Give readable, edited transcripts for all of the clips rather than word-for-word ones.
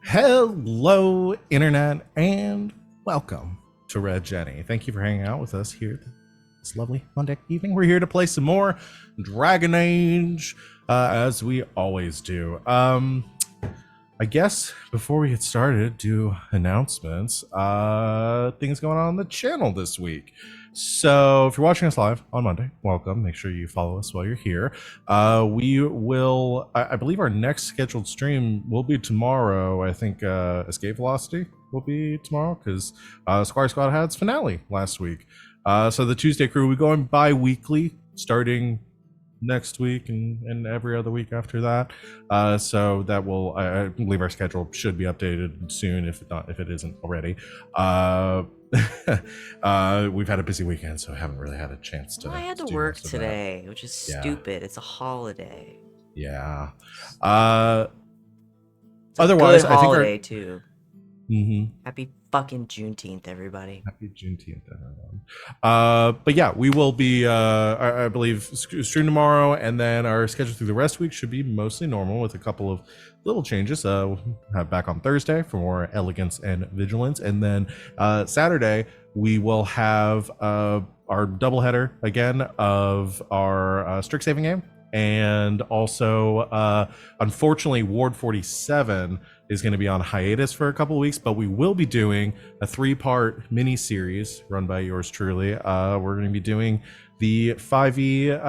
Hello, Internet, and welcome to Red Jenny. Thank you for hanging out with us here this lovely Monday evening. We're here to play some more Dragon Age, as we always do. I guess before we get started, do announcements. Things going on the channel this week. So if you're watching us live on Monday, welcome. Make sure you follow us while you're here. We will, I believe our next scheduled stream will be tomorrow. I think Escape Velocity will be tomorrow because Squire Squad had its finale last week. So the Tuesday crew, we go on bi-weekly starting next week and every other week after that. So that will, I believe our schedule should be updated soon, if it isn't already. We've had a busy weekend, so I haven't really had a chance to. Well, I had to do work most of today, which is Yeah. stupid. It's a holiday. Yeah. It's a Otherwise, good I think holiday too. Mm-hmm. Happy fucking Juneteenth, everybody. Happy Juneteenth, everyone. But yeah, we will be, I believe, stream tomorrow, and then our schedule through the rest of the week should be mostly normal with a couple of little changes. We'll have back on Thursday for more Elegance and Vigilance, and then Saturday we will have our doubleheader again of our strict saving game, and also, unfortunately, Ward 47 is going to be on hiatus for a couple of weeks, but we will be doing a 3-part mini series run by yours truly. We're going to be doing the 5e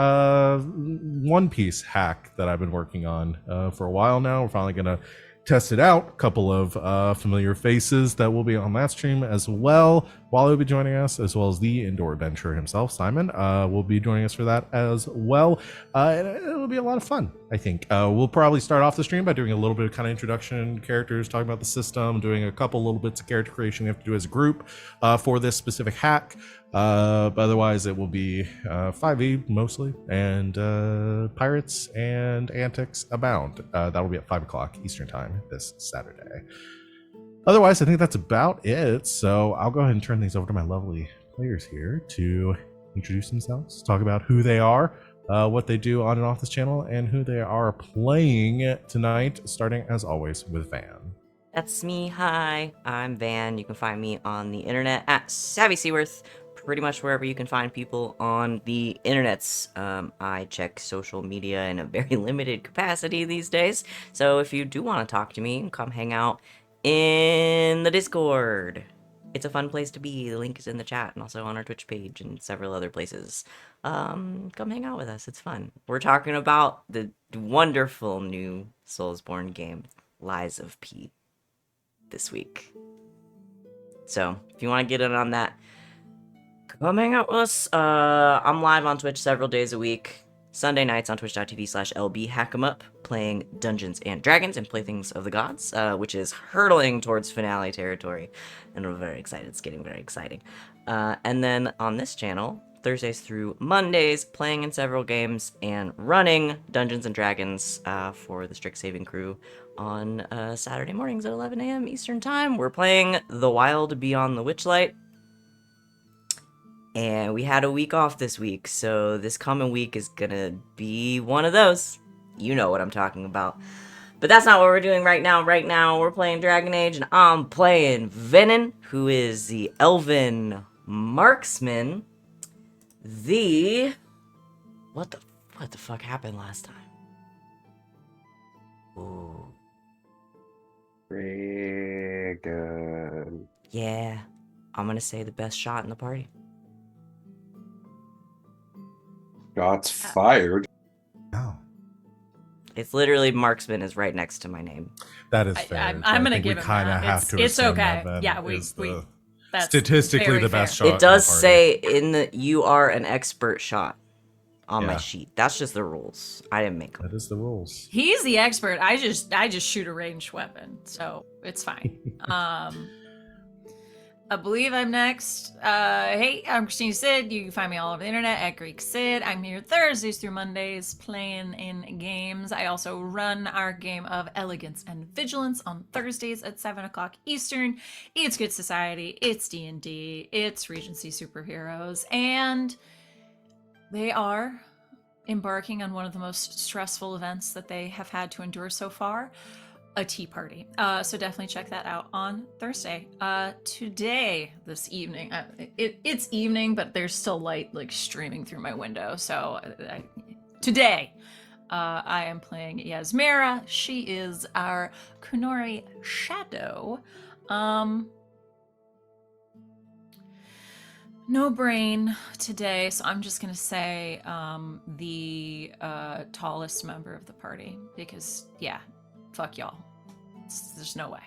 One Piece hack that I've been working on for a while now. We're finally going to test it out. A couple of familiar faces that will be on that stream as well. Wally will be joining us, as well as the indoor adventurer himself, Simon, will be joining us for that as well. And it'll be a lot of fun, I think. We'll probably start off the stream by doing a little bit of kind of introduction characters, talking about the system, doing a couple little bits of character creation we have to do as a group for this specific hack. But otherwise, it will be 5e mostly, and pirates and antics abound. That will be at 5 o'clock Eastern Time this Saturday. Otherwise, I think that's about it. So I'll go ahead and turn things over to my lovely players here to introduce themselves, talk about who they are, what they do on and off this channel, and who they are playing tonight, starting as always with Van. That's me. Hi, I'm Van. You can find me on the internet at Savvy Seaworth, pretty much wherever you can find people on the internets. I check social media in a very limited capacity these days, so if you do want to talk to me, come hang out in the Discord. It's a fun place to be. The link is in the chat and also on our Twitch page and several other places. Come hang out with us. It's fun. We're talking about the wonderful new Soulsborne game, Lies of P, this week. So if you want to get in on that, come hang out with us. I'm live on Twitch several days a week. Sunday nights on twitch.tv/lbhackemup, playing Dungeons and Dragons and Playthings of the Gods, which is hurtling towards finale territory, and we're very excited. It's getting very exciting. And then on this channel, Thursdays through Mondays, playing in several games and running Dungeons and Dragons for the Strict Saving crew on Saturday mornings at 11 a.m. Eastern Time. We're playing The Wild Beyond the Witchlight. And we had a week off this week, so this coming week is gonna be one of those. You know what I'm talking about. But that's not what we're doing right now. Right now, we're playing Dragon Age, and I'm playing Venehn, who is the elven marksman. What the fuck happened last time? Ooh. Dragon. Yeah, I'm gonna say the best shot in the party. Shots fired. Oh, It's literally marksman is right next to my name. that is fair. I'm gonna give him kind of that. have to. It's assume okay. that Yeah, is we the that's statistically very the best fair. shot. It does in the party. say in the you are an expert shot on my Yeah. sheet. That's just the rules. I didn't make them. That is the rules. He's the expert. I just shoot a ranged weapon, so it's fine. I believe I'm next. Hey, I'm Christina Sid. You can find me all over the internet at Greek Sid. I'm here Thursdays through Mondays playing in games. I also run our game of Elegance and Vigilance on Thursdays at 7 o'clock Eastern. It's Good Society. It's D&D. It's Regency Superheroes. And they are embarking on one of the most stressful events that they have had to endure so far. a tea party. So definitely check that out on Thursday. Today, this evening, it's evening, but there's still light like streaming through my window. So today, I am playing Yasmera. She is our Kunori Shadow. No brain today, so I'm just gonna say the tallest member of the party because yeah, fuck y'all. There's no way.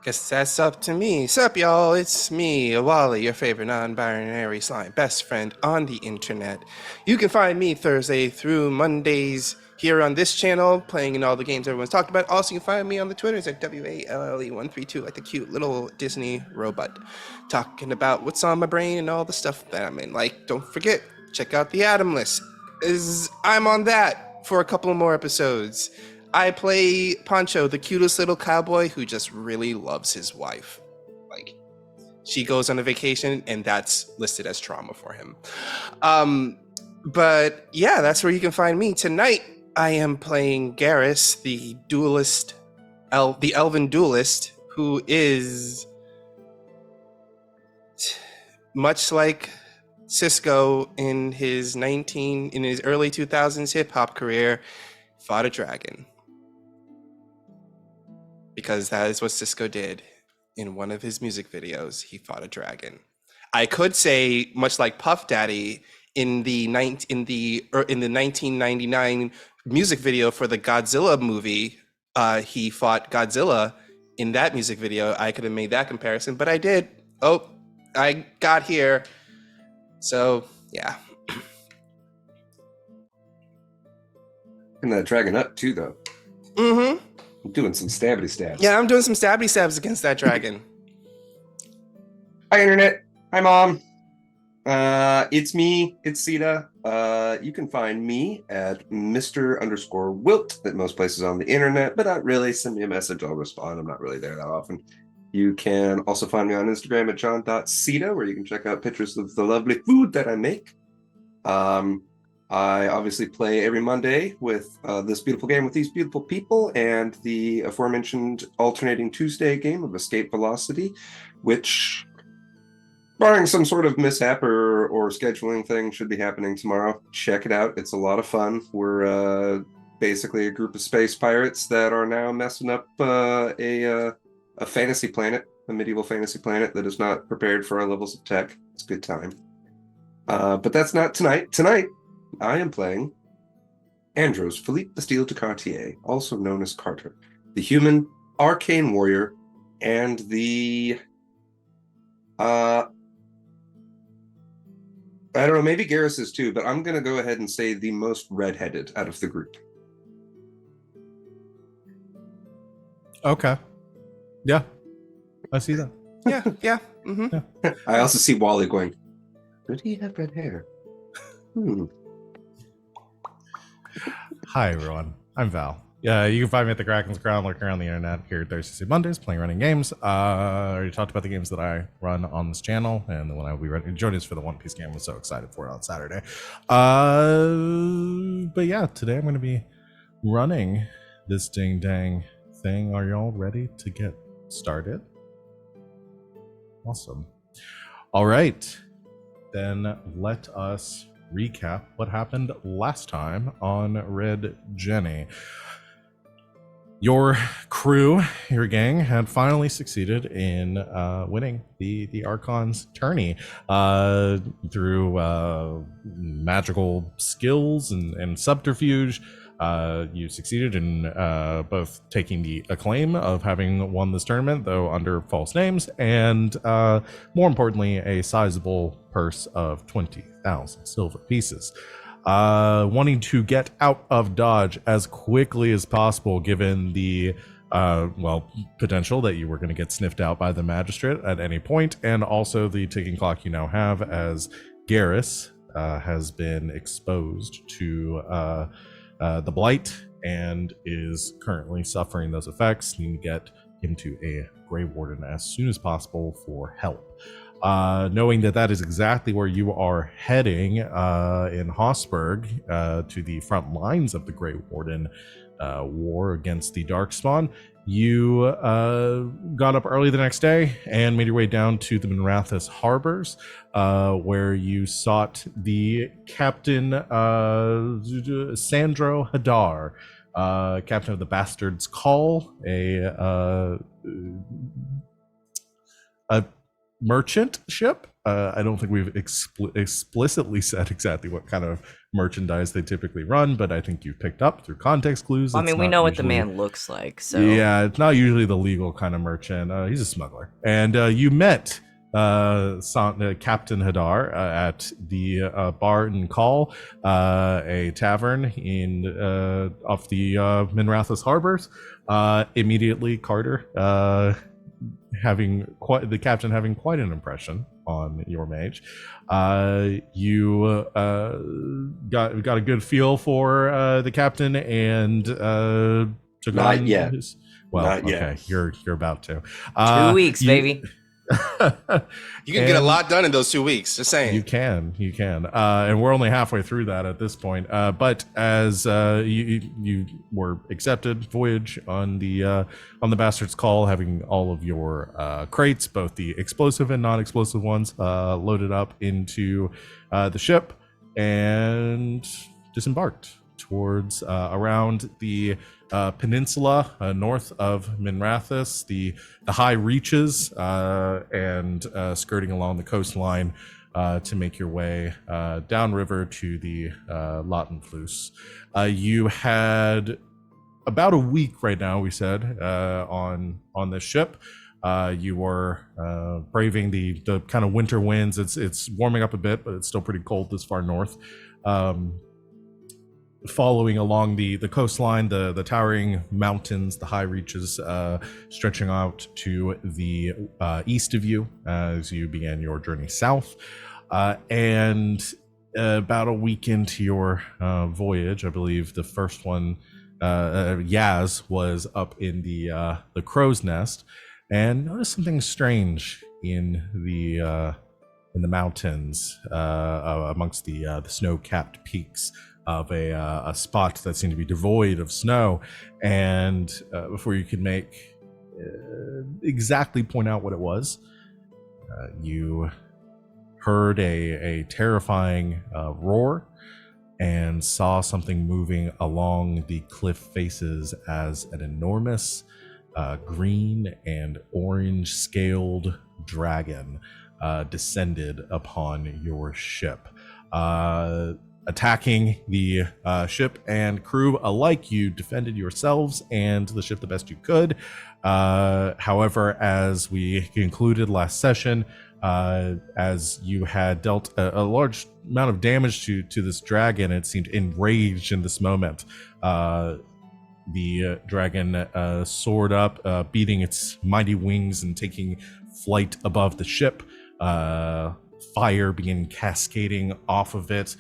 Guess that's up to me. Sup, y'all? It's me, Wally, your favorite non-binary slime best friend on the internet. You can find me Thursday through Mondays here on this channel, playing in all the games everyone's talked about. Also, you can find me on the Twitters at WALLE132, like the cute little Disney robot, talking about what's on my brain and all the stuff that I'm in. Like, don't forget, check out the Atom List. I'm on that for a couple more episodes. I play Pancho, the cutest little cowboy who just really loves his wife. Like, she goes on a vacation, and that's listed as trauma for him. But yeah, that's where you can find me. Tonight, I am playing Garas, the duelist, the elven duelist, who is much like Cisco in his early 2000s hip hop career, fought a dragon. Because that is what Cisco did in one of his music videos. He fought a dragon. I could say, much like Puff Daddy in the 1999 music video for the Godzilla movie, he fought Godzilla in that music video. I could have made that comparison, but I did. Oh, I got here. So yeah. And that dragon up too, though. Mm-hmm. I'm doing some stabby stabs. Yeah, I'm doing some stabby stabs against that dragon. Hi, internet. Hi, mom. It's me. It's Sita. You can find me at Mr_Wilt at most places on the internet, but not really. Send me a message. I'll respond. I'm not really there that often. You can also find me on Instagram at john.sita, where you can check out pictures of the lovely food that I make. I obviously play every Monday with this beautiful game with these beautiful people and the aforementioned alternating Tuesday game of Escape Velocity, which, barring some sort of mishap or scheduling thing, should be happening tomorrow. Check it out. It's a lot of fun. We're basically a group of space pirates that are now messing up a fantasy planet, a medieval fantasy planet that is not prepared for our levels of tech. It's a good time. But that's not tonight. Tonight, I am playing Andros Philippe Bastille de Cartier, also known as Carter, the human arcane warrior and the I don't know, maybe Garas is too, but I'm going to go ahead and say the most redheaded out of the group. Okay. Yeah. I see that. Yeah. Mm-hmm. I also see Wally going, did he have red hair? Hi, everyone. I'm Val. Yeah, you can find me at the Kraken's Crown, lurking around the internet here Thursdays and Mondays, playing running games. I already talked about the games that I run on this channel, and the one I will be running. Join us for the One Piece game. I was so excited for it on Saturday. But yeah, today I'm going to be running this ding dang thing. Are y'all ready to get started? Awesome. All right. Then let us recap what happened last time on Red Jenny. Your crew, your gang, had finally succeeded in winning the Archon's tourney through magical skills and subterfuge. You succeeded in both taking the acclaim of having won this tournament, though under false names, and more importantly, a sizable purse of 20,000 silver pieces. Wanting to get out of Dodge as quickly as possible, given the potential that you were going to get sniffed out by the magistrate at any point, and also the ticking clock you now have as Garas has been exposed to the blight and is currently suffering those effects. Need to get him to a Grey Warden as soon as possible for help. Knowing that is exactly where you are heading in Hossberg, to the front lines of the Grey Warden war against the Darkspawn, you got up early the next day and made your way down to the Minrathous harbors, where you sought the Captain Sandro Hadar, captain of the Bastard's Call, a merchant ship. I don't think we've explicitly said exactly what kind of merchandise they typically run, but I think you've picked up through context clues. I It's mean, we not know what the usually- man looks like, so Yeah, it's not usually the legal kind of merchant. He's a smuggler. And you met Captain Hadar at the Bar and Call, a tavern in off the Minrathous harbors. Immediately, Carter, the captain having quite an impression on your mage. You got a good feel for the captain and took Not on yet. his. Well, Not okay, yet. you're about to. 2 weeks, baby. You can get a lot done in those 2 weeks. Just saying. You can, and we're only halfway through that at this point. But as you were accepted, voyage on the Bastard's Call, having all of your crates, both the explosive and non-explosive ones, loaded up into the ship, and disembarked towards around the peninsula north of Minrathous, the high reaches, and skirting along the coastline to make your way downriver to the Lottenfluss. You had about a week right now, we said, on this ship. You were braving the kind of winter winds. It's warming up a bit, but it's still pretty cold this far north. Following along the coastline, the towering mountains, the high reaches stretching out to the east of you as you began your journey south. And about a week into your voyage, I believe the first one, Yaz, was up in the crow's nest and noticed something strange in the mountains amongst the snow-capped peaks of a spot that seemed to be devoid of snow. And before you could make exactly point out what it was, you heard a terrifying roar and saw something moving along the cliff faces as an enormous green and orange scaled dragon descended upon your ship. Attacking the ship and crew alike, you defended yourselves and the ship the best you could. However, as we concluded last session, as you had dealt a large amount of damage to this dragon, it seemed enraged in this moment. The dragon soared up, beating its mighty wings and taking flight above the ship. Fire began cascading off of it,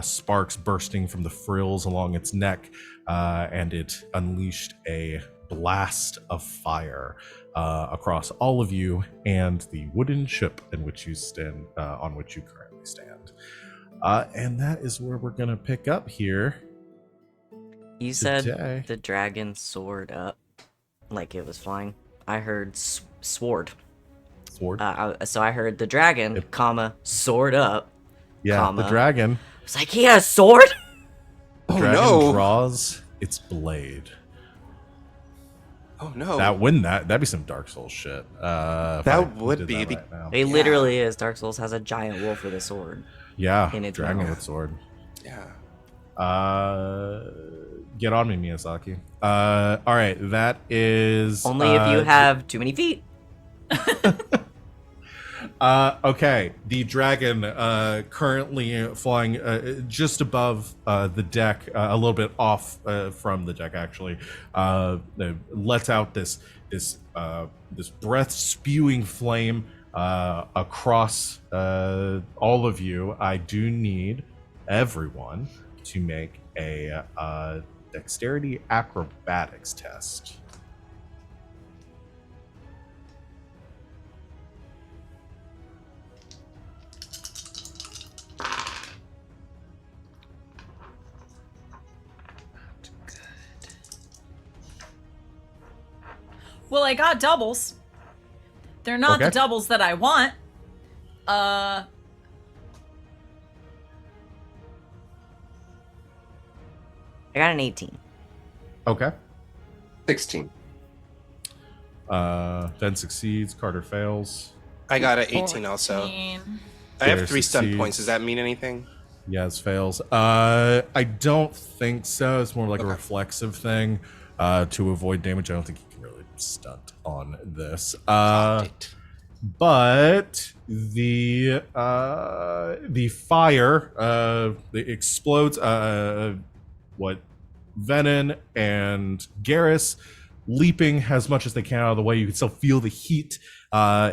sparks bursting from the frills along its neck, and it unleashed a blast of fire across all of you and the wooden ship in which you stand, on which you currently stand. And that is where we're going to pick up here. You today. said the dragon soared up like it was flying. I heard sword. Sword. So I heard the dragon, comma, soared up. Yeah, comma. the dragon. It's like, he has a sword? Oh Dragon no! draws its blade. Oh no! That'd be some Dark Souls shit. That would be. Right now. It literally is. Dark Souls has a giant wolf with a sword. Yeah, in its dragon mouth. with sword. Yeah. Get on me, Miyazaki. All right, that is Only if you have too many feet. Okay, the dragon currently flying just above the deck, a little bit off from the deck, actually, lets out this breath spewing flame across all of you. I do need everyone to make a dexterity acrobatics test. Well, I got doubles. They're not the Okay. doubles that I want. I got an 18. Okay. 16. Ben succeeds. Carter fails. I got an 18 also. 14. I have Garrus 3 stun succeeds. points. Does that mean anything? Yes, fails. I don't think so. It's more like a Okay. reflexive thing to avoid damage. I don't think you can really stunt on this. Got it. But the fire it explodes. What Venehn and Garas leaping as much as they can out of the way. You can still feel the heat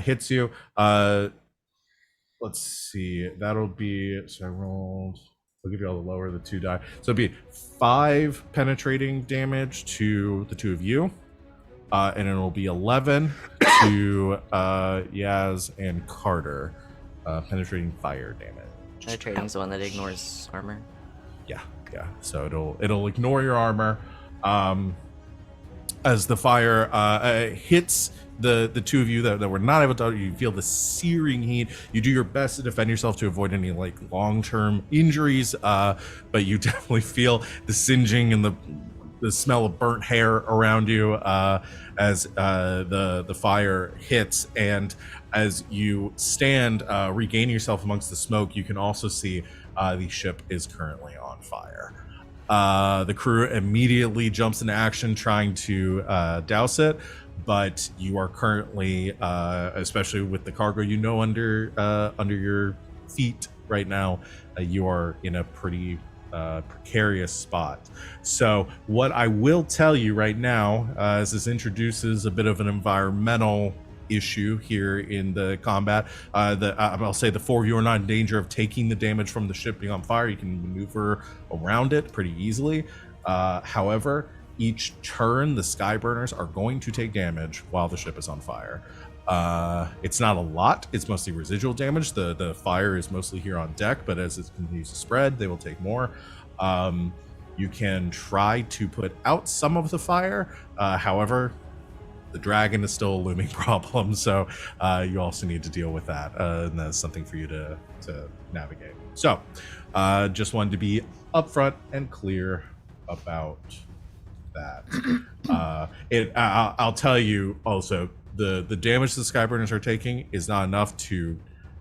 hits you. Let's see. That'll be. So I rolled. I'll give you all the lower of the 2 die. So it'd be 5 penetrating damage to the 2 of you. And it'll be 11 to Yaz and Carter, penetrating fire damage. Penetrating's the one that ignores armor. Yeah. So it'll ignore your armor as the fire hits the 2 of you that were not able to. You feel the searing heat. You do your best to defend yourself to avoid any like long-term injuries, but you definitely feel the singeing and the smell of burnt hair around you as the fire hits. And as you stand, regain yourself amongst the smoke, you can also see the ship is currently on fire. The crew immediately jumps into action trying to douse it, but you are currently, especially with the cargo under your feet right now, you are in a pretty precarious spot. So what I will tell you right now, as this introduces a bit of an environmental issue here in the combat, I'll say the 4 of you are not in danger of taking the damage from the ship being on fire. You can maneuver around it pretty easily. However, each turn the Skyburners are going to take damage while the ship is on fire. It's not a lot. It's mostly residual damage. The fire is mostly here on deck, but as it continues to spread, they will take more. You can try to put out some of the fire. However, the dragon is still a looming problem, so you also need to deal with that, and that's something for you to navigate. So, just wanted to be upfront and clear about that. I'll tell you also, the damage the Skyburners are taking is not enough to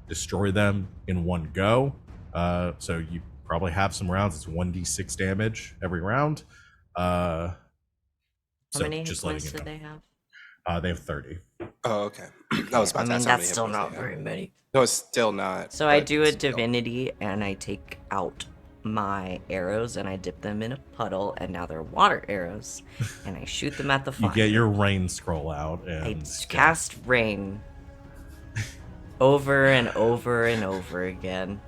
destroy them in one go. So you probably have some rounds. It's 1d6 damage every round. How So many just hit letting points you did know. they have? They have 30. Oh, okay. I was about I to mean, ask how that's many still hit points not they have. very many. No, it's still not. So I but do a still. divinity and I take out my arrows and I dip them in a puddle and now they're water arrows and I shoot them at the fire. You get your rain scroll out I and cast rain over and over and over again.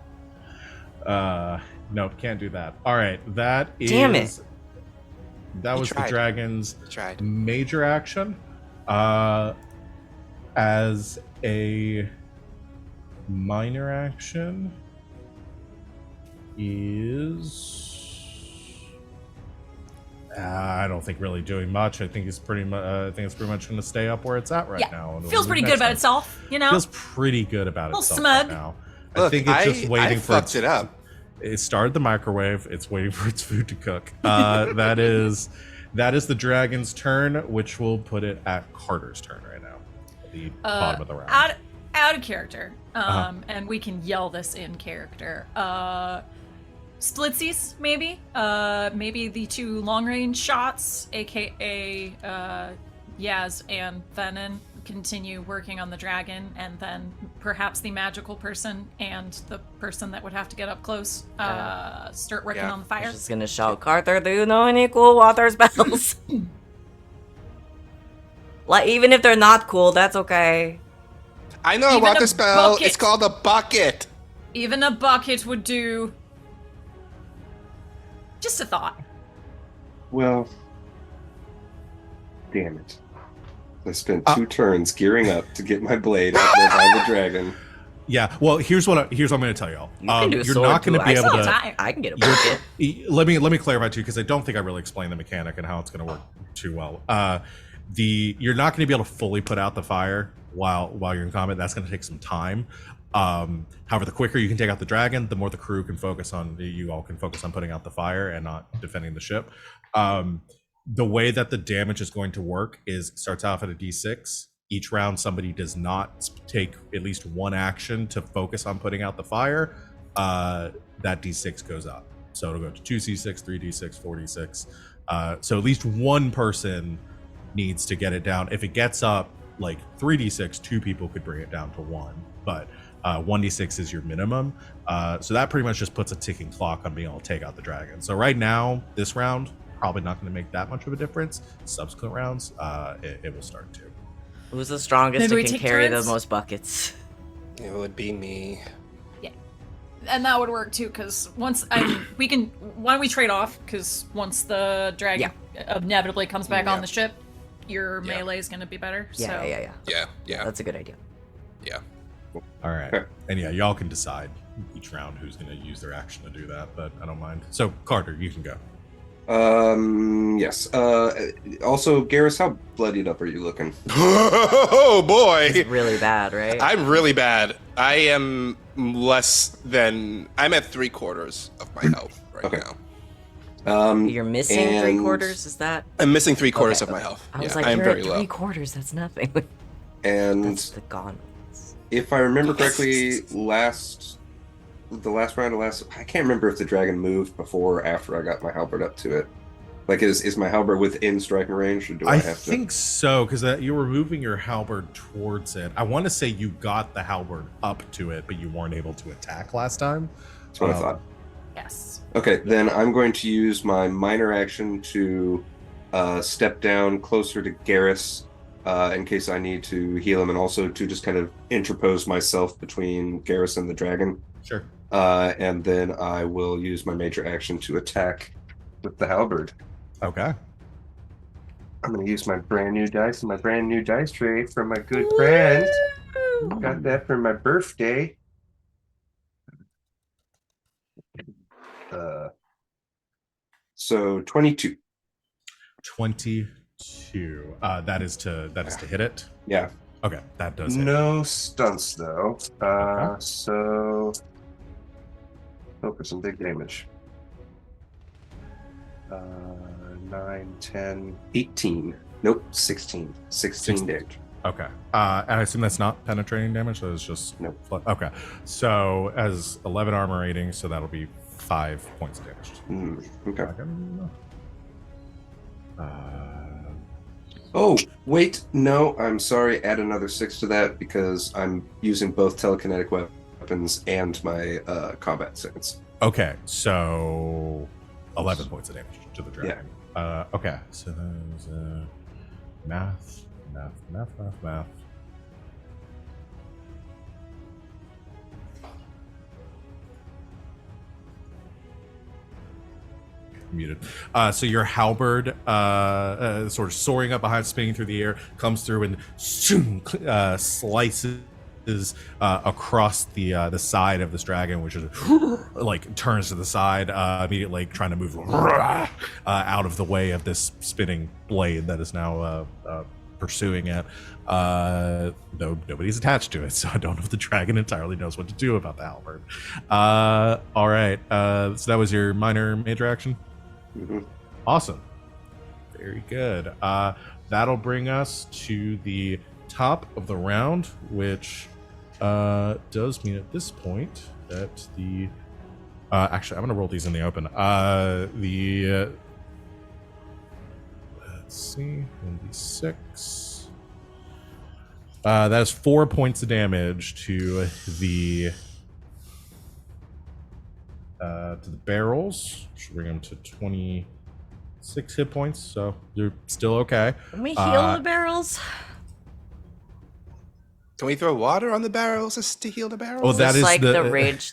No, can't do that. All right, that is. Damn it. That You was tried. the dragon's I tried. major action. As a minor action is I don't think really doing much. I think it's pretty much. I think it's pretty much going to stay up where it's at right Yeah, now. and feels it'll pretty move good next about time. itself, you know? Feels pretty good about Little itself smug. right now. Look, I think it's just waiting I for fucked it up. It started the microwave. It's waiting for its food to cook. That is the dragon's turn, which will put it at Carter's turn right now, at the bottom of the round. Out of character. Uh-huh. And we can yell this in character. Splitsies, maybe. Maybe the 2 long-range shots, aka Yaz and Venehn, continue working on the dragon, and then perhaps the magical person and the person that would have to get up close start working Yeah. on the I'm fire. just gonna shout, Carter, do you know any cool water spells? Like, even if they're not cool, that's okay. I know a Even water a spell. bucket. It's called a bucket. Even a bucket would do. Just a thought. Well, damn it. I spent 2 turns gearing up to get my blade out there by the dragon. Yeah. Well, here's what I'm going to tell y'all. You can do a You're sword not going too. to be I able saw to. that. I can get a bucket. Let me clarify too, because I don't think I really explained the mechanic and how it's going to work too well. You're not going to be able to fully put out the fire while you're in combat. That's going to take some time. However, the quicker you can take out the dragon, the more the crew can focus on. You all can focus on putting out the fire and not defending the ship. The way that the damage is going to work is it starts off at a d6. Each round, somebody does not take at least one action to focus on putting out the fire. That d6 goes up. So it'll go to 2c6, 3d6, 4d6. So at least one person needs to get it down. If it gets up like 3d6, 2 people could bring it down to 1. But 1d6 is your minimum. So that pretty much just puts a ticking clock on being able to take out the dragon. So right now, this round, probably not going to make that much of a difference. Subsequent rounds, it will start to. Who's the strongest Maybe we and can take carry turns? the most buckets? It would be me. And that would work too, because once we can. Why don't we trade off? Because once the dragon inevitably comes back on the ship, your melee is going to be better. Yeah. Yeah. That's a good idea. Yeah. All right. Okay. And yeah, y'all can decide each round who's going to use their action to do that, but I don't mind. So, Carter, you can go. Yes. Also, Garas, how bloodied up are you looking? Oh boy. It's really bad, right? I'm really bad. I am less than. I'm at 3/4 of my health right Okay. now. You're missing and- 3/4. Is that? I'm missing 3/4 Okay. of my health. I was Yeah, like, I'm you're very at low. 3/4. That's nothing. And That's the gauntlets. if I remember correctly, the last round, I can't remember if the dragon moved before or after I got my halberd up to it. Like, is my halberd within striking range, or do I I have think so, because you were moving your halberd towards it. I want to say you got the halberd up to it, but you weren't able to attack last time. That's what I thought. Yes. Okay, then I'm going to use my minor action to step down closer to Garas in case I need to heal him, and also to just kind of interpose myself between Garas and the dragon. Sure. And then I will use my major action to attack with the halberd. Okay. I'm going to use my brand new dice and my brand new dice tray from my good friend. Got that for my birthday. So 22. 22. That is to hit it. Yeah. Okay, that does hit. No stunts though. Okay. So go for some big damage. 9, 10, 18. Nope, 16. 16 damage. Okay. And I assume that's not penetrating damage, so it's just Nope. Okay. So as 11 armor rating, so that'll be 5 points of damage. Okay. Uh, Oh, wait. No, I'm sorry. Add another 6 to that because I'm using both telekinetic weapons and my combat sense. okay, so 11 points of damage to the dragon. Okay, so that was math. Muted. So your halberd, sort of soaring up behind, spinning through the air, comes through and slices across the side of this dragon, which is like turns to the side, immediately trying to move out of the way of this spinning blade that is now pursuing it. Though nobody's attached to it, so I don't know if the dragon entirely knows what to do about the halberd. All right. So that was your minor major action. Mm-hmm. Awesome. Very good. That'll bring us to the top of the round, which does mean at this point that the actually I'm gonna roll these in the open. Let's see, 1d6. That is 4 points of damage to the barrels. Should bring them to 26 hit points, so you're still okay. Can we heal the barrels? Can we throw water on the barrels to heal the barrels? Oh, Is that this is like the-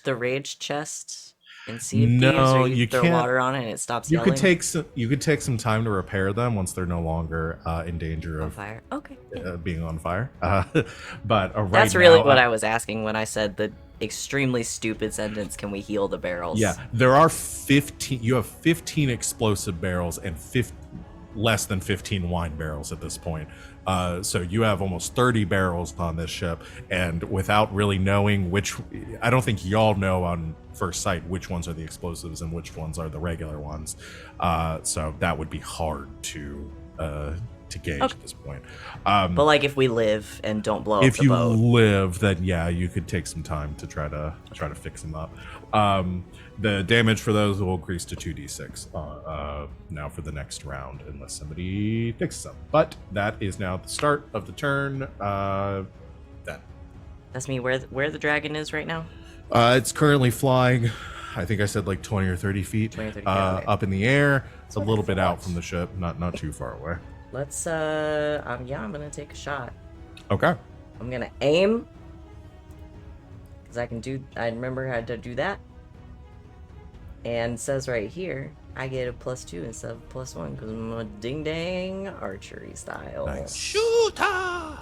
the rage chest in Sea of No, Thieves, where you throw can't- water on it and it stops You yelling? could take some time to repair them once they're no longer in danger on of fire. Okay. being on fire. But right That's really now, what I was asking when I said the extremely stupid sentence, can we heal the barrels? Yeah, there are 15. You have 15 explosive barrels and less than 15 wine barrels at this point. So you have almost 30 barrels on this ship, and without really knowing which, I don't think y'all know on first sight which ones are the explosives and which ones are the regular ones. So that would be hard to gauge at this point. But like if we live and don't blow up If the you boat. live, then yeah, you could take some time to try to fix them up. The damage for those will increase to 2d6 now for the next round, unless somebody fixes them. But that is now the start of the turn. Then That's me. Where the dragon is right now? it's currently flying. I think I said like 20 or 30 feet 20 or 30 feet, okay. up in the air. It's a what I little bit out thought. from the ship, not too far away. Let's I'm gonna take a shot. Okay. I'm gonna aim. Cause I remember how to do that. And it says right here, I get a +2 instead of +1 because I'm a ding dang archery style. Nice. Shooter!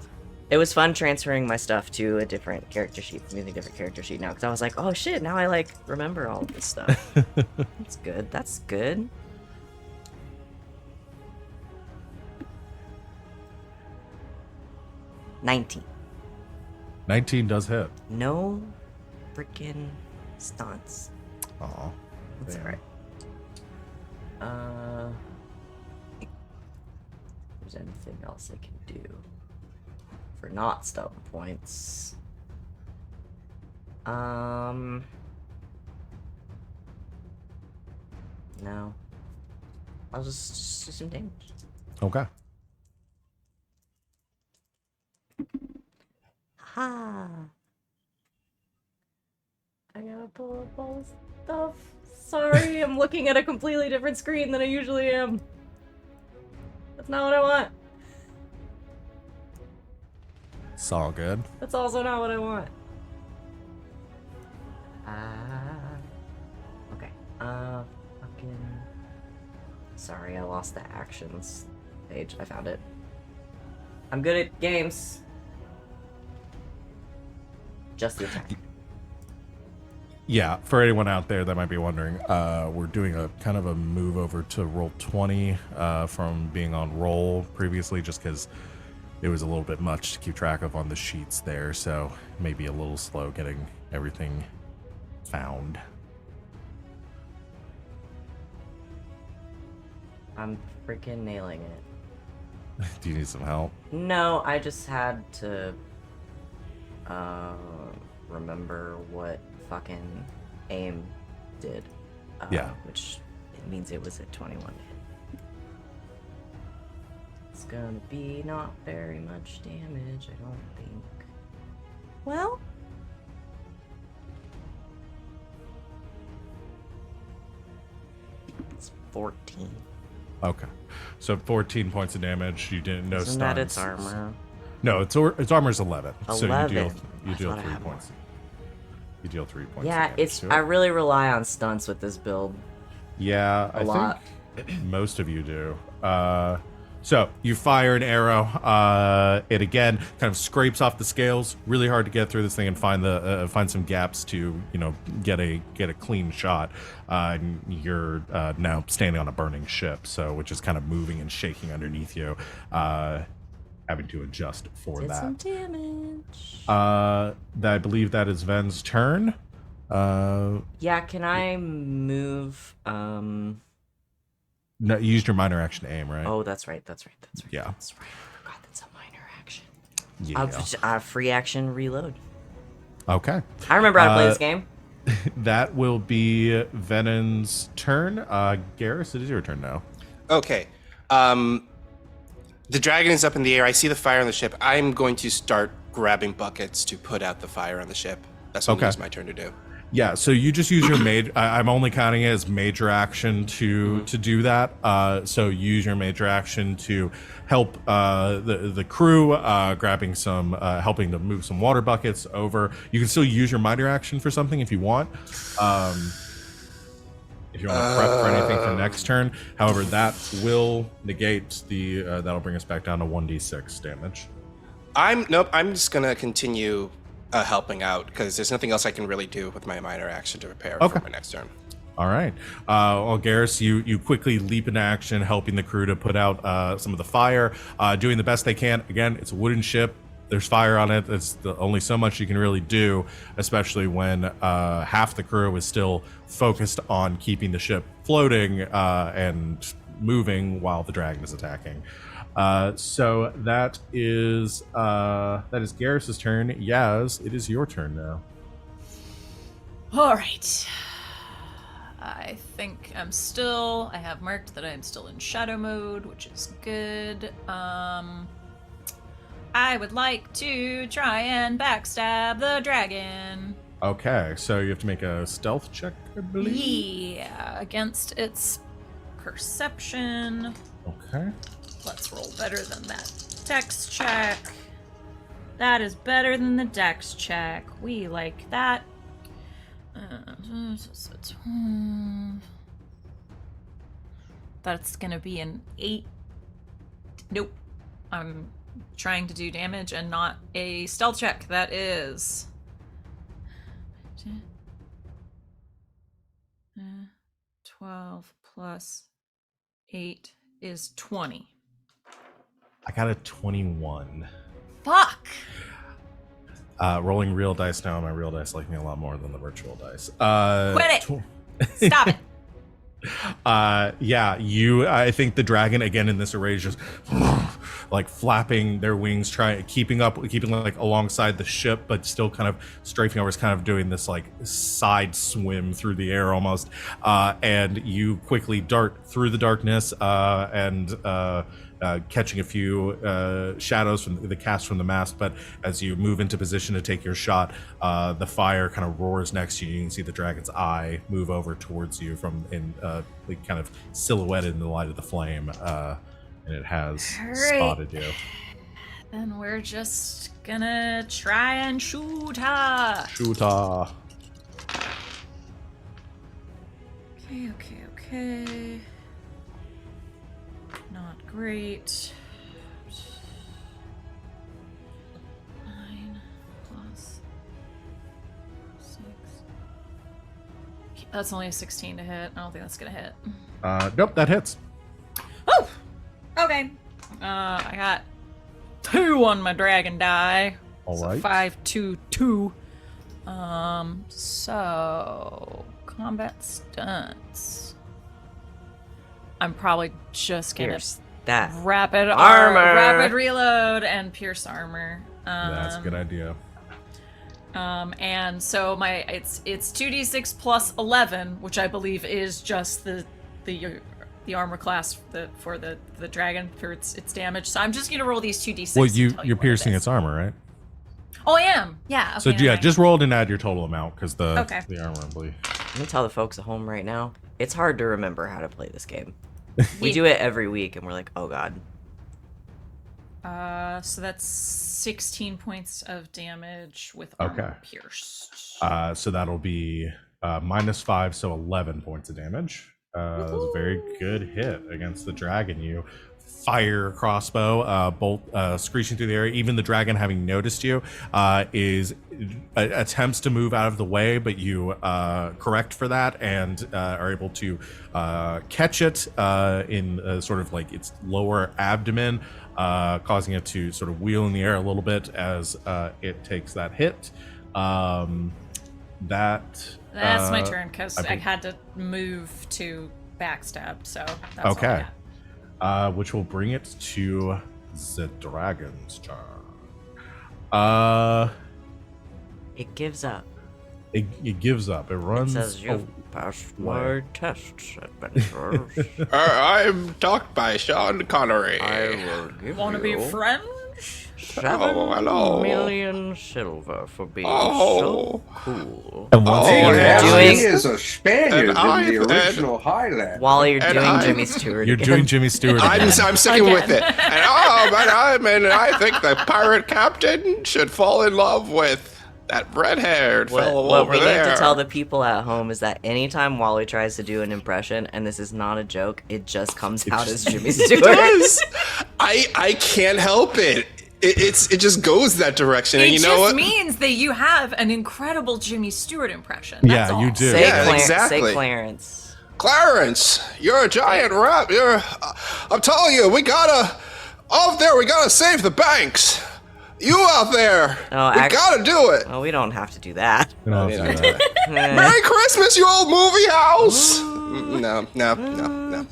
It was fun transferring my stuff to a different character sheet, using a different character sheet now, because I was like, oh shit, now I like remember all of this stuff. That's good. That's good. $19. 19 does hit. No freaking stunts. Aw. That's Damn. alright. If there's anything else I can do for not stone points. No. I'll just do some damage. Okay. Ha! I gotta pull up all this stuff. Sorry, I'm looking at a completely different screen than I usually am. That's not what I want. It's all good. That's also not what I want. Okay. Fucking. Sorry, I lost the actions page. I found it. I'm good at games. Just the attack. Yeah, for anyone out there that might be wondering, we're doing a kind of a move over to roll 20 from being on roll previously, just because it was a little bit much to keep track of on the sheets there, so maybe a little slow getting everything found. I'm freaking nailing it. Do you need some help? No, I just had to remember what fucking aim did. Yeah. Which it means it was at 21 hit. It's gonna be not very much damage, I don't think. Well. It's 14. Okay. So 14 points of damage. You didn't know Isn't stuns. that its armor? No, its armor's 11. So 11. you I deal thought I 3 had more. points. You deal 3 points. Yeah, of damage it's. to it. I really rely on stunts with this build. Yeah, A lot. think most of you do. So you fire an arrow. It again kind of scrapes off the scales. Really hard to get through this thing and find some gaps to get a clean shot. And you're now standing on a burning ship, so which is kind of moving and shaking underneath you. Having to adjust for Did that. some damage. I believe that is Ven's turn. Yeah, can I move? No, you used your minor action to aim, right? Oh, that's right. Yeah. That's right. I forgot that's a minor action. Yeah. Free action reload. Okay. I remember how to play this game. That will be Venehn's turn. Garas, it is your turn now. Okay. The dragon is up in the air. I see the fire on the ship. I'm going to start grabbing buckets to put out the fire on the ship. That's what it's my turn to do. Yeah, so you just use your major. I'm only counting it as major action to do that. So use your major action to help the crew, grabbing some, helping to move some water buckets over. You can still use your minor action for something if you want. If you want to prep for anything for next turn. However, that will negate the. That'll bring us back down to 1d6 damage. I'm just gonna continue helping out because there's nothing else I can really do with my minor action to prepare for my next turn. All right. Well, Garrus, you quickly leap into action, helping the crew to put out some of the fire, doing the best they can. Again, it's a wooden ship. There's fire on it. It's only so much you can really do, especially when half the crew is still focused on keeping the ship floating and moving while the dragon is attacking. So that is Garrus's turn. Yaz, it is your turn now. All right. I think I have marked that I'm still in shadow mode, which is good. I would like to try and backstab the dragon. Okay, so you have to make a stealth check, I believe. Yeah, against its perception. Okay. Let's roll better than that dex check. That is better than the dex check. We like that. That's gonna be an 8. Nope. I'm trying to do damage and not a stealth check. That is 12 plus 8 is 20. I got a 21. Fuck! Rolling real dice now. My real dice like me a lot more than the virtual dice. Quit it! Stop it! Yeah, I think the dragon again in this array is just like flapping their wings, keeping like alongside the ship, but still kind of strafing over. It's kind of doing this like side swim through the air almost. And you quickly dart through the darkness and catching a few shadows from the cast from the mast. But as you move into position to take your shot, the fire kind of roars next to you. You can see the dragon's eye move over towards you like kind of silhouetted in the light of the flame, and it has spotted you. Then we're just gonna try and shoot her. Shoot her. Okay. Not great. 9 plus 6. That's only a 16 to hit. I don't think that's gonna hit. Nope, that hits. Oh! Okay. I got 2 on my dragon die. All so right. 5, 2, 2. So combat stunts. I'm probably just gonna Pierce that. rapid reload and pierce armor. That's a good idea. And so it's 2d6 plus 11, which I believe is just the armor class for the dragon for its damage. So I'm just gonna roll these 2d6. Well, and tell you're what piercing it is. its armor, right? Oh, I am. Yeah. So okay, yeah, alright. just roll it and add your total amount because the armor, I believe. Let me tell the folks at home right now, it's hard to remember how to play this game. We do it every week, and we're like, oh god. So that's 16 points of damage with armor pierced. So that'll be -5, so 11 points of damage. It was a very good hit against the dragon. You fire crossbow, bolt screeching through the air. Even the dragon, having noticed you, attempts to move out of the way, but you correct for that and are able to catch it in sort of like its lower abdomen, causing it to sort of wheel in the air a little bit as it takes that hit. That's my turn because I had to move to backstab. So that's all I okay. got. Which will bring it to the dragon's turn. It gives up. It gives up. It runs. It says you've passed my tests, adventurers. I'm talked by Sean Connery. I will give Want to be you friends? 7,000,000 silver for being Oh. so cool. And once Oh, again, yeah, doing- he is a Spaniard in And the I've- original Highlander. While you're And doing I- Jimmy Stewart you're again. doing Jimmy Stewart. I'm again. sticking with Again. it. And I think the pirate captain should fall in love with that red-haired fellow What over we there. need to tell the people at home is that anytime Wally tries to do an impression, and this is not a joke, it just comes out as Jimmy It Stewart. does. I can't help it. it just goes that direction, and It you just know what? means that you have an incredible Jimmy Stewart impression. Yeah, That's all. you do. Say, Yeah, exactly. say Clarence. Clarence, you're a giant rat. I'm telling you, we gotta save the banks. You out there, Oh, we gotta do it. Well, we don't have to do that. We don't have to do that. Eh. Merry Christmas, you old movie house. No.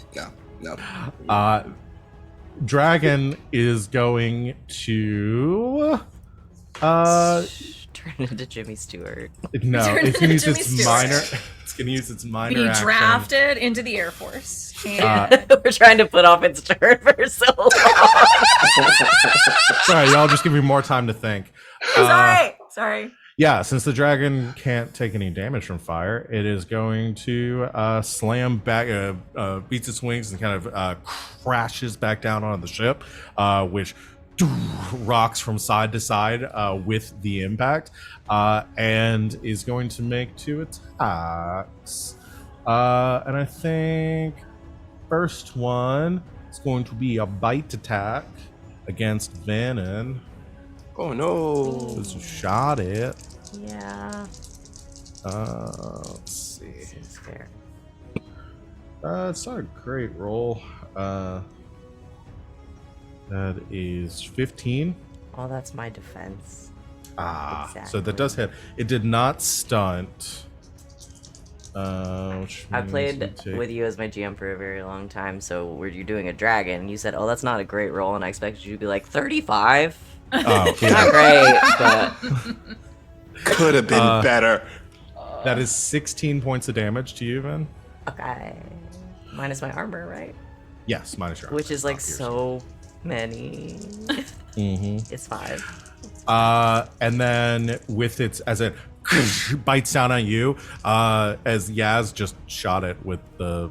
Dragon is going to Turn into Jimmy Stewart. no, Turn it's gonna use Jimmy its Stewart. minor. It's gonna use its minor Be action. drafted into the Air Force. And We're trying to put off its turn for so long. Sorry, y'all just give me more time to think. sorry. Yeah, since the dragon can't take any damage from fire, it is going to slam back, beats its wings and kind of crashes back down on the ship, which rocks from side to side with the impact, and is going to make 2 attacks. And I think first one is going to be a bite attack against Venehn. Oh no. Because you shot it. Yeah. Let's see. Seems fair. It's not a great roll. That is 15. Oh, that's my defense. So that does hit. It did not stunt. Which I means played you take- with you as my GM for a very long time, so were you doing a dragon? And you said, "Oh, that's not a great roll," and I expected you to be like 35. Oh, Not yeah. great, but Could have been better. That is 16 points of damage to you, Vin. okay. Minus my armor, right? Yes, minus your Which is like armor, so many. Mhm. It's 5. And then with its as it bites down on you, as Yaz just shot it with the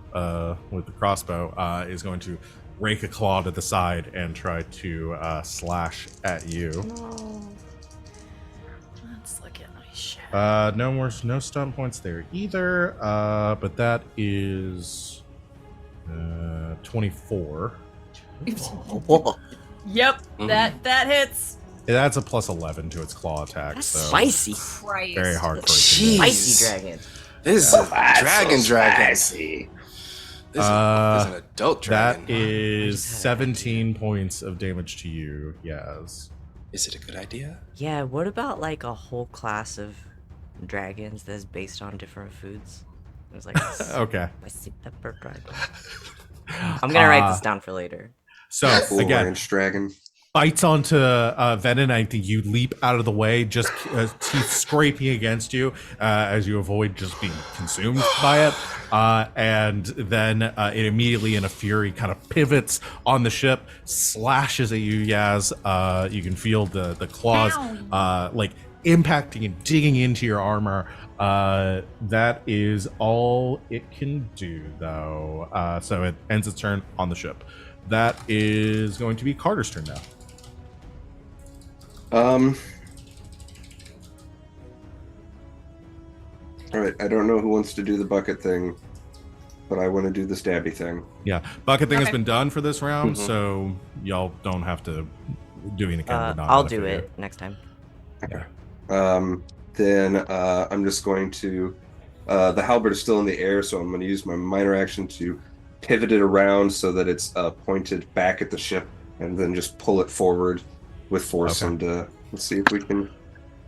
crossbow, is going to rake a claw to the side and try to slash at you. No. Let's look at my shit. No stun points there either. But that is 24. Yep, that hits. That's a plus 11 to its claw attack. That's so spicy. Christ. very hard for it to Jeez. do. Spicy dragon. This is a dragon. This is an adult dragon. That is 17 points of damage to you, Yaz. Is it a good idea? Yeah, what about like a whole class of dragons that's based on different foods? It was like Okay. spicy pepper dragon. I'm gonna write this down for later. So Full again, range dragon. bites onto Venehn. I think you leap out of the way, just teeth scraping against you as you avoid just being consumed by it. And then it immediately, in a fury, kind of pivots on the ship, slashes at you, Yaz. You can feel the claws like impacting and digging into your armor. That is all it can do, though. So it ends its turn on the ship. That is going to be Carter's turn now. All right, I don't know who wants to do the bucket thing, but I want to do the stabby thing. Yeah, bucket thing has Okay. been done for this round, so y'all don't have to do any kind of I'll do it next time. Then I'm just going to. The halberd is still in the air, so I'm going to use my minor action to pivot it around so that it's pointed back at the ship, and then just pull it forward with force. Okay. And let's see if we can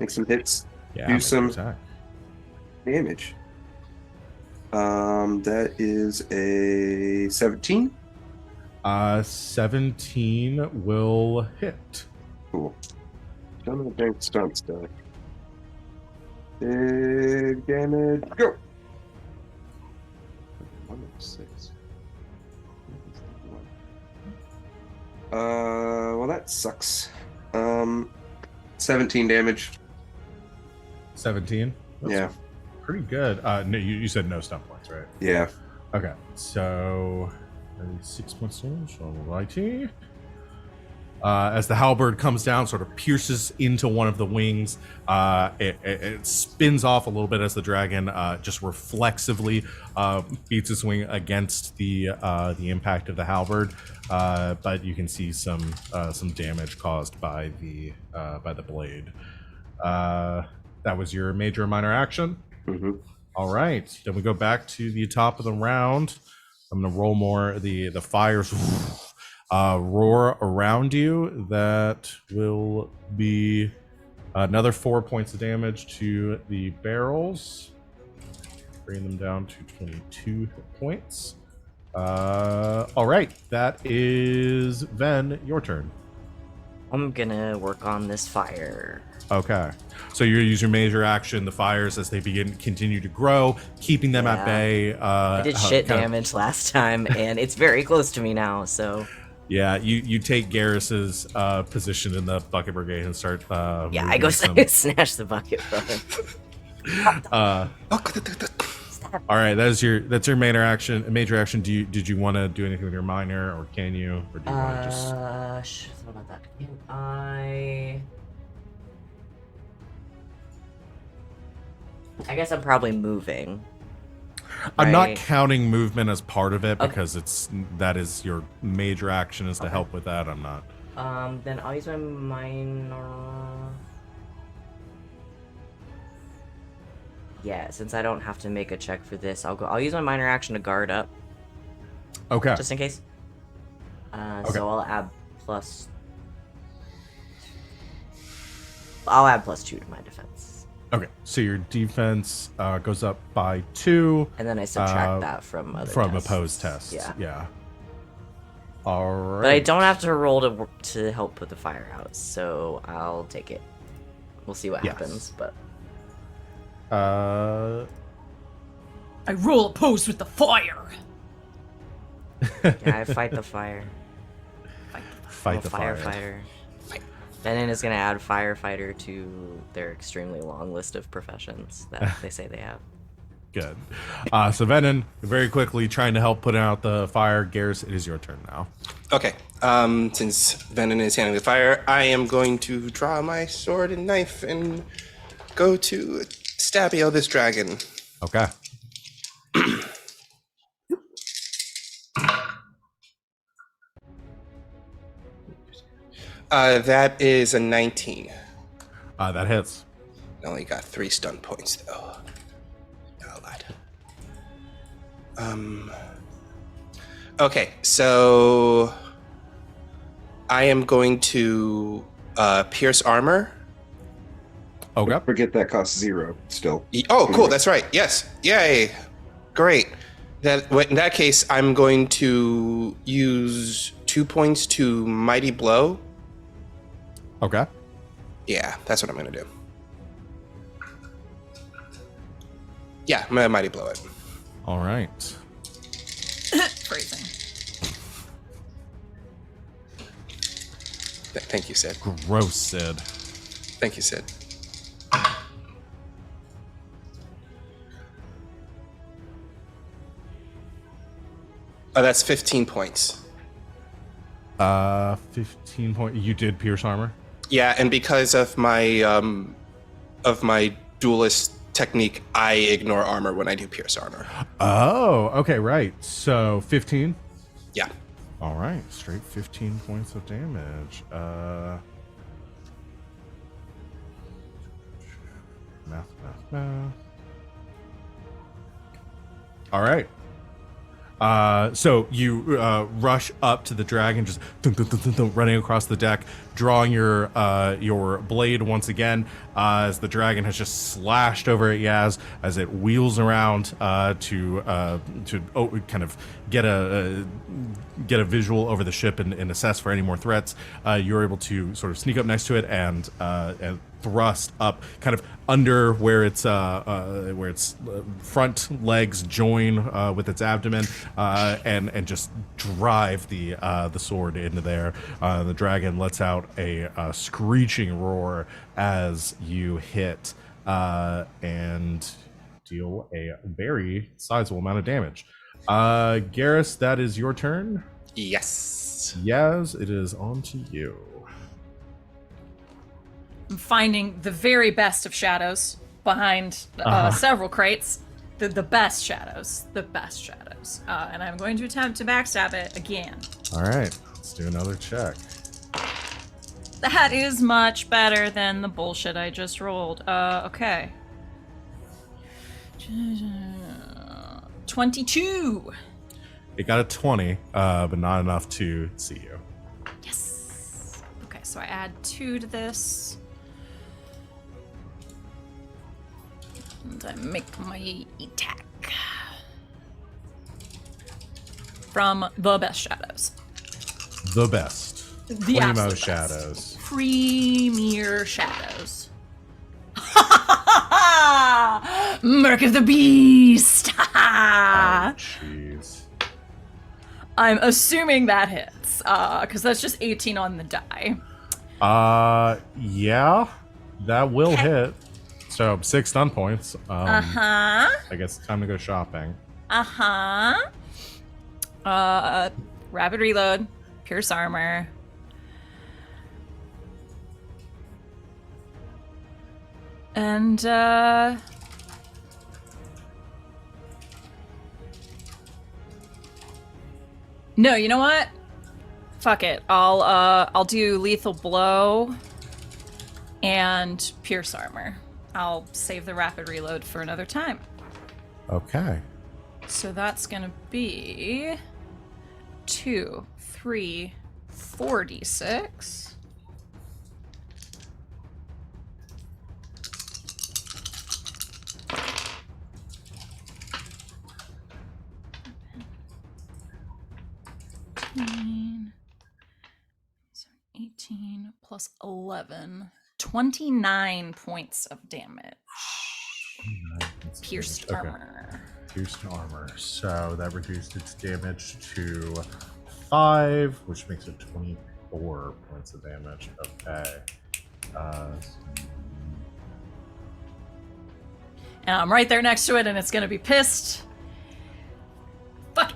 make some hits, Yeah, do make an some attack. damage. That is a 17. 17 will hit. Cool. Done with the bank stunt stuff. Big damage. Go. 106. Well, that sucks. 17 damage. 17. That's Yeah. pretty good. No, you said no stun points, right? Yeah. Okay, so 6 points damage. Alrighty. As the halberd comes down, sort of pierces into one of the wings. It spins off a little bit as the dragon just reflexively beats its wing against the impact of the halberd. But you can see some damage caused by the blade. That was your major and minor action. Mm-hmm. All right, then we go back to the top of the round. I'm gonna roll more. The fires roar around you. That will be another 4 points of damage to the barrels, bring them down to 22 hit points. All right, that is Ven. Your turn. I'm gonna work on this fire. Okay, so you use your major action, the fires, as they continue to grow, keeping them at Yeah. bay. I did shit damage last time, and it's very close to me now, so... Yeah, you take Garrus's position in the bucket brigade and start. Yeah, I go snatch the bucket from him. All right, that's your major action. Major action. Did you want to do anything with your minor, or can you, or do you want to just? What about that? Can I guess I'm probably moving. I'm not right? counting movement as part of it Okay. because that is your major action is to help with that. I'm not. Then I'll use my minor. Yeah, since I don't have to make a check for this, I'll use my minor action to guard up, Okay. just in case. Okay. So I'll add +2 to my defense. Okay. So your defense goes up by 2 And then I subtract that from other tests. opposed tests. Yeah. Yeah. All right. But I don't have to roll to help put the fire out, so I'll take it. We'll see what Yes. happens, but Uh. I roll opposed with the fire. yeah, I fight the fire. Fight I'm a the fire. firefighter. Venehn is gonna add firefighter to their extremely long list of professions that they say they have. Good. So Venehn, very quickly trying to help put out the fire. Garrus, it is your turn now. Okay. Since Venehn is handling the fire, I am going to draw my sword and knife and go to Stabio this dragon. Okay. That is a 19. That hits. I only got 3 stun points though. Not a lot. Okay, so I am going to pierce armor. Okay. Forget that costs 0 still. Oh, cool. That's right. Yes. Yay. Great. In that case, I'm going to use 2 points to mighty blow. Okay. Yeah, that's what I'm going to do. Yeah, I'm going to mighty blow it. All right. Phrasing. Thank you, Sid. Gross, Sid. Thank you, Sid. Oh, that's 15 points. 15 point. You did pierce armor. Yeah, and because of my duelist technique, I ignore armor when I do pierce armor. Oh, okay, right. So 15. Yeah. All right, straight 15 points of damage. Math. All right. So you rush up to the dragon, just running across the deck, drawing your blade once again, as the dragon has just slashed over at Yaz as it wheels around to kind of get a visual over the ship and assess for any more threats. You're able to sort of sneak up next to it and thrust up kind of under where its front legs join with its abdomen, and just drive the sword into there. The dragon lets out a screeching roar as you hit and deal a very sizable amount of damage. Garrus, that is your turn. Yes. Yes, it is on to you. I'm finding the very best of shadows behind several crates. The best shadows. The best shadows. And I'm going to attempt to backstab it again. All right, let's do another check. That is much better than the bullshit I just rolled. Okay. 22. It got a 20, but not enough to see you. Yes. Okay, so I add 2 to this. And I make my attack. From the best shadows. The best. The Primo absolute best. shadows. Premier shadows. Merc of the Beast! Oh, jeez. I'm assuming that hits, because that's just 18 on the die. Yeah, that will hit. So 6 stun points. Uh-huh. I guess it's time to go shopping. Uh-huh. Rapid reload, pierce armor. And, no, you know what? Fuck it. I'll do lethal blow and pierce armor. I'll save the rapid reload for another time. Okay. So that's gonna be 2, 3, 4d6. So 18 plus 11. 29 points of damage. Pierced armor. Pierced armor. So that reduced its damage to 5, which makes it 24 points of damage. Okay. And I'm right there next to it, and it's gonna be pissed. Fuck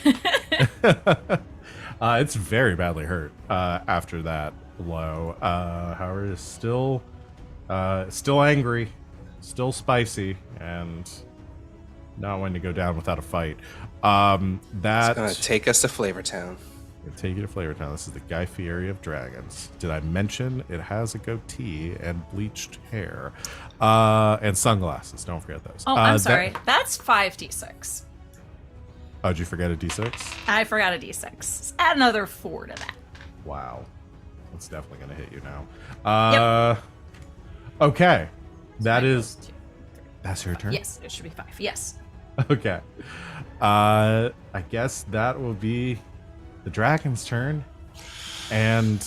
it. It's very badly hurt after that blow. However, it's still angry, still spicy, and not wanting to go down without a fight. That's It's gonna take us to Flavortown. take you to Flavortown. This is the Guy Fieri of dragons. Did I mention it has a goatee and bleached hair, and sunglasses? Don't forget those. Oh, I'm sorry. That's 5d6. Oh, did you forget a d6? I forgot a d6. Add another 4 to that. Wow. That's definitely going to hit you now. Okay. That's your turn? Yes, it should be 5. Yes. Okay. I guess that will be the dragon's turn. And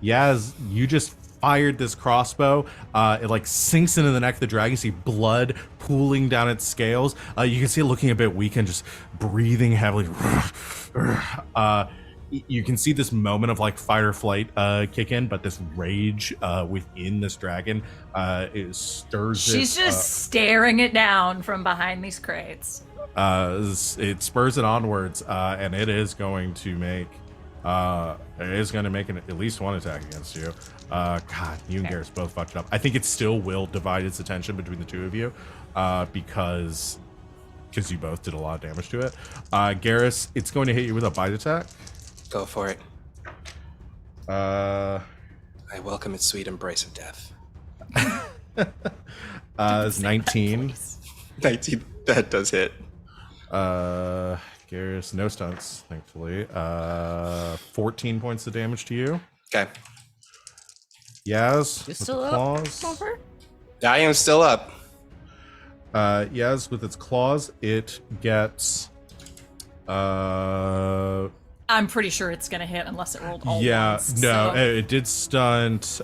Yaz, you just fired this crossbow. It like sinks into the neck of the dragon. You see blood pooling down its scales. You can see it looking a bit weak and just breathing heavily. You can see this moment of like fight or flight kick in, but this rage within this dragon it stirs. She's just staring it down from behind these crates. It spurs it onwards, and it is going to make at least one attack against you. God, you and Garas both fucked it up. I think it still will divide its attention between the two of you, because you both did a lot of damage to it. Garas, it's going to hit you with a bite attack. Go for it. I welcome its sweet embrace of death. It's 19. 19, that does hit. Garas, no stunts, thankfully. 14 points of damage to you. Okay. Yaz, You with still the up, claws. Bumper? I am still up. Yaz, with its claws, it gets I'm pretty sure it's gonna hit unless it rolled all once. No, So. it did stunt.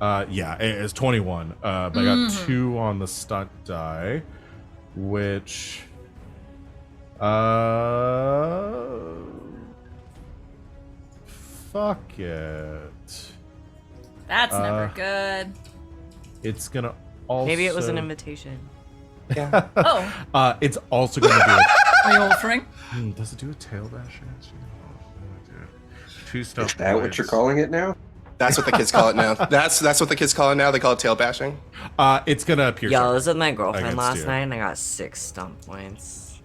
It's 21. But I got 2 on the stunt die, which fuck it. That's never good. It's gonna also Maybe it was an invitation. Yeah. Oh, it's also gonna do are you offering? does it do a tail dash? 2 stuff. Is that what you're calling it now? That's what the kids call it now. That's what the kids call it now. They call it tail bashing. It's gonna pierce. Yo, I armor was with my girlfriend against last you. night and I got 6 stump points.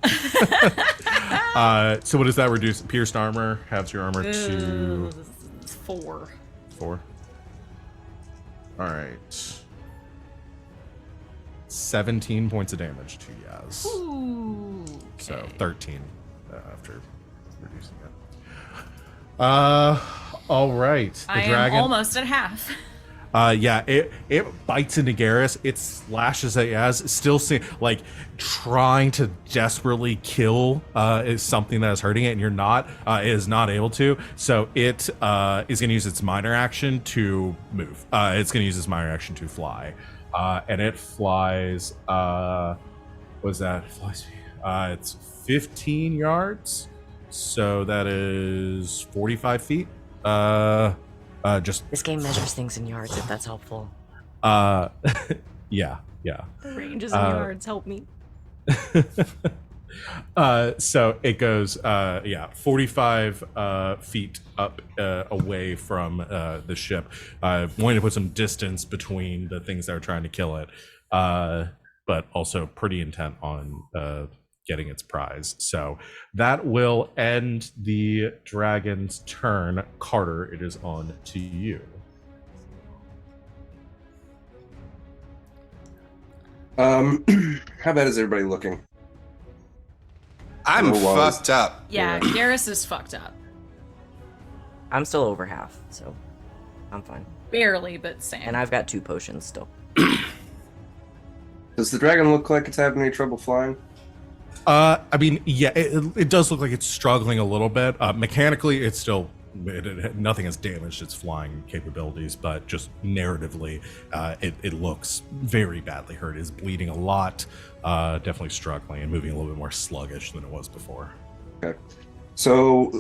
So what does that reduce? Pierced armor halves your armor to It's 4. 4. All right. 17 points of damage to Yaz. Ooh. So Okay. 13 after reducing it. All right. The I dragon. am almost at half. Yeah, it bites into Garas. It slashes at Yaz. Still like trying to desperately kill is something that is hurting it, and you're not. It is not able to. So it is going to use its minor action to move. It's going to use its minor action to fly, and it flies. What's that? It flies. It's 15 yards. So that is 45 feet. Just This game measures things in yards, if that's helpful. yeah. Ranges in yards, help me. So it goes 45 feet up away from the ship, wanting to put some distance between the things that are trying to kill it, but also pretty intent on getting its prize. So that will end the dragon's turn. Carter, it is on to you. How bad is everybody looking? I'm Oh, wow. fucked up. Yeah, Garas is fucked up. I'm still over half, so I'm fine. Barely, but same. And I've got 2 potions still. Does the dragon look like it's having any trouble flying? I mean, yeah, it does look like it's struggling a little bit. Mechanically, it's still nothing has damaged its flying capabilities, but just narratively, it looks very badly hurt. It is bleeding a lot, definitely struggling and moving a little bit more sluggish than it was before. Okay. So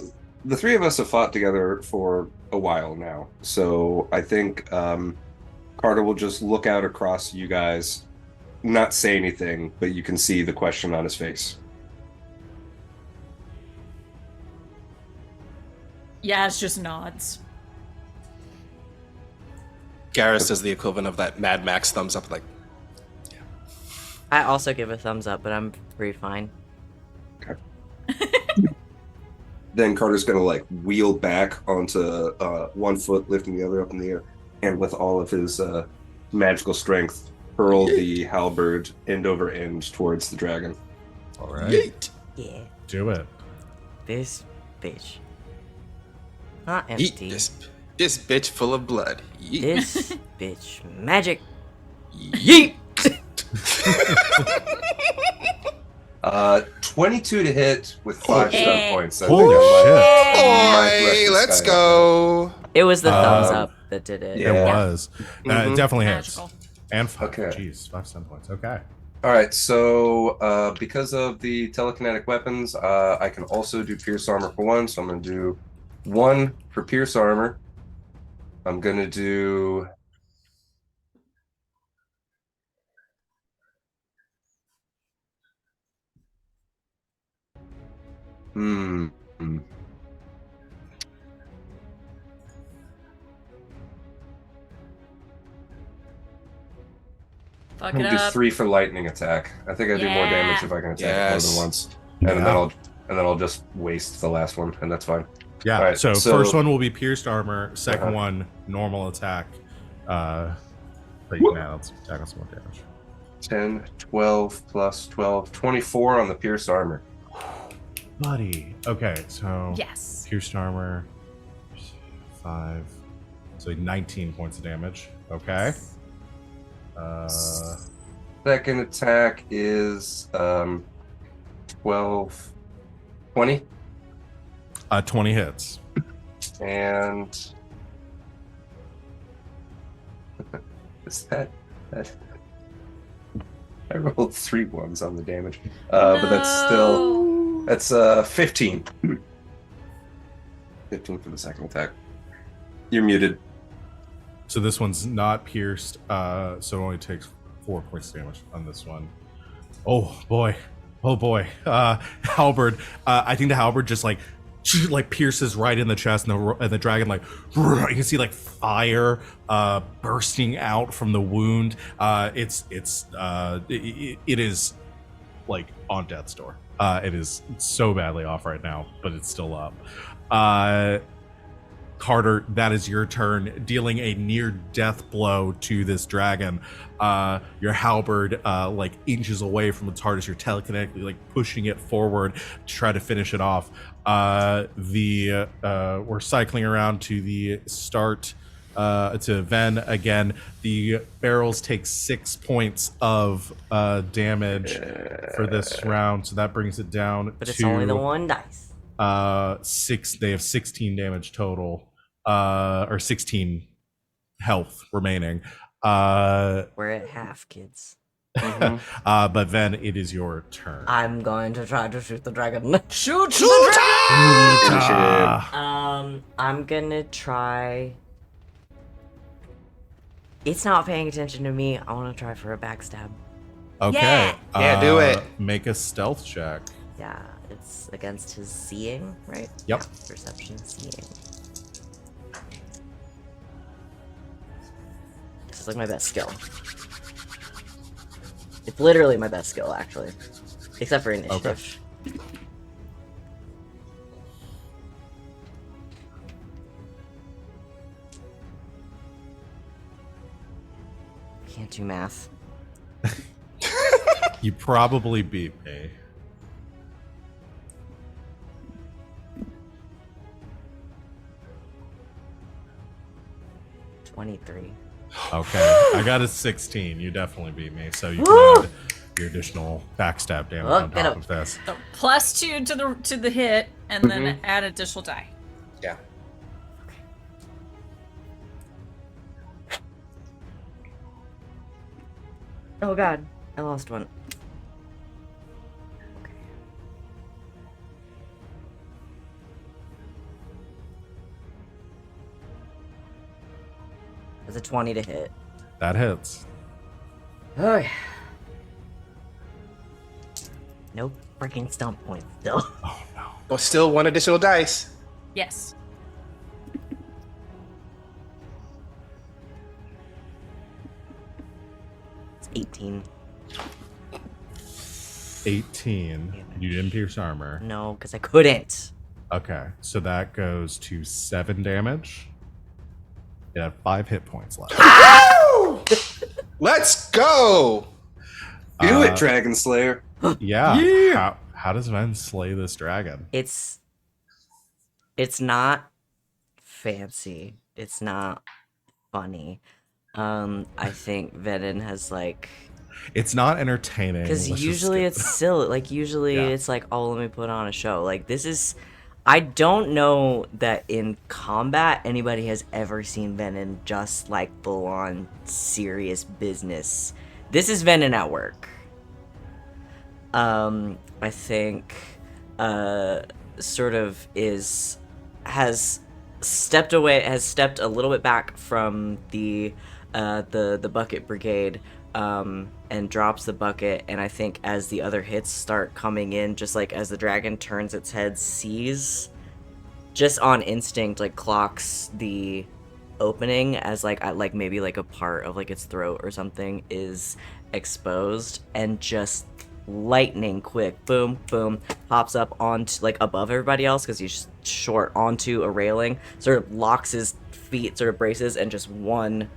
the three of us have fought together for a while now. So I think Carter will just look out across you guys, not say anything, but you can see the question on his face. Yaz just nods. Garas does the equivalent of that Mad Max thumbs up, like, I also give a thumbs up, but I'm pretty fine. Then Carter's gonna like wheel back onto one foot, lifting the other up in the air, and with all of his magical strength, hurl the halberd end over end towards the dragon. All right, yeet. Yeah. do it. This bitch. Not Yeet empty. this bitch full of blood. Yeet. This bitch magic. Yeet. 22 to hit with 5 Yeah. stun points. I Holy think I shit. might Boy, rest this let's guy go. It was the thumbs Um, up that did it. yeah. It was. Mhm. Definitely hits. Magical. And 5. Okay. Jeez, 5 stun points. Okay. All right, so because of the telekinetic weapons, I can also do pierce armor for 1. So I'm going to do 1 for pierce armor. I'm going to do Hmm. Fuck I'm it gonna do up. 3 for lightning attack. I think I do more Yeah. damage if I can attack more Yes. than once, and then Yeah. I'll just waste the last one, and that's fine. Yeah. All right, so, so- first one will be pierced armor. Second Uh-huh. one, normal attack. But you can attack on some more damage. 10, 12 plus 12, 24 on the pierced armor. Buddy. Okay, so Yes. pierced armor, 5. So 19 points of damage. Okay. Second attack is 12, 20, 20 hits. and is that I rolled 3 ones on the damage, but that's 15. 15 for the second attack. You're muted. So this one's not pierced, so it only takes 4 points of damage on this one. Oh boy. Halberd. I think the halberd just like like pierces right in the chest, and the dragon like you can see like fire bursting out from the wound. It is like on death's door. It is so badly off right now, but it's still up. Carter, that is your turn, dealing a near-death blow to this dragon. Your halberd like inches away from its heart as you're telekinetically like pushing it forward to try to finish it off. We're cycling around to the start to Venn again. The barrels take 6 points of damage for this round, so that brings it down But to it's only the one dice. 6. They have 16 damage total, or 16 health remaining. We're at half, kids. But Venn, it is your turn. I'm going to try to shoot the dragon. Shoot I'm gonna try. It's not paying attention to me. I want to try for a backstab. Okay. Yeah, do it. Make a stealth check. Yeah, it's against his seeing, right? Yep. Yeah, perception, seeing. This is like my best skill. It's literally my best skill, actually. Except for initiative. Can't do math. You probably beat me. $23. Okay, I got a 16. You definitely beat me, so you can add your additional backstab damage on get top up. of this. So +2 to the hit, and then add additional die. Yeah. Oh god, I lost one. Okay. It's a 20 to hit. That hits. Oh yeah. No freaking stump points still. Oh no. But still 1 additional dice. Yes. It's 18. 18. You didn't pierce armor. No, because I couldn't. Okay, so that goes to 7 damage. You have 5 hit points left. Let's go. Do it, Dragon Slayer. Yeah. How does Venn slay this dragon? It's not fancy. It's not funny. I think Venehn has like, It's not entertaining. because Let's just usually skip it's silly. Like usually Yeah. it's like, oh, let me put on a show. Like this is, I don't know that in combat anybody has ever seen Venehn just like full on serious business. This is Venehn at work. I think sort of has stepped a little bit back from the bucket brigade, and drops the bucket, and I think as the other hits start coming in, just like as the dragon turns its head, sees, just on instinct, like clocks the opening as like maybe like a part of like its throat or something is exposed, and just lightning quick, boom boom, pops up onto like above everybody else because he's short, onto a railing, sort of locks his feet, sort of braces, and just one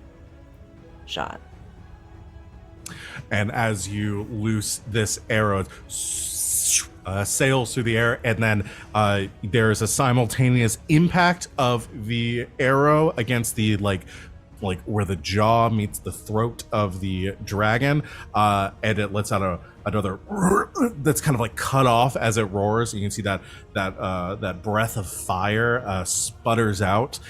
shot. And as you loose this arrow, it sails through the air, and then there is a simultaneous impact of the arrow against the like where the jaw meets the throat of the dragon, and it lets out another that's kind of like cut off as it roars. You can see that breath of fire sputters out.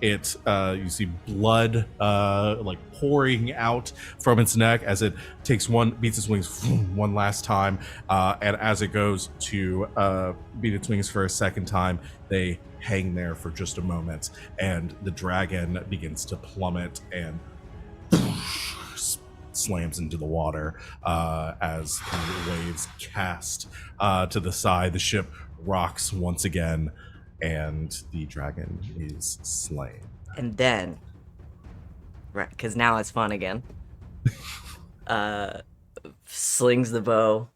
You see blood like pouring out from its neck as it beats its wings one last time, and as it goes to beat its wings for a second time, they hang there for just a moment, and the dragon begins to plummet and slams into the water as the waves cast to the side. The ship rocks once again, and the dragon is slain. And then, right, because now it's fun again. Slings the bow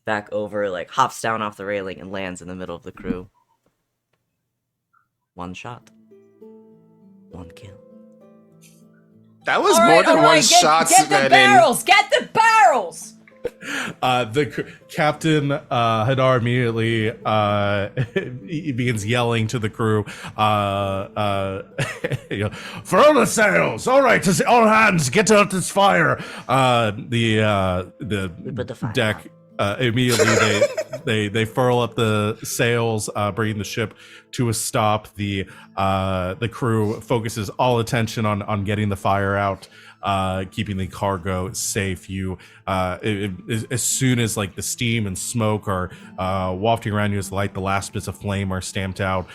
back over, like hops down off the railing and lands in the middle of the crew. One shot. One kill. That was more than one shot. Get the barrels! Get the barrels! Captain Hadar immediately he begins yelling to the crew, "Furl the sails! All right, all hands, get out this fire!" The fire deck immediately they furl up the sails, bringing the ship to a stop. The crew focuses all attention on getting the fire out. Keeping the cargo safe. You, as soon as like the steam and smoke are wafting around you, as the last bits of flame are stamped out,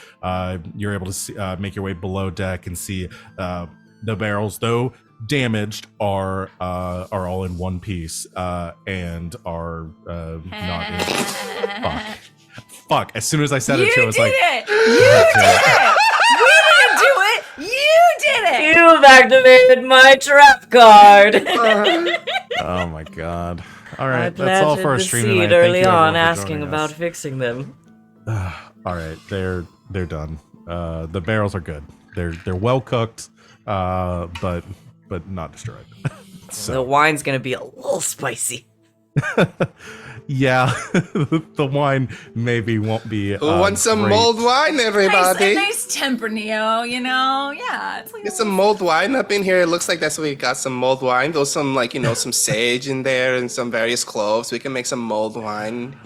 you're able to see, make your way below deck and see the barrels, though damaged, are all in one piece and are not in. Fuck! As soon as I said it, I was like, You did it! We didn't do it! You did it! You've activated my trap card. "Oh my god!" All I right, that's all planted for our the stream seed tonight. Thank early you, everyone, on, for asking joining about us. fixing them. All right, they're done. The barrels are good. They're well cooked, but not destroyed. The So wine's gonna be a little spicy. yeah, the wine maybe won't be. Who wants some great. mulled wine, Nice, everybody? a nice Tempranillo, you know? Yeah, it's like Get some mulled wine up in here. It looks like that's what we got, some mulled wine. There's some, like, some sage in there and some various cloves. We can make some mulled wine,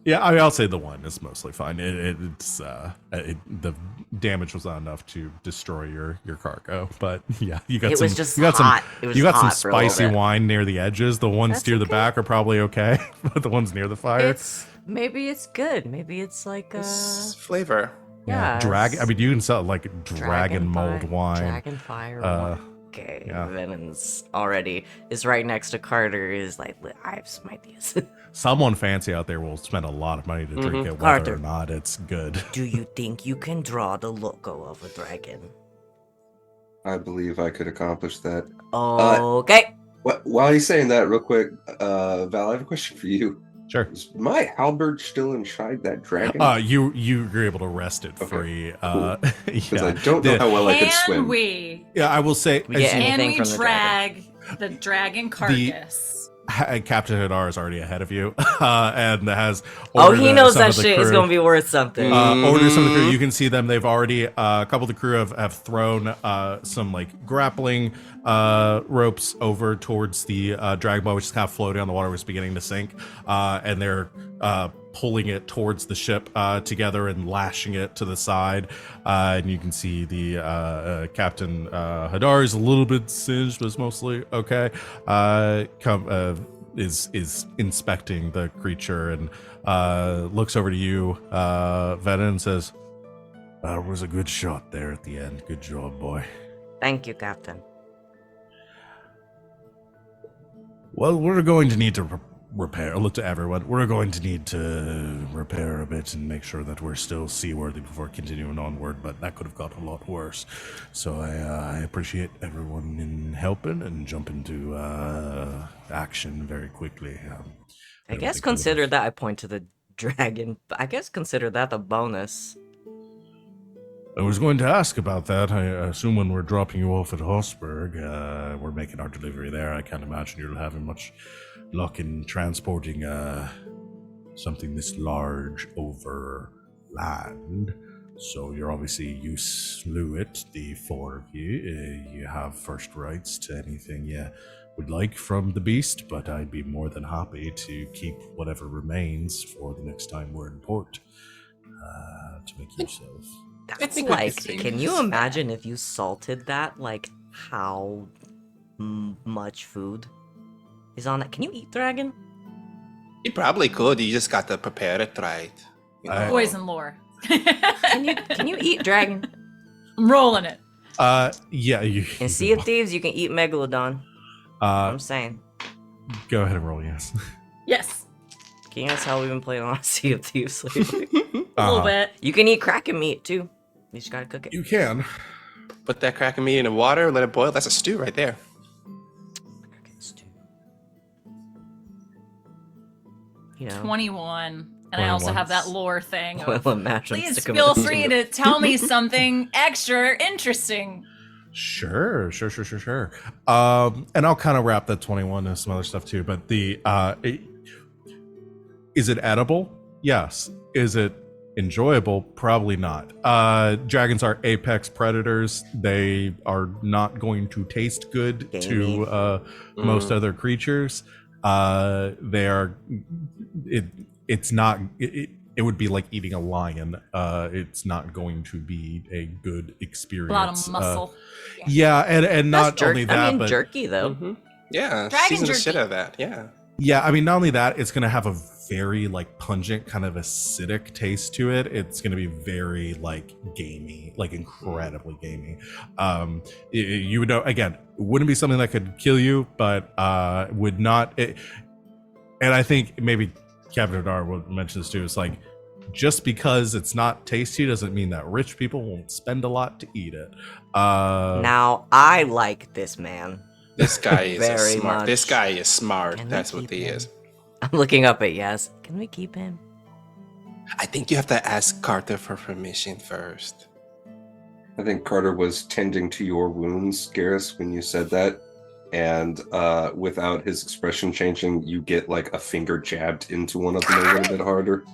Yeah, I'll say the wine is mostly fine. The damage was not enough to destroy your cargo, but yeah, you got It some. was just you got hot. some. It was you got some hot for a little spicy bit. wine near the edges. The ones That's near the okay. back are probably okay, but the ones near the fire. Maybe it's good. Maybe it's like It's flavor. yeah. Dragon. I mean, you can sell like dragon mulled wine. Dragon fire. Okay, yeah. Venen's already is right next to Carter. Is like, I have some ideas. Someone fancy out there will spend a lot of money to drink it, whether Carter. or not it's good. Do you think you can draw the logo of a dragon? I believe I could accomplish that. Okay. While he's saying that, real quick, Val, I have a question for you. Sure. Is my halberd still inside that dragon? You're able to wrest it Okay, free. Because I Yeah. don't know how well I could swim. Can we? Yeah, I will say. We get as you- anything we from the drag the dragon carcass? Captain Hadar is already ahead of you, and has. Oh, ordered, he knows some that of the shit is crew- gonna be worth something. Order some of the crew. You can see them. They've already a couple of the crew have thrown some like grappling ropes over towards the drag boat, which is kind of floating on the water, which is beginning to sink, and they're pulling it towards the ship together and lashing it to the side. And you can see the Captain Hadar is a little bit singed, but it's mostly okay. Is inspecting the creature and looks over to you, Venehn, and says, "That was a good shot there at the end. Good job, boy." Thank you, Captain. Well, we're going to need to repair. Look to everyone. We're going to need to repair a bit and make sure that we're still seaworthy before continuing onward. But that could have got a lot worse. So I appreciate everyone in helping and jumping to action very quickly. I guess consider that. I point to the dragon. I guess consider that a bonus. I was going to ask about that. I assume when we're dropping you off at Hossberg, we're making our delivery there. I can't imagine you're having much luck in transporting something this large over land. So you're obviously you slew it, the four of you. You have first rights to anything you would like from the beast, but I'd be more than happy to keep whatever remains for the next time we're in port to make use of. That's think we like, could can see you that. imagine if you salted that? Like, how much food is on that? Can you eat dragon? You probably could. You just got to prepare it right. Poison lore. Can you eat dragon? I'm rolling it. Yeah. In Sea of Thieves, you can eat megalodon. Uh, I'm saying. Go ahead and roll, yes. Yes. Can you guys tell we've been playing on Sea of Thieves lately? A little bit. You can eat Kraken meat too. You just gotta cook it. You can. Put that Kraken meat in the water, let it boil. That's a stew right there. Kraken stew. You know, 21. And I also 21. have that lore thing. boil Of, and mash and please stick 'em feel in the free stew. to tell me something extra interesting. Sure. And I'll kind of wrap that 21 and some other stuff too. But is it edible? Yes. Is it enjoyable? Probably not. Dragons are apex predators. They are not going to taste good Gamey. to most other creatures. They are. It's not. It would be like eating a lion. It's not going to be a good experience. A lot of muscle. Yeah, and not That's only that, but jerky though. Yeah, Dragon season the jerky. shit out of that. Yeah. yeah, I mean, not only that, it's gonna have a very like pungent, kind of acidic taste to it. It's gonna be very like gamey, like incredibly gamey. You would know again, it wouldn't be something that could kill you, but would not. And I think maybe Captain Hadar would mention this too. It's like just because it's not tasty doesn't mean that rich people won't spend a lot to eat it. Now I like this man. This guy is Very smart. much. This guy is smart. Can we That's what keep he him? is. I'm looking up at Yas. Can we keep him? I think you have to ask Carter for permission first. I think Carter was tending to your wounds, Garas, when you said that. And without his expression changing, you get like a finger jabbed into one of them a little bit harder.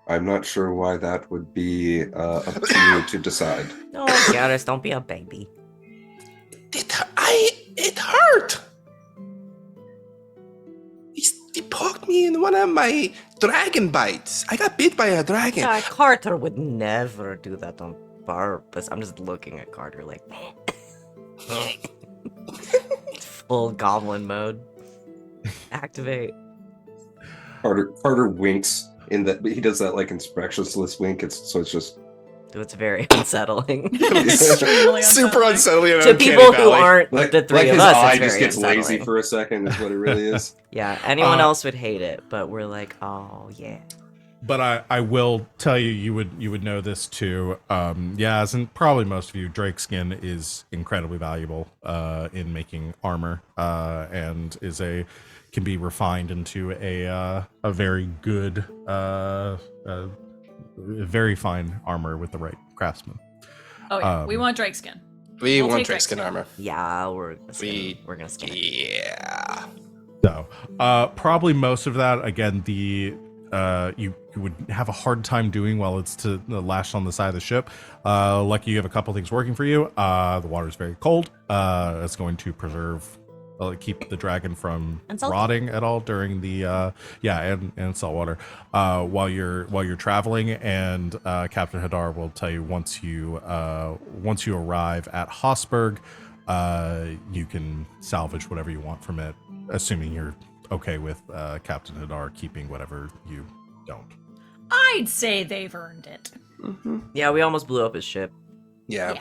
I'm not sure why that would be up to you to decide. No, Garas, don't be a baby. It hurt. He poked me in one of my dragon bites. I got bit by a dragon. Carter would never do that on purpose. I'm just looking at Carter like full goblin mode. Activate. Carter winks in that, but he does that like expressionless wink. It's just So it's very unsettling. Extremely Super unsettling. and To uncanny people who valley. aren't like, the three like of his us, eye it's just very gets unsettling. lazy for a second. Is what it really is. Yeah, anyone else would hate it, but we're like, oh yeah. But I will tell you, you would know this too. Yeah, as in probably most of you, Drake skin is incredibly valuable in making armor, and can be refined into a very good, very fine armor with the right craftsman. Oh yeah, we want Drake skin. We We'll want take Drake skin Drake armor. Yeah, we're gonna skin it. Yeah. So probably most of that again, you would have a hard time doing while it's to lashed on the side of the ship. Lucky you have a couple things working for you. The water is very cold. It's going to keep the dragon from And salty. rotting at all during the and salt water while you're traveling. And Captain Hadar will tell you once you arrive at Hosberg, you can salvage whatever you want from it, assuming you're okay with Captain Hadar keeping whatever you don't. I'd say they've earned it. Yeah, we almost blew up his ship. Yeah.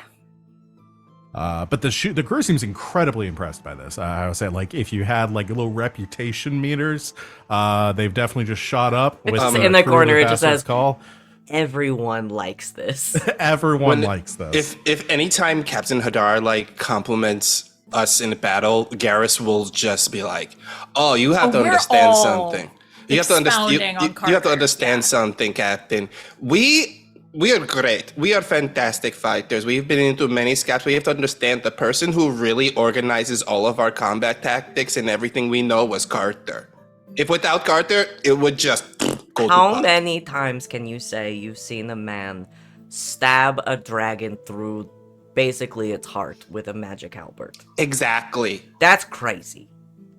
But the crew seems incredibly impressed by this. I would say, like, if you had like little reputation meters, they've definitely just shot up. With In the crew corner, of it just Bastards says, "Call." Everyone likes this. Everyone likes this. If anytime Captain Hadar like compliments us in battle, Garas will just be like, "Oh, you have to we're understand all something. You have to understand. expounding on You have to Carter, understand yeah. something, Captain. We are great. We are fantastic fighters. We've been into many scouts. We have to understand the person who really organizes all of our combat tactics and everything we know was Carter. If without Carter, it would just go to How pot. many times can you say you've seen a man stab a dragon through basically its heart with a magic halberd? Exactly. That's crazy.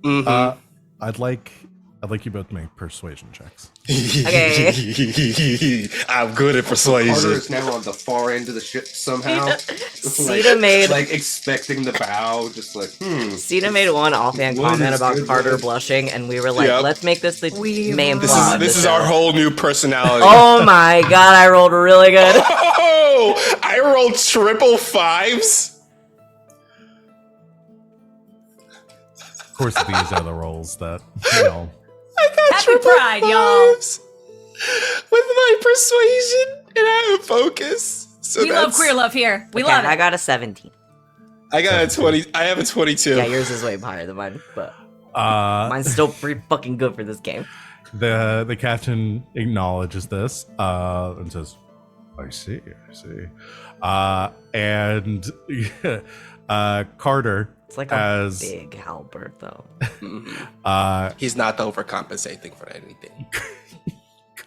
Mhm. I'd like you both to make persuasion checks. Okay. I'm good at Carter persuasion. is now on the far end of the ship somehow. Sita made like expecting the bow, just like Sita made one offhand What comment is about good Carter with- blushing, and we were like, Yep. let's make this the main This plot. is of this the is show. our whole new personality. Oh my god, I rolled really good. Oh, I rolled triple fives. course, these are the roles that you know. I got Happy triple Pride, y'all. fives with my persuasion, and I have focus. So We love queer love here. We Okay, love it. I got a 17. I got a 20. I have a 22. Yeah, yours is way higher than mine, but Uh, mine's still pretty fucking good for this game. the captain acknowledges this and says, "I see, and Carter, It's like a as big halberd, though. He's not overcompensating for anything.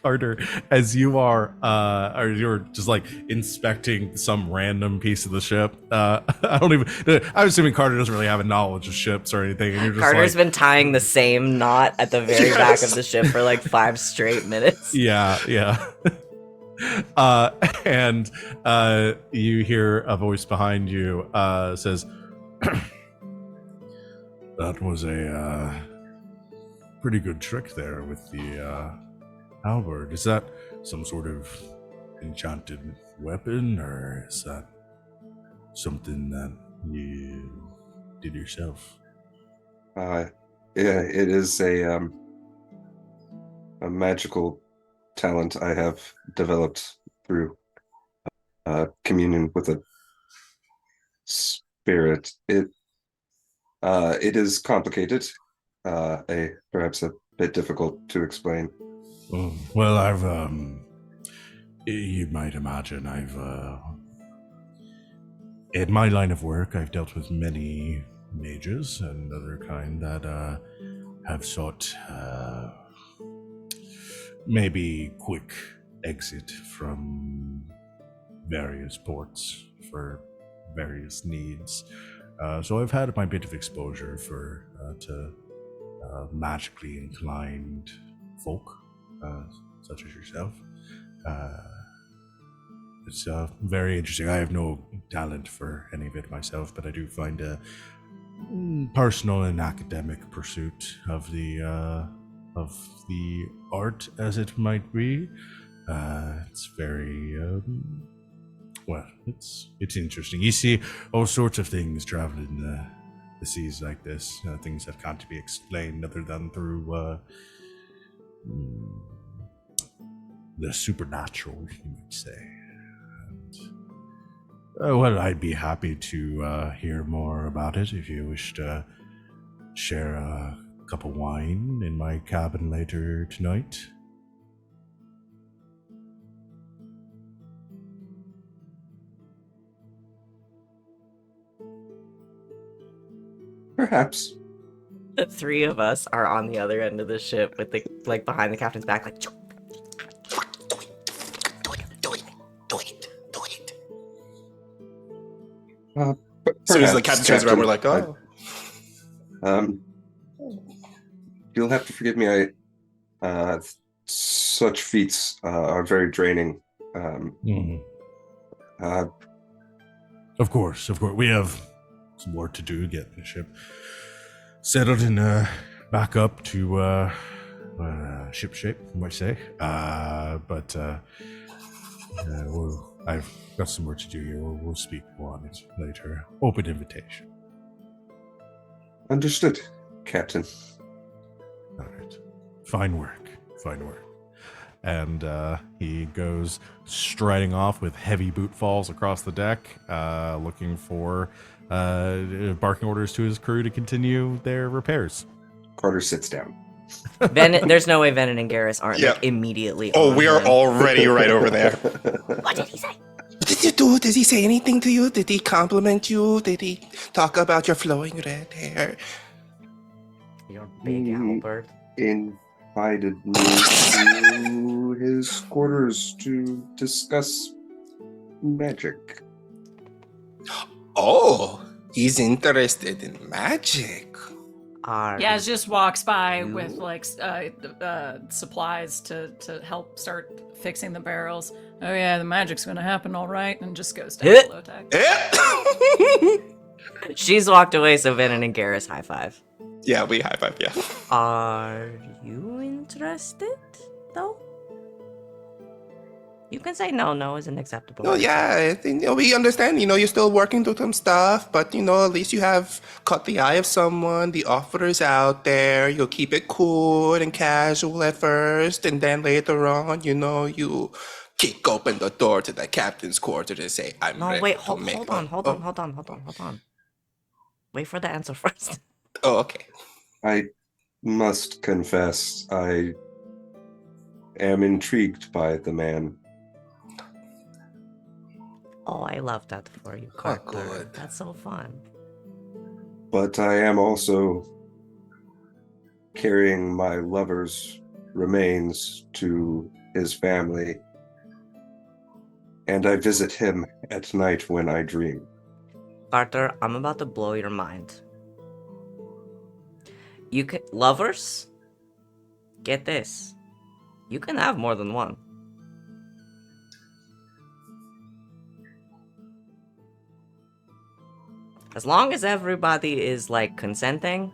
Carter, as you are, or you're just like inspecting some random piece of the ship. I don't even. I'm assuming Carter doesn't really have a knowledge of ships or anything. And you're just Carter's like, been tying the same knot at the very back of the ship for like 5 straight minutes. yeah. And you hear a voice behind you says, "That was a pretty good trick there with the halberd. Is that some sort of enchanted weapon, or is that something that you did yourself?" Yeah, it is a magical talent I have developed through communion with a spirit. It is complicated, perhaps a bit difficult to explain. Well, I've you might imagine I've in my line of work I've dealt with many mages and other kind that have sought maybe quick exit from various ports for various needs. So I've had my bit of exposure to magically inclined folk, such as yourself. It's very interesting. I have no talent for any of it myself, but I do find a personal and academic pursuit of the art, as it might be. It's very well. It's interesting. You see all sorts of things traveling the seas like this. Things that can't be explained other than through the supernatural, you might say. And, well, I'd be happy to hear more about it if you wish to share a cup of wine in my cabin later tonight. Perhaps. The 3 of us are on the other end of the ship with the like behind the captain's back, like. Do it. As soon as the captain turns around, we're like, oh. You'll have to forgive me. Such feats are very draining. Of course. We have some work to do, get the ship settled and back up to ship shape, you might say. But I've got some work to do here. We'll speak more on it later. Open invitation. Understood, Captain. All right. Fine work. And he goes striding off with heavy boot falls across the deck, looking for barking orders to his crew to continue their repairs. Carter sits down. There's no way Venehn and Garas aren't Yeah. like immediately. Oh, on we are him. already right over there. What did he say? What did you do? Did he say anything to you? Did he compliment you? Did he talk about your flowing red hair? Your big halberd. Invited me to his quarters to discuss magic. Oh, he's interested in magic. Yaz just walks by with like supplies to help start fixing the barrels. Oh yeah, the magic's gonna happen all right, and just goes down low tech. She's walked away, so Venehn and Garas high five. Yeah, we high five, yeah. Are you interested, though? You can say no. No isn't acceptable. No, yeah, I think, we understand. You're still working through some stuff, but at least you have caught the eye of someone. The offer is out there. You'll keep it cool and casual at first, and then later on, you kick open the door to the captain's quarters and say, "I'm No, ready wait. to Hold make on. love." Hold on. Wait for the answer first. Oh, okay. I must confess, I am intrigued by the man. Oh, I love that for you, Carter. good. That's so fun. But I am also carrying my lover's remains to his family, and I visit him at night when I dream. Carter, I'm about to blow your mind. You can lovers? Get this. You can have more than one. As long as everybody is like consenting.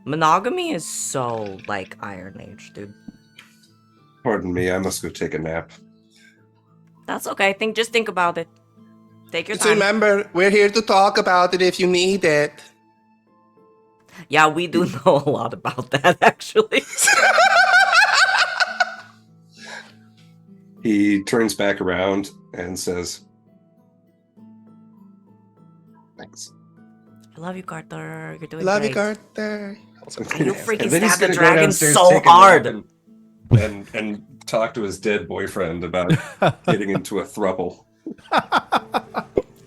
Monogamy is so like Iron Age, dude. Pardon me, I must go take a nap. That's okay. Just think about it. Take your Just time. remember, we're here to talk about it if you need it. Yeah, we do know a lot about that, actually. He turns back around and says, "Thanks." I love you, Carter. You're doing Love you, great. Carter. You freaking And then he's stabbed the gonna go dragon downstairs, so take a nap, hard. and talk to his dead boyfriend about getting into a throuple.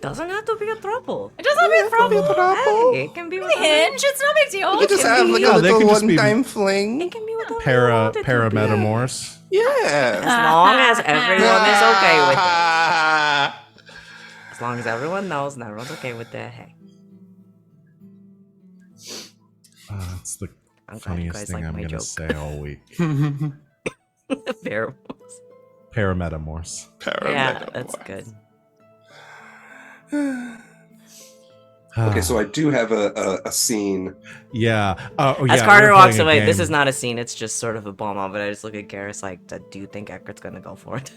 Doesn't have to be a throuple. It doesn't have to be a problem. Hey, it can be with Hinge, it's no big deal. You just have like Yeah, a they little can just be- one-time fling. It can be with a Parametamorphs. Yeah. As long as everyone is okay with it. Ah. As long as everyone knows and everyone's okay with it. Hey, That's the I'm glad you funniest guys thing like I'm my going to joke. say all week. Fair. Parametamorphs. Yeah, that's good. Okay, so I do have a scene. Yeah. Oh, yeah. As Carter we're walks playing a away, this game. is not a scene, it's just sort of a bomb on, but I just look at Garas like, do you think Eckert's gonna go for it?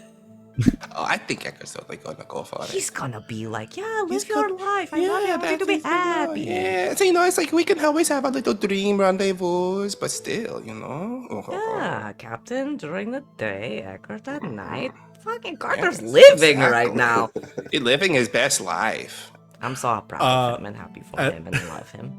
Oh, I think Ecker's totally gonna go for it. He's gonna be like, yeah, live He's your gonna- life. I love you. I want you to be that's his happy. Yeah, so it's like we can always have a little dream rendezvous, but still, Yeah, Captain during the day, Eckert at night. Fucking Carter's Yes, living exactly. right now. He's living his best life. I'm so proud of him and happy for him and love him.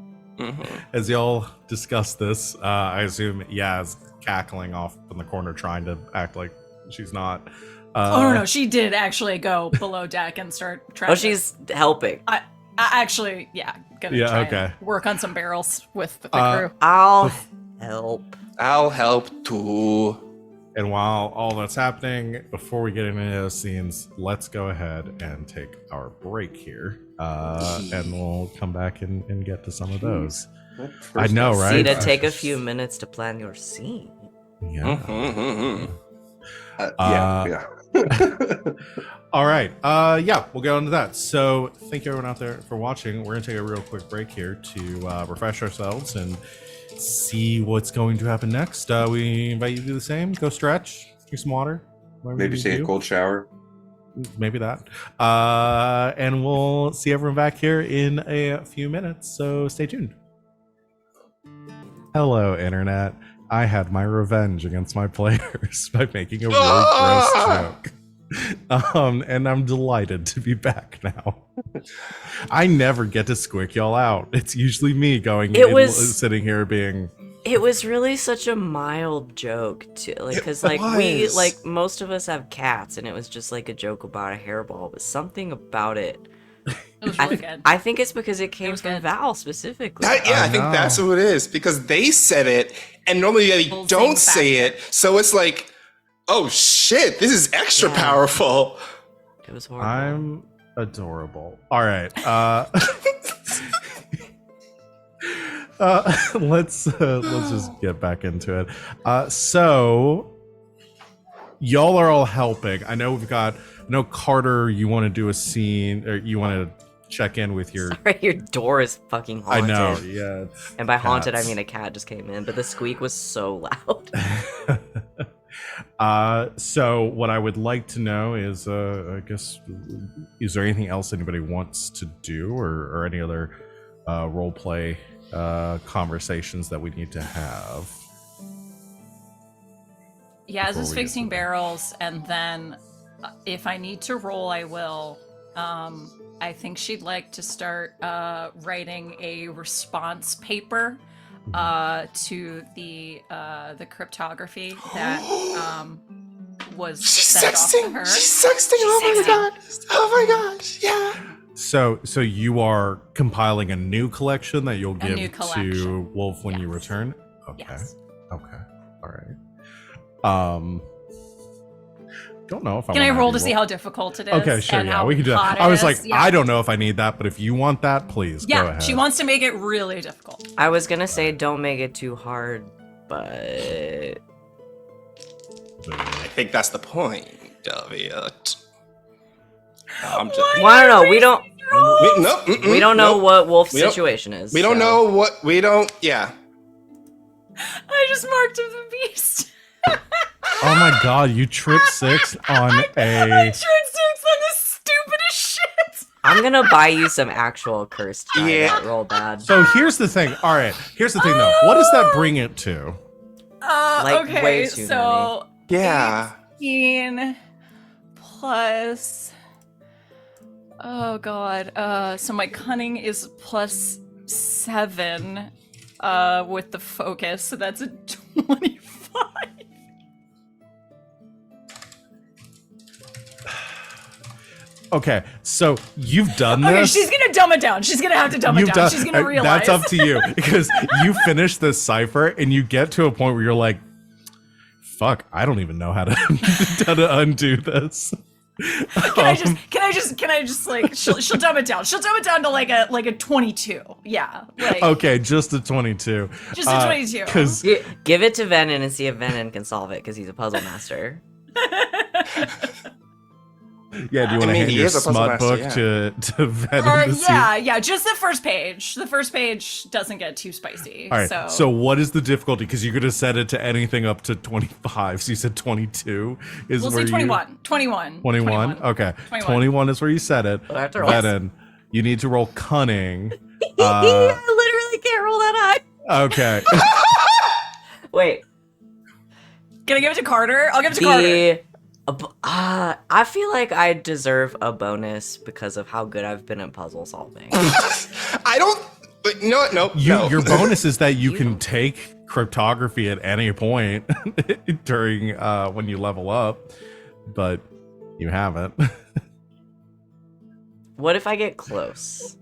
As y'all discuss this, I assume Yaz cackling off in the corner trying to act like she's not. Oh no, she did actually go below deck and start trying. Oh, she's helping. I actually, yeah, gonna Yeah, try okay. and work on some barrels with the crew. I'll help. I'll help too. And while all that's happening, before we get into those scenes, let's go ahead and take our break here. And we'll come back and get to some of those. I know, right? See, to take a few minutes to plan your scene. Yeah. Yeah. All right. Yeah, we'll get into that. So thank you everyone out there for watching. We're going to take a real quick break here to refresh ourselves and see what's going to happen next. We invite you to do the same. Go stretch, drink some water. whatever Maybe you take do. a cold shower. Maybe that. And we'll see everyone back here in a few minutes. So stay tuned. Hello, Internet. I had my revenge against my players by making a really gross joke. And I'm delighted to be back now. I never get to squick y'all out. It's usually me going sitting here being... It was really such a mild joke too, like because It we was. like most of us have cats, and it was just like a joke about a hairball, but something about it. It was really good. I think it's because it came was from good. Val specifically. I think know. that's what it is because they said it, and normally they People don't sing say it, so it's like, oh shit, this is extra Yeah. powerful. It was horrible. I'm adorable. All right. Let's just get back into it. So y'all are all helping. I know Carter, you want to do a scene, or you want to check in with your... Sorry, your door is fucking I haunted. know, yeah. And by haunted, I cats. mean a cat just came in, but the squeak was so loud. So what I would like to know is, I guess, is there anything else anybody wants to do, or any other role play conversations that we need to have? Yeah, Before this is we get fixing to that. barrels, and then if I need to roll, I will. I think she'd like to start writing a response paper to the cryptography that was She's sent off to sexting. her. She's sexting. Oh my god. Oh my gosh. Yeah. So you are compiling a new collection that you'll give new to collection. Wolf when you Yes. return? Okay. Yes. Okay. All right. Don't know if I Can I wanna roll have to you see how difficult it is? Okay, sure, and yeah, how we can do that. hot it I was is? like, Yeah. I don't know if I need that, but if you want that, please go Yeah, ahead. she wants to make it really difficult. I was gonna say don't make it too hard, but I think that's the point of it. I'm just. well, I don't know. We don't. We don't know nope. what Wolf's We don't- situation is. We don't so- know what we don't. Yeah. I just marked him the beast. Oh my god, you trip 6 on I a. tried 6 on the stupidest shit. I'm gonna buy you some actual cursed die Yeah. that roll bad. So here's the thing. All right, here's the thing though. What does that bring it to? Like, Okay, way too so Yeah. 18 plus. Oh god. So my cunning is plus 7 with the focus, so that's a 25. Okay, so you've done Okay, this. she's gonna dumb it down. She's gonna have to dumb it You've down. done. She's gonna realize. That's up to you because you finish this cipher and you get to a point where you're like, "Fuck, I don't even know how to how to undo this." Can I just like she'll dumb it down. She'll dumb it down to like a 22. Yeah. Like Okay, just a 22. Just a 22. Because Give it to Venehn and see if Venehn can solve it because he's a puzzle master. yeah, do you want to mean, hand he your is a puzzle smut master, book yeah. to Venehn to see? yeah, just the first page. The first page doesn't get too spicy. All right. So what is the difficulty? Because you could have set it to anything up to 25. So you said 22 is we'll where say 21. 21. 21. Okay. 21 is where you set it. Well, after all- Venehn, you need to roll cunning. I literally can't roll that high. Okay. Wait. Can I give it to Carter? I'll give it to Carter. I feel like I deserve a bonus because of how good I've been at puzzle solving. I don't. But you know what? Nope. You, no. Your bonus is that you can take cryptography at any point during when you level up, but you haven't. What if I get close?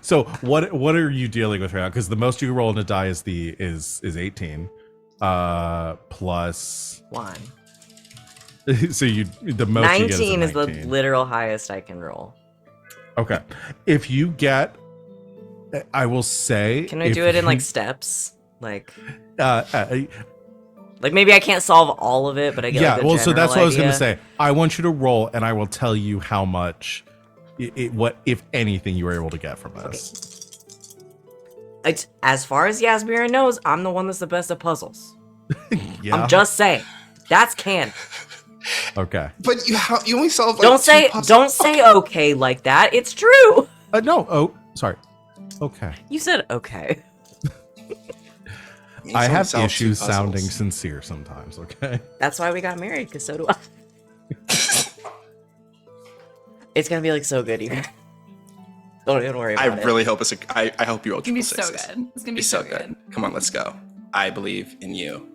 So what are you dealing with right now? Because the most you can roll in a die is 18. Plus 1. so the most you get 19 is is a the 19. literal highest I can roll. Okay. If you get, I will say, Can I if do it in you- like steps? Like uh, maybe I can't solve all of it, but I get yeah, like, a well, so that's what I was general going to idea. say. I want you to roll, and I will tell you how much, what if anything, you were able to get from this. It's, as far as Yasmera knows, I'm the one that's the best at puzzles. Yeah. I'm just saying. That's canon. Okay. But you only solve. Like, Don't say okay like that. It's true. No. Oh, sorry. Okay. You said okay. I have issues sounding sincere sometimes. Okay. That's why we got married, because so do I. It's gonna be like so good, you guys. Don't even worry I about it. really hope it's. I hope you roll It's gonna be triple so sixes. good. It's gonna be Be so so good. good. Come on, let's go. I believe in you.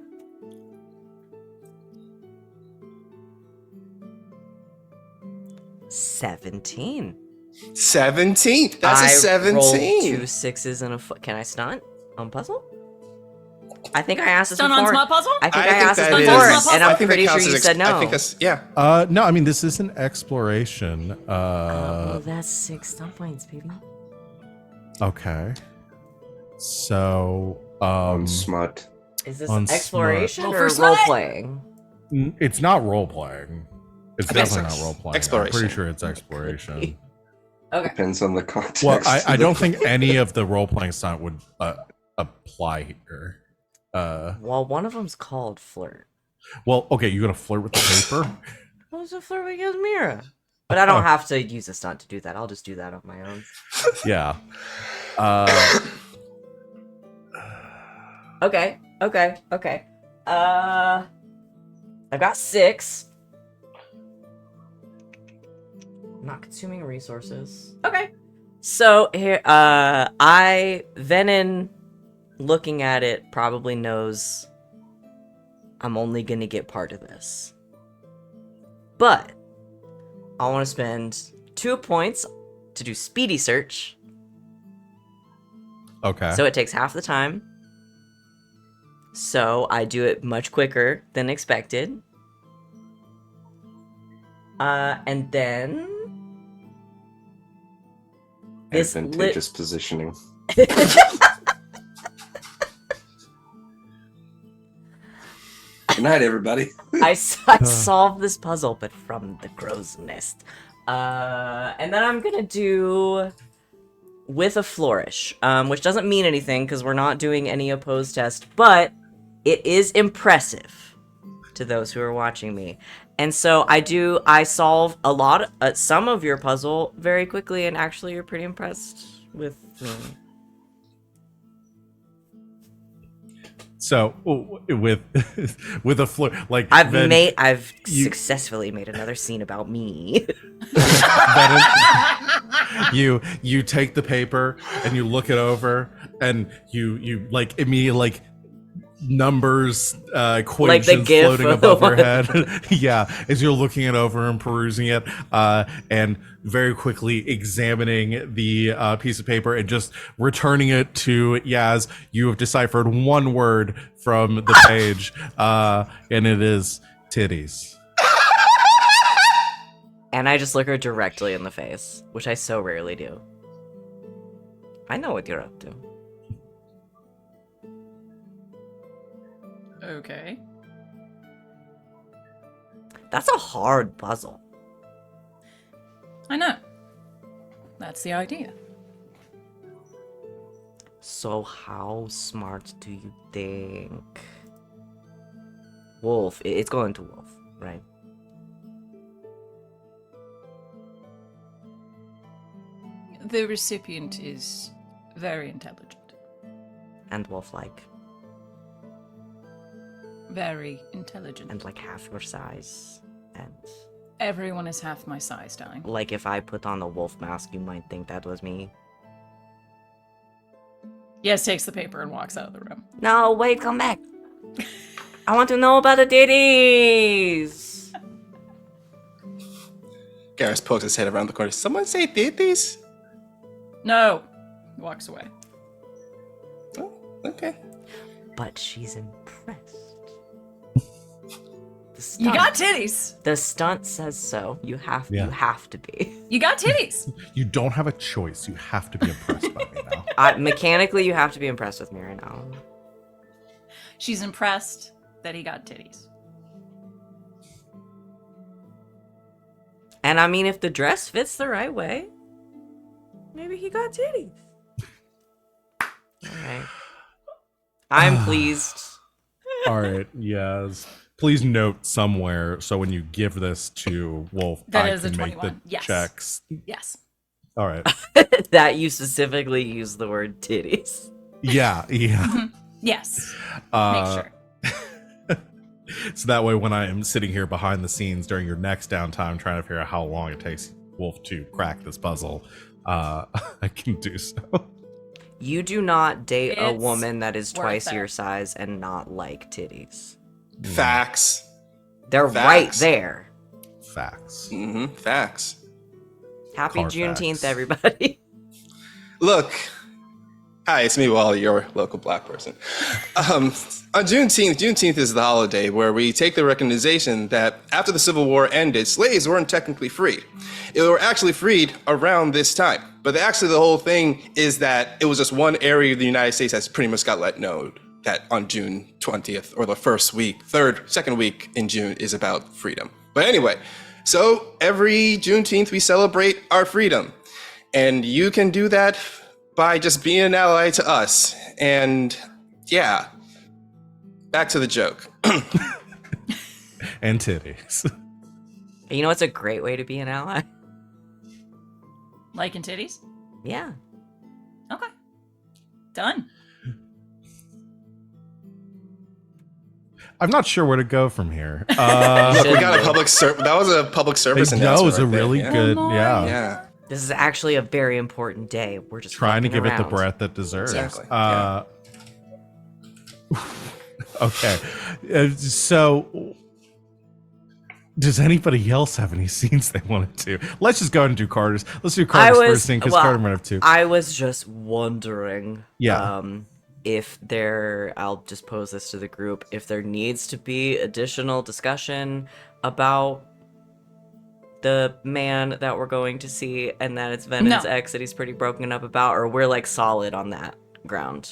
17. 17. That's a I rolled 17. 2 6s and a foot. Can I stunt on puzzle? I think I asked this Stun on before. smut puzzle? I think I, think asked this that before, is- and I I'm think that pretty sure counts you as said no. I think that's yeah. No, I mean this is an exploration. Oh, that's 6 stunt points, baby. Okay. So, On smut. Is this On exploration smut. or Roll for role smut? playing? it's not role playing. It's Okay, definitely so not role playing. I'm exploration. pretty sure it's exploration. Okay. Depends on the context. Well, of I the don't think any of the role playing stunt would apply here. Well, one of them's called flirt. Well, okay, you're gonna flirt with the paper. What was a flirt with Yasmera? But I don't have to use a stunt to do that. I'll just do that on my own. Yeah. Okay. I've got 6. I'm not consuming resources. Okay. So here, Venehn, looking at it, probably knows I'm only gonna get part of this. But I want to spend 2 points to do speedy search. Okay. So it takes half the time. So I do it much quicker than expected. And then this Advantageous positioning. Good night, everybody. I solved this puzzle, but from the crow's nest. And then I'm gonna do with a flourish, which doesn't mean anything because we're not doing any opposed test, but it is impressive to those who are watching me. And so I solve some of your puzzle very quickly, and actually you're pretty impressed with me. So with a flirt, like I've successfully made another scene about me. you take the paper and you look it over and you like immediately like numbers equations Like the GIF floating above your head. Yeah, as you're looking it over and perusing it and very quickly examining the piece of paper and just returning it to Yaz. You have deciphered one word from the page and it is titties. And I just look her directly in the face, which I so rarely do. I know what you're up to. Okay. That's a hard puzzle. I know. That's the idea. So how smart do you think? Wolf. It's going to Wolf, right? The recipient is very intelligent. And Wolf-like. Very intelligent. And like half your size. And Everyone is half my size, darling. like if I put on the wolf mask, you might think that was me. Yes, takes the paper and walks out of the room. No, wait, come back. I want to know about the titties. Garas pokes his head around the corner. Someone say titties? No. Walks away. Oh, okay. But she's impressed. The You stunt, got titties. the stunt says so. You have to be. You got titties. You don't have a choice. You have to be impressed by me now. Mechanically, you have to be impressed with me right now. She's impressed that he got titties. And I mean, if the dress fits the right way, maybe he got titties. Alright. I'm pleased. All right, yes. Please note somewhere so when you give this to Wolf, That I is a can make the 21. Yes. checks. Yes. All right. That you specifically use the word titties. Yeah. Yes. Uh, Make sure. So that way, when I am sitting here behind the scenes during your next downtime, trying to figure out how long it takes Wolf to crack this puzzle, I can do so. You do not date a It's woman that is worth twice it. your size and not like titties. Facts. They're Facts. right there. Facts. Mm-hmm. Facts. Happy Car Juneteenth, facts. everybody. Look. Hi, it's me, Wally, your local black person. On Juneteenth is the holiday where we take the recognition that after the Civil War ended, slaves weren't technically freed. They were actually freed around this time. But actually the whole thing is that it was just one area of the United States that's pretty much got let know that on June 20th, or the second week in June is about freedom. But anyway, so every Juneteenth we celebrate our freedom. And you can do that by just being an ally to us. And yeah, Back to the joke. And titties. You know what's a great way to be an ally? Liking titties? Yeah. Okay. Done. I'm not sure where to go from here. Look, we got a public service. That was a public service that announcement. was a right there, really yeah. good, One more yeah. year. Yeah. This is actually a very important day. We're just Trying to fucking give it the around. breath that deserves. Exactly, Okay. So, does anybody else have any scenes they wanted to? Let's just go ahead and do Carter's. Let's do Carter's first scene because Carter might have two. I was just wondering, Yeah. if there, I'll just pose this to the group, if there needs to be additional discussion about the man that we're going to see, and that it's Venehn's No. ex that he's pretty broken up about, or we're like solid on that ground.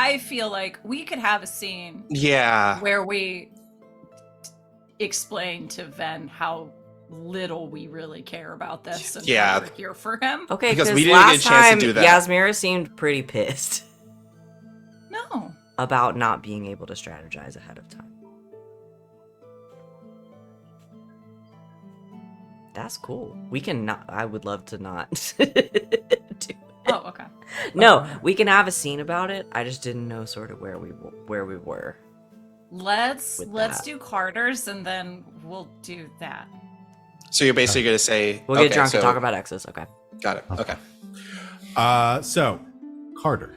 I feel like we could have a scene Yeah. where we explain to Ven how little we really care about this and Yeah. why we're here for him. Okay, Because because we didn't get a last chance to time do that. Yasmera seemed pretty pissed No. about not being able to strategize ahead of time. That's cool. We can not. I would love to not do it. Oh, okay. No, we can have a scene about it. I just didn't know sort of where we were. Let's With that. do Carter's and then we'll do that. So you're basically going to say... We'll get okay, drunk so- and talk about exes. Okay. Got it. Okay. So, Carter,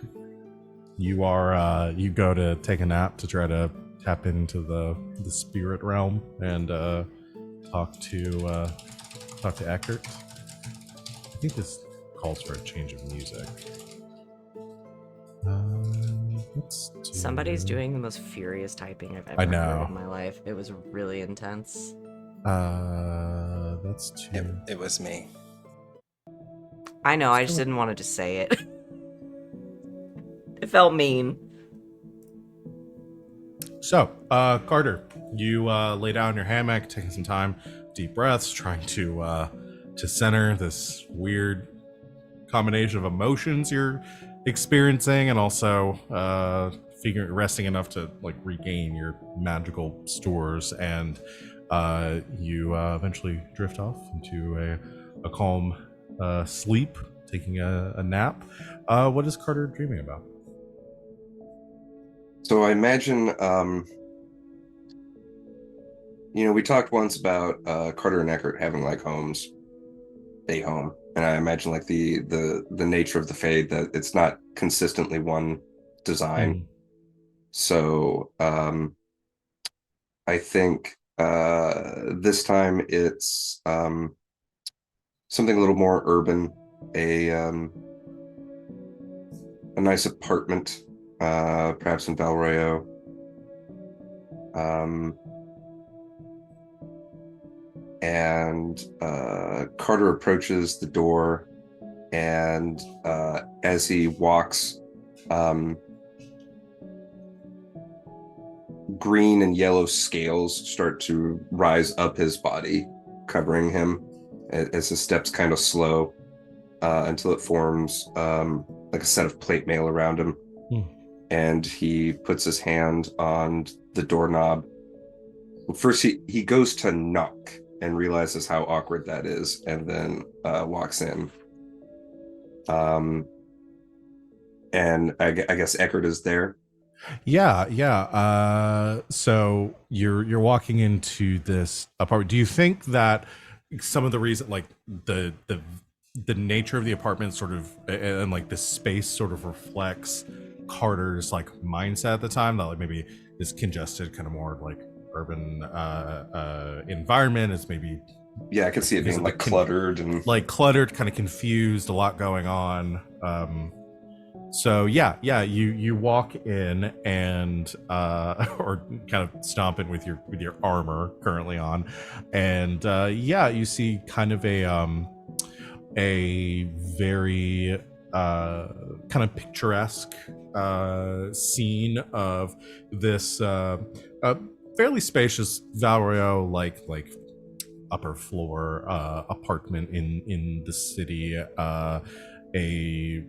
you are you go to take a nap to try to tap into the spirit realm and talk to Eckert. I think this calls for a change of music. Let's do... Somebody's doing the most furious typing I've ever I know. heard in my life. It was really intense. That's two. It was me. I know. I just didn't want to just say it. It felt mean. So, Carter, you lay down in your hammock, taking some time, deep breaths, trying to center this weird combination of emotions you're experiencing, and also resting enough to like regain your magical stores, and you eventually drift off into a calm sleep, taking a nap. What is Carter dreaming about? So I imagine, we talked once about Carter and Eckert having like homes, a home, and I imagine like the nature of the Fade, that it's not consistently one design. So I think this time it's something a little more urban, a nice apartment, perhaps in Valroyo. And Carter approaches the door, and as he walks, green and yellow scales start to rise up his body, covering him as his steps kind of slow until it forms like a set of plate mail around him. And he puts his hand on the doorknob. First, he goes to knock and realizes how awkward that is, and then walks in. And I guess Eckert is there. Yeah. So you're walking into this apartment. Do you think that some of the reason, like the nature of the apartment, sort of, and like the space, sort of reflects Carter's like mindset at the time, that like maybe this congested, kind of more like urban environment is maybe, Yeah, I can see it being like cluttered and kind of confused, a lot going on. So you walk in and or kind of stomp in with your armor currently on, and you see kind of a very kind of picturesque scene of this fairly spacious Valrio like upper floor apartment in the city. A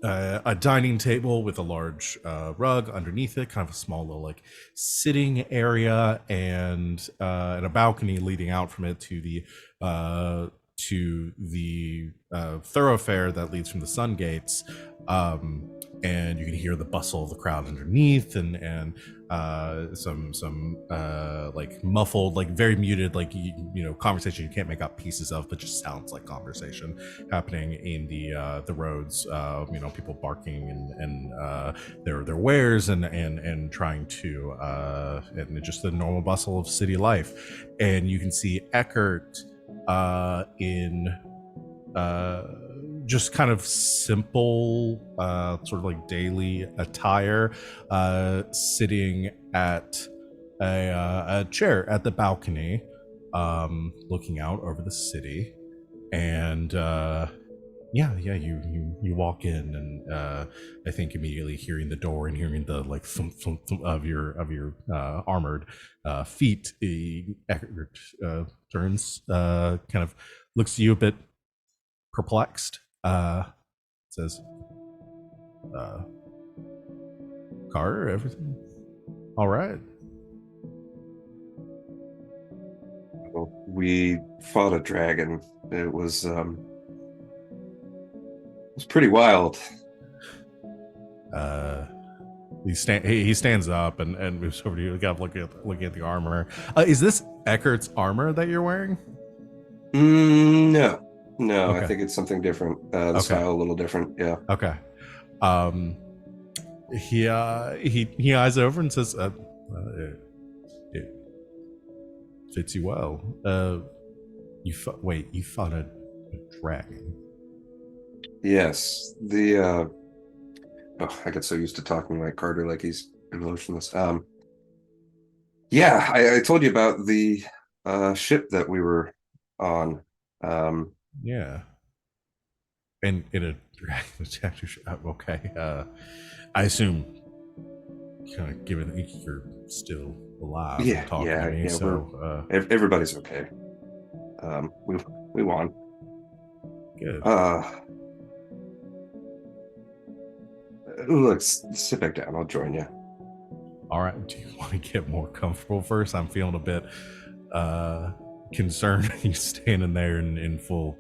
a dining table with a large rug underneath it, kind of a small little like sitting area, and a balcony leading out from it to the thoroughfare that leads from the Sun Gates. And you can hear the bustle of the crowd underneath, and some like muffled, like very muted, like conversation you can't make out pieces of, but just sounds like conversation happening in the roads. People barking and their wares and trying to and just the normal bustle of city life. And you can see Eckert in just kind of simple sort of like daily attire, sitting at a chair at the balcony, looking out over the city. And you walk in, and I think immediately hearing the door and hearing the like thump, thump, thump of your armored feet, Eckert turns, kind of looks at you a bit perplexed, says, Carter, everything all right? Well, we fought a dragon. It was pretty wild. He stands up and moves over to you, kind of looking at the armor. Is this Eckert's armor that you're wearing? No, Okay. I think it's something different. The Okay. style a little different. Yeah. Okay. He eyes over and says, it fits you well. You fought a dragon. Yes. I get so used to talking like Carter, like he's emotionless. Yeah, I told you about the ship that we were on. Yeah. And in a dragon attacked your ship. Okay. I assume, kind of given that you're still alive and talking to me, so everybody's okay. We won. Good. Look, sit back down. I'll join you. All right. Do you want to get more comfortable first? I'm feeling a bit concerned. You standing there in full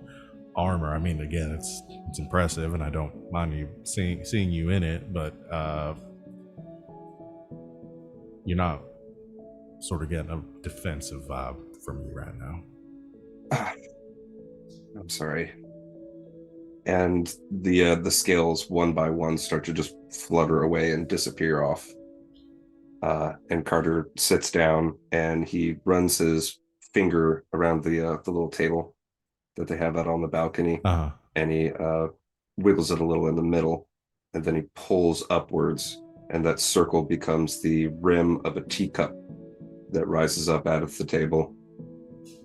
armor. I mean, again, it's impressive, and I don't mind you seeing you in it, but you're not sort of getting a defensive vibe from me right now. I'm sorry. And the scales one by one start to just flutter away and disappear off. And Carter sits down and he runs his finger around the little table that they have out on the balcony, and he wiggles it a little in the middle, and then he pulls upwards, and that circle becomes the rim of a teacup that rises up out of the table.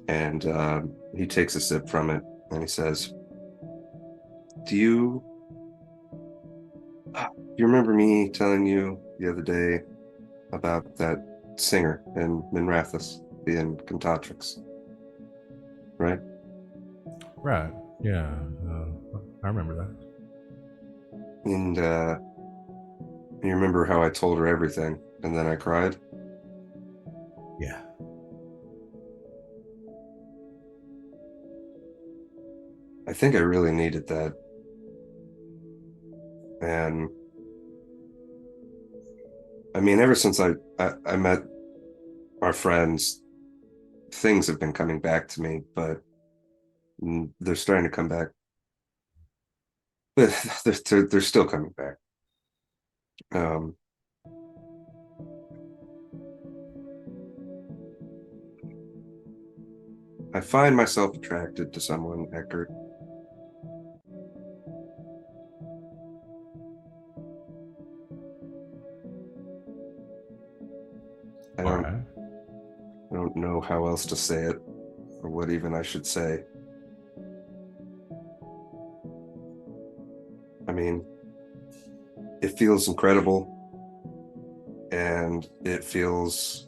And he takes a sip from it, and he says, Do you remember me telling you the other day about that singer in Minrathus, the Cantatrix? Right? Right. Yeah. I remember that. And you remember how I told her everything, and then I cried? Yeah. I think I really needed that. And I mean, ever since I met our friends, things have been coming back to me, but they're starting to come back. They're still coming back. I find myself attracted to someone, Eckert. I don't know how else to say it, or what even I should say. I mean, it feels incredible, and it feels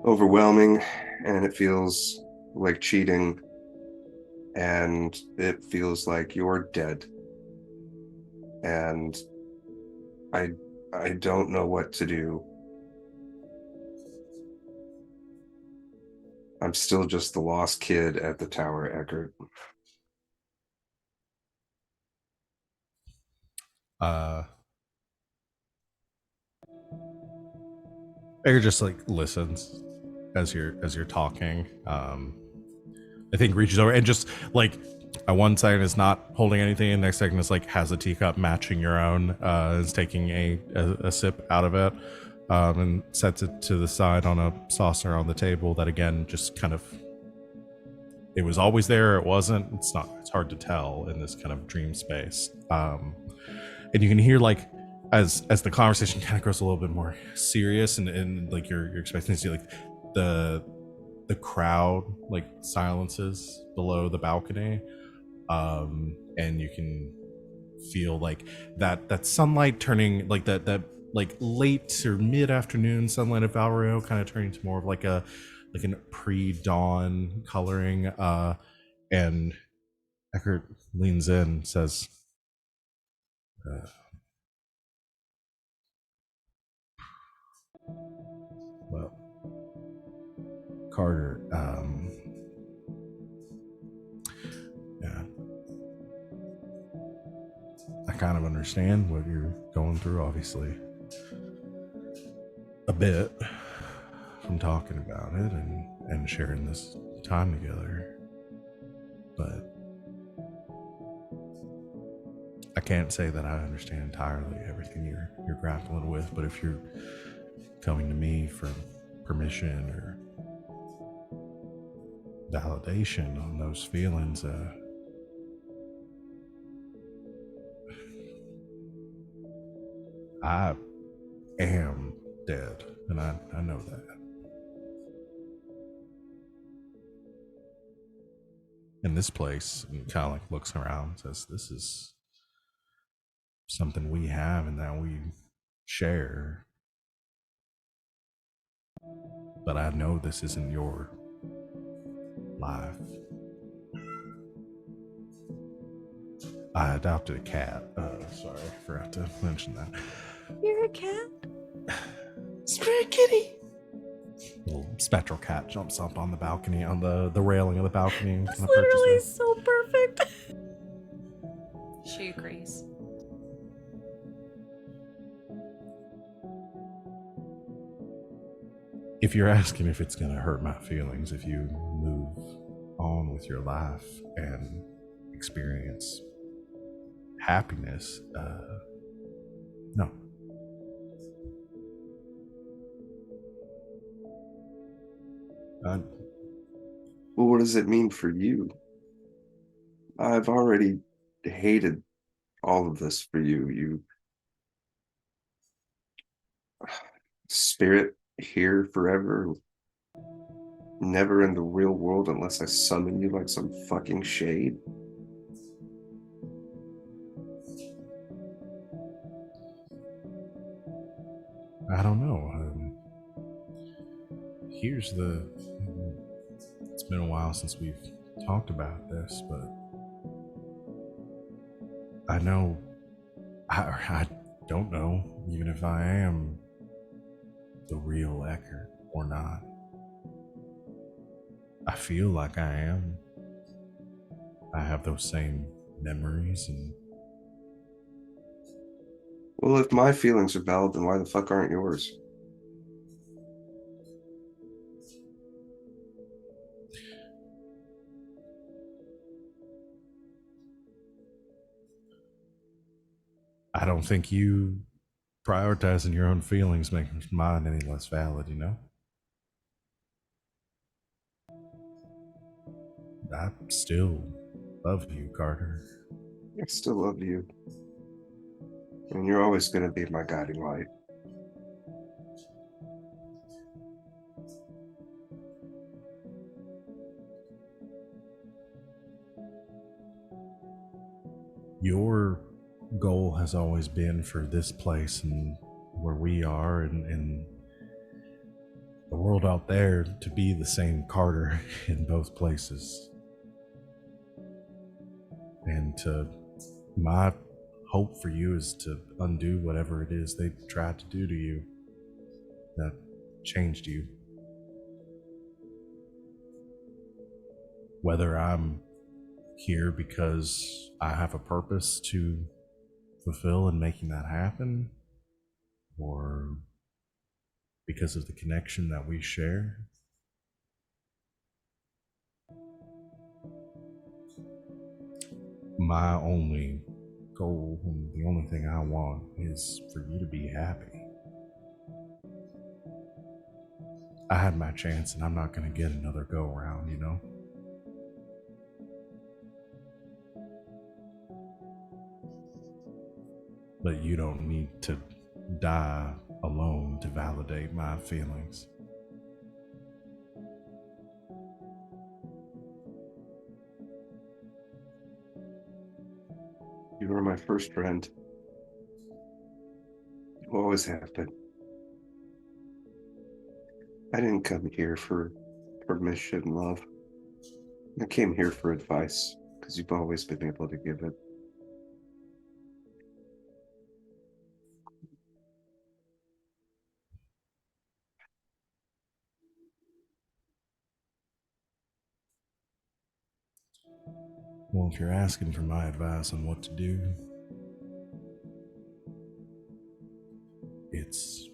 overwhelming, and it feels like cheating, and it feels like you're dead, and I don't know what to do. I'm still just the lost kid at the tower, Eckert. Edgar just like listens as you're talking. I think reaches over and just like at one second is not holding anything, and next second is like has a teacup matching your own, is taking a sip out of it, and sets it to the side on a saucer on the table that again just kind of, it was always there, it wasn't, it's not, it's hard to tell in this kind of dream space. And you can hear like as the conversation kind of grows a little bit more serious, and like you're expecting to see like the crowd like silences below the balcony, and you can feel like that sunlight turning like that like late or mid-afternoon sunlight of Valrio kind of turning to more of like a pre-dawn coloring, and Eckert leans in, says, well, Carter, yeah, I kind of understand what you're going through, obviously, a bit from talking about it and sharing this time together, but I can't say that I understand entirely everything you're grappling with. But if you're coming to me for permission or validation on those feelings, I am dead, and I know that. In this place, and kind of like looks around, says, "This is something we have and that we share. But I know this isn't your life. I adopted a cat. Sorry, I forgot to mention that. You're a cat? Spirit kitty. Little spectral cat jumps up on the balcony, on the railing of the balcony, and That's kind of perches literally there. so perfect. She agrees. If you're asking if it's going to hurt my feelings if you move on with your life and experience happiness, no. Well, what does it mean for you? I've already hated all of this for you. You spirit here forever, never in the real world unless I summon you like some fucking shade. I don't know. It's been a while since we've talked about this, but I know, I don't know even if I am the real Eckert or not. I feel like I am. I have those same memories, and Well, if my feelings are valid, then why the fuck aren't yours? I don't think you prioritizing your own feelings makes mine any less valid, you know? I still love you, Carter. I still love you. And you're always going to be my guiding light. Your goal has always been for this place and where we are and the world out there to be the same Carter in both places. And to my hope for you is to undo whatever it is they tried to do to you that changed you. Whether I'm here because I have a purpose to fulfill in making that happen, or because of the connection that we share. My only goal and the only thing I want is for you to be happy. I had my chance and I'm not going to get another go around, you know? But you don't need to die alone to validate my feelings. You were my first friend. You always have been. I didn't come here for permission, love. I came here for advice, because you've always been able to give it. Well, if you're asking for my advice on what to do, it's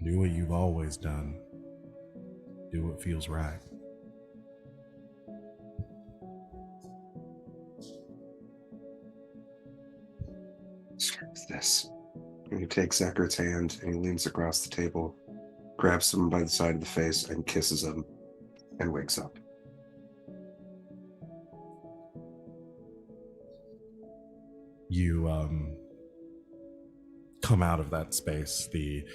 do what you've always done. Do what feels right. Screw this. And he takes Eckert's hand and he leans across the table, grabs him by the side of the face and kisses him, and wakes up. You come out of that space, the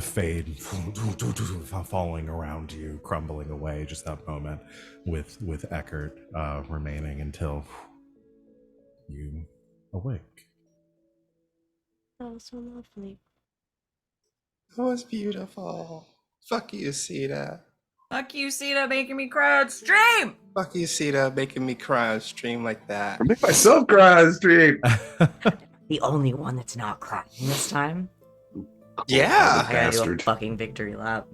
fade falling around you, crumbling away, just that moment with Eckert remaining until you awake. That was so lovely. That was beautiful. Fuck you, Sita. Fuck you, Sita, making me cry on stream. Fuck you, Sita, making me cry on stream like that. I make myself cry on the stream. The only one that's not crying this time. Yeah. I gotta do a Bastard. fucking victory lap.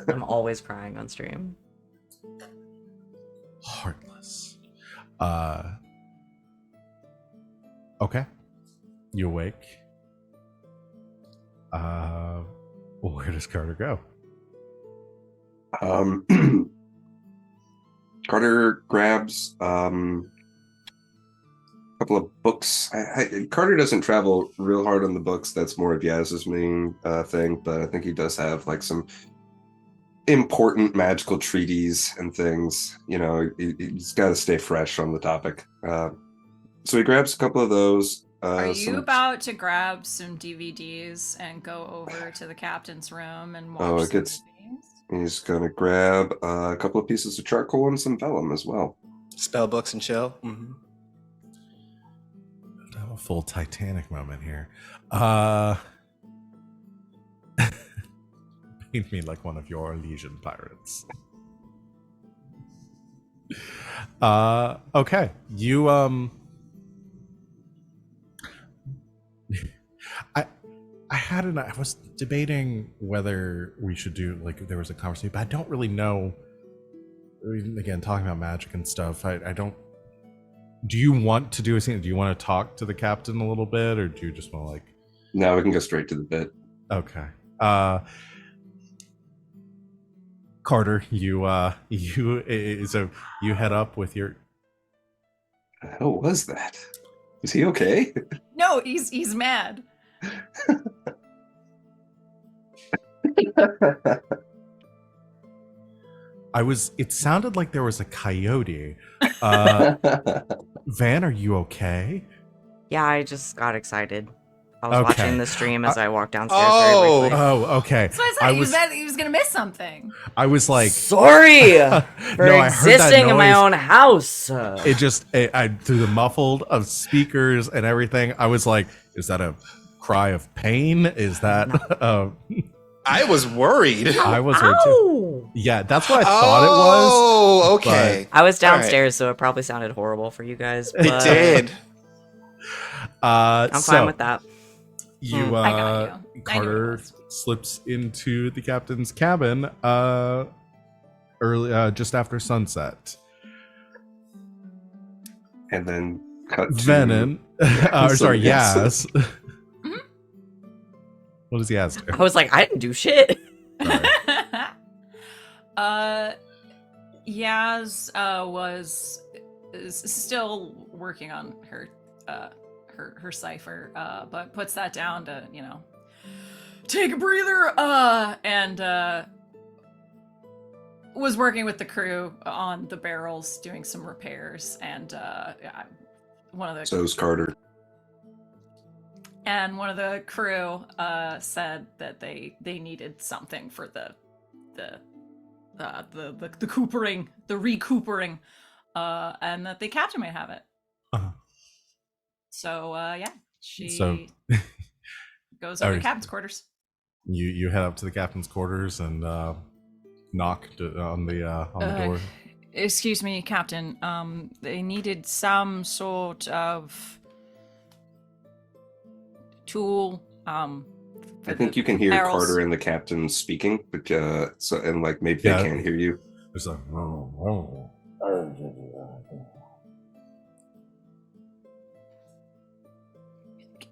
I'm always crying on stream. Heartless. Okay. You awake. Where does Carter go? Carter grabs a couple of books. Carter doesn't travel real hard on the books. That's more of Yaz's main thing, but I think he does have like some important magical treaties and things. You know, he's got to stay fresh on the topic. So he grabs a couple of those. Are you about to grab some DVDs and go over to the captain's room and watch some movies? He's gonna grab a couple of pieces of charcoal and some vellum as well. Spell books and chill. Mm-hmm. Have a full Titanic moment here. Paint me like one of your Elysian pirates. Okay. You I was debating whether we should do like there was a conversation, but I don't really know. Again, talking about magic and stuff, I don't. Do you want to do a scene? Do you want to talk to the captain a little bit, or do you just want to like? No, we can go straight to the bit. Okay. Carter, you head up with your. The hell was that? Is he okay? No, he's mad. It sounded like there was a coyote. Van, are you okay? Yeah, I just got excited. I was Okay. watching the stream as I walked downstairs Oh. very quickly. Oh, okay. So I said he was gonna miss something. I was like, Sorry for No, I heard that existing in my noise. own house. it just, I through the muffled of speakers and everything, I was like, is that a cry of pain? Is that, I was worried. I was her too. Yeah, that's what I thought it was. Oh, okay. I was All right. downstairs, so it probably sounded horrible for you guys. It But did. I'm fine with that. You, I got you. I knew it Carter was. slips into the captain's cabin early, just after sunset. And then cut to Venin, or sorry, Yes. Yaz. What does Yaz do? I was like, I didn't do shit. Sorry. Yaz was still working on her her cipher, but puts that down to take a breather, and was working with the crew on the barrels, doing some repairs, and one of the So is Carter. And one of the crew said that they needed something for the coopering, the recoopering, and that the captain might have it. Uh-huh. So yeah, she So goes over to captain's quarters. you head up to the captain's quarters and knock on the door. Excuse me, Captain. They needed some sort of tool. I think you can hear barrels. Carter and the captain speaking, but maybe Yeah. they can't hear you. It's like,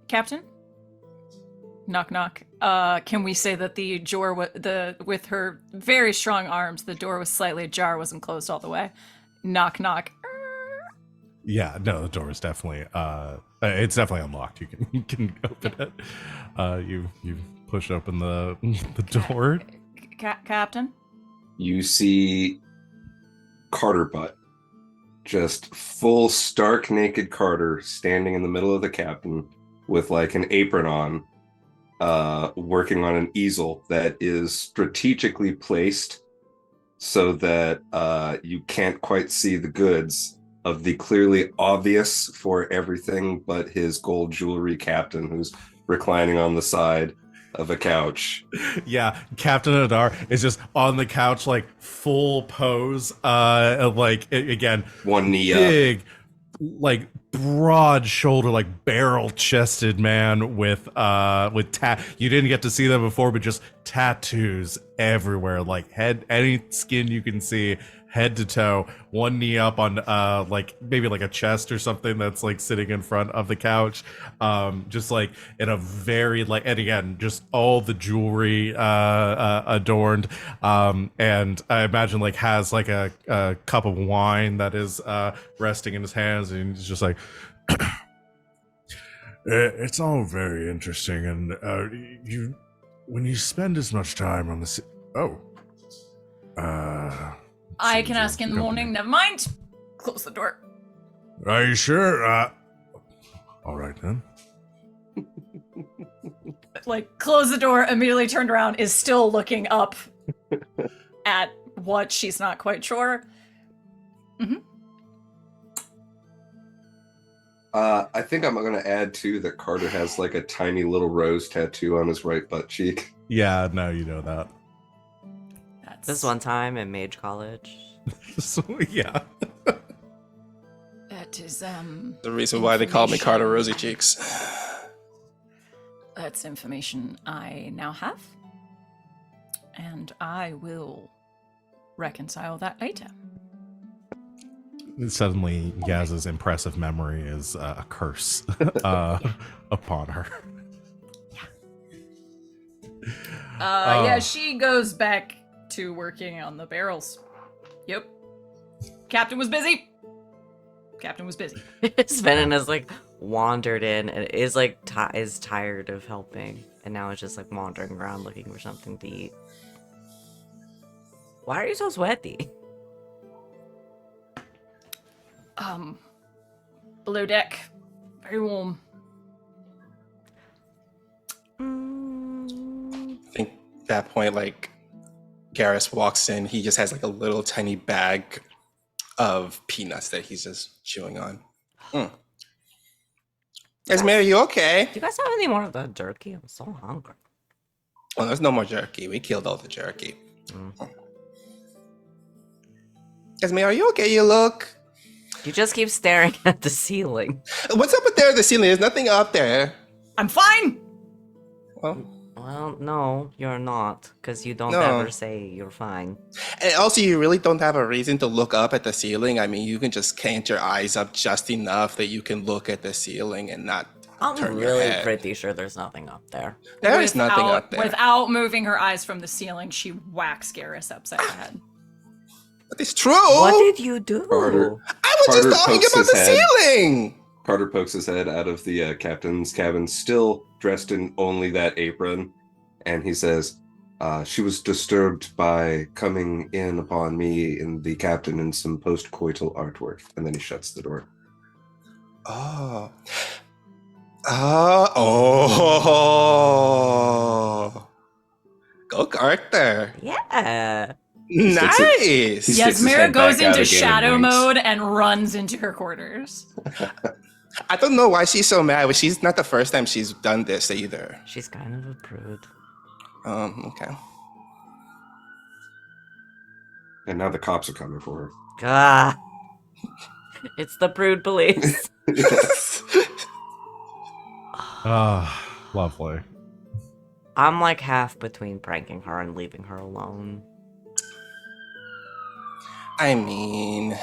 Captain? Knock knock. Can we say that the door with her very strong arms, the door was slightly ajar, wasn't closed all the way. Knock knock. yeah, no, the door is definitely it's definitely unlocked. You can open it. You push open the door. Captain? You see Carter butt. Just full stark naked Carter standing in the middle of the cabin with like an apron on, working on an easel that is strategically placed so that you can't quite see the goods of the clearly obvious for everything but his gold jewelry captain who's reclining on the side of a couch. Yeah, Captain Adar is just on the couch, like full pose, again, One knee up. big, like broad shoulder, like barrel chested man with you didn't get to see them before, but just tattoos everywhere, like any skin you can see, head to toe, one knee up on maybe like a chest or something that's like sitting in front of the couch, just like in a very and again just all the jewelry adorned, and I imagine like has like a cup of wine that is resting in his hands, and he's just like it's all very interesting, and when you spend as much time on the I can ask in the morning. Never mind. Close the door. Are you sure? All right then. Like, close the door, immediately turned around, is still looking up at what she's not quite sure. Mm-hmm. I think I'm going to add too that Carter has like a tiny little rose tattoo on his right butt cheek. Yeah, no, you know that. That's This one time in Mage College. So, yeah. That is The reason why they called me Carter Rosy Cheeks. That's information I now have, and I will reconcile that later. Suddenly, Yaz's impressive memory is a curse upon her. Yeah, she goes back to working on the barrels. Yep. Captain was busy. Sven has like wandered in and is like is tired of helping, and now it's just like wandering around looking for something to eat. Why are you so sweaty? Below deck. Very warm. I think at that point, like, Garas walks in. He just has like a little tiny bag of peanuts that he's just chewing on. Yasmera, you okay? Do you guys have any more of that jerky? I'm so hungry. Oh, there's no more jerky. We killed all the jerky. Yasmera, are you okay? You look. You just keep staring at the ceiling. What's up with there at the ceiling? There's nothing up there. I'm fine. Well, Well, no, you're not, because you don't No. ever say you're fine. and also, you really don't have a reason to look up at the ceiling. I mean, you can just cant your eyes up just enough that you can look at the ceiling and not I'm turn your really head. pretty sure there's nothing up there. There is nothing up there. Without moving her eyes from the ceiling, she whacks Garas upside the head. But it's true. What did you do? Carter. I was Carter just talking pokes about his the head. ceiling. Carter pokes his head out of the captain's cabin, still dressed in only that apron, and he says, she was disturbed by coming in upon me and the captain in some post-coital artwork. And then he shuts the door. Oh. Oh. Go Carter. Yeah. Nice. He sticks his Yasmera head goes back out into again and shadow winks. mode and runs into her quarters. I don't know why she's so mad, but she's not the first time she's done this either. She's kind of a prude. Okay. And now the cops are coming for her. Ah. It's the prude police. Ah, lovely. I'm like half between pranking her and leaving her alone. I mean,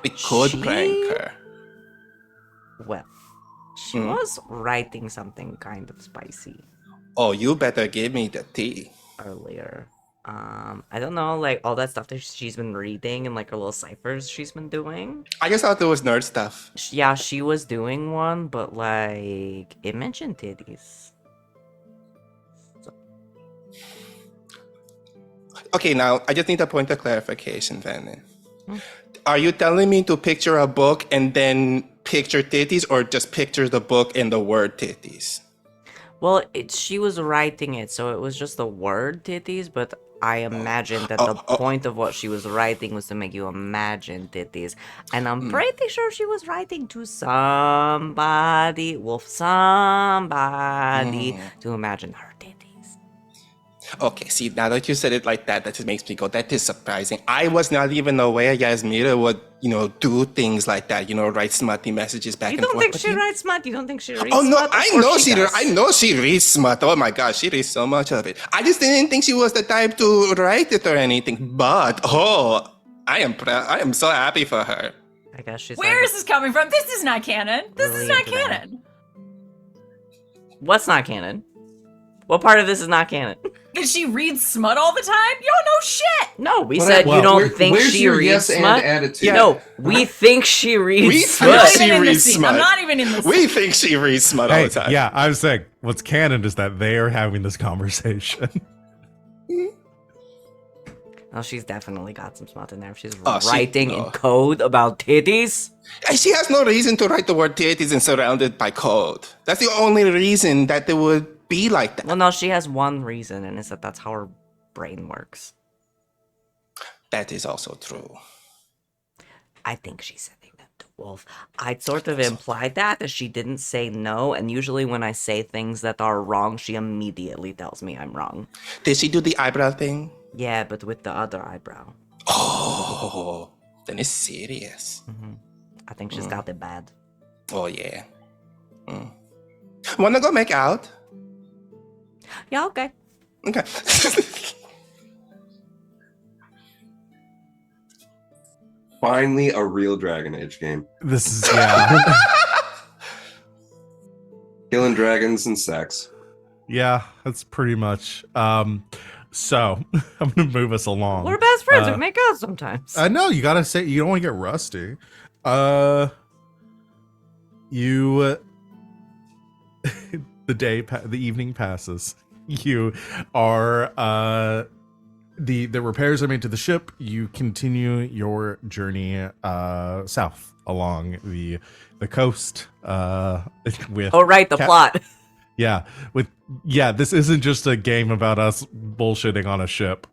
we could She- prank her. Well, she Hmm. was writing something kind of spicy Oh, you better give me the tea. earlier. I don't know, like all that stuff that she's been reading and like her little ciphers she's been doing. I just thought it was nerd stuff. Yeah, she was doing one, but like it mentioned titties. Okay, now I just need a point of clarification, Venehn. Hmm. Are you telling me to picture a book and then picture titties, or just picture the book and the word titties? Well, she was writing it, so it was just the word titties, but I imagined that the point of what she was writing was to make you imagine titties. And I'm pretty sure she was writing to somebody, somebody, to imagine her titties. Okay, see, now that you said it like that, that just makes me go, that is surprising. I was not even aware Yasmera would, do things like that, write smutty messages back You and don't forth. think but she writes smut? You don't think she reads Oh no, smut? Of I course know she I does. know she reads smut. Oh my gosh, she reads so much of it. I just didn't think she was the type to write it or anything. But I am so happy for her. I guess she's Where like, is this coming from? This is not canon. This Really is not into that. canon. What's not canon? What part of this is not canon? That she reads smut all the time? Yo, no shit. No, we What said well, you don't Where- think where's she your reads yes smut. and attitude? Yeah. No, we think she reads We smut. I'm not She even in the reads scene. smut. I'm not even in the We scene. think she reads smut all Hey, the time. yeah, I was saying, what's canon is that they are having this conversation. Oh, she's definitely got some smut in there. If she's Oh, writing in oh. code about titties. And she has no reason to write the word titties and surround it by code. That's the only reason that it would be like that. Well, no, she has one reason, and it's that that's how her brain works. That is also true. I think she's sending them to Wolf. I'd sort of implied that she didn't say no, and usually when I say things that are wrong, she immediately tells me I'm wrong. Did she do the eyebrow thing? Yeah, but with the other eyebrow. Oh, then it's serious. I think she's got it bad. Oh, yeah. Wanna go make out? Yeah, okay. Okay. Finally, a real Dragon Age game. This is, yeah. Killing dragons and sex. Yeah, that's pretty much. So I'm gonna move us along. We're best friends. We make out sometimes. I know you gotta say you don't want to get rusty. You the evening passes. You are the repairs are made to the ship. You continue your journey south along the coast with Oh, right, the plot. this isn't just a game about us bullshitting on a ship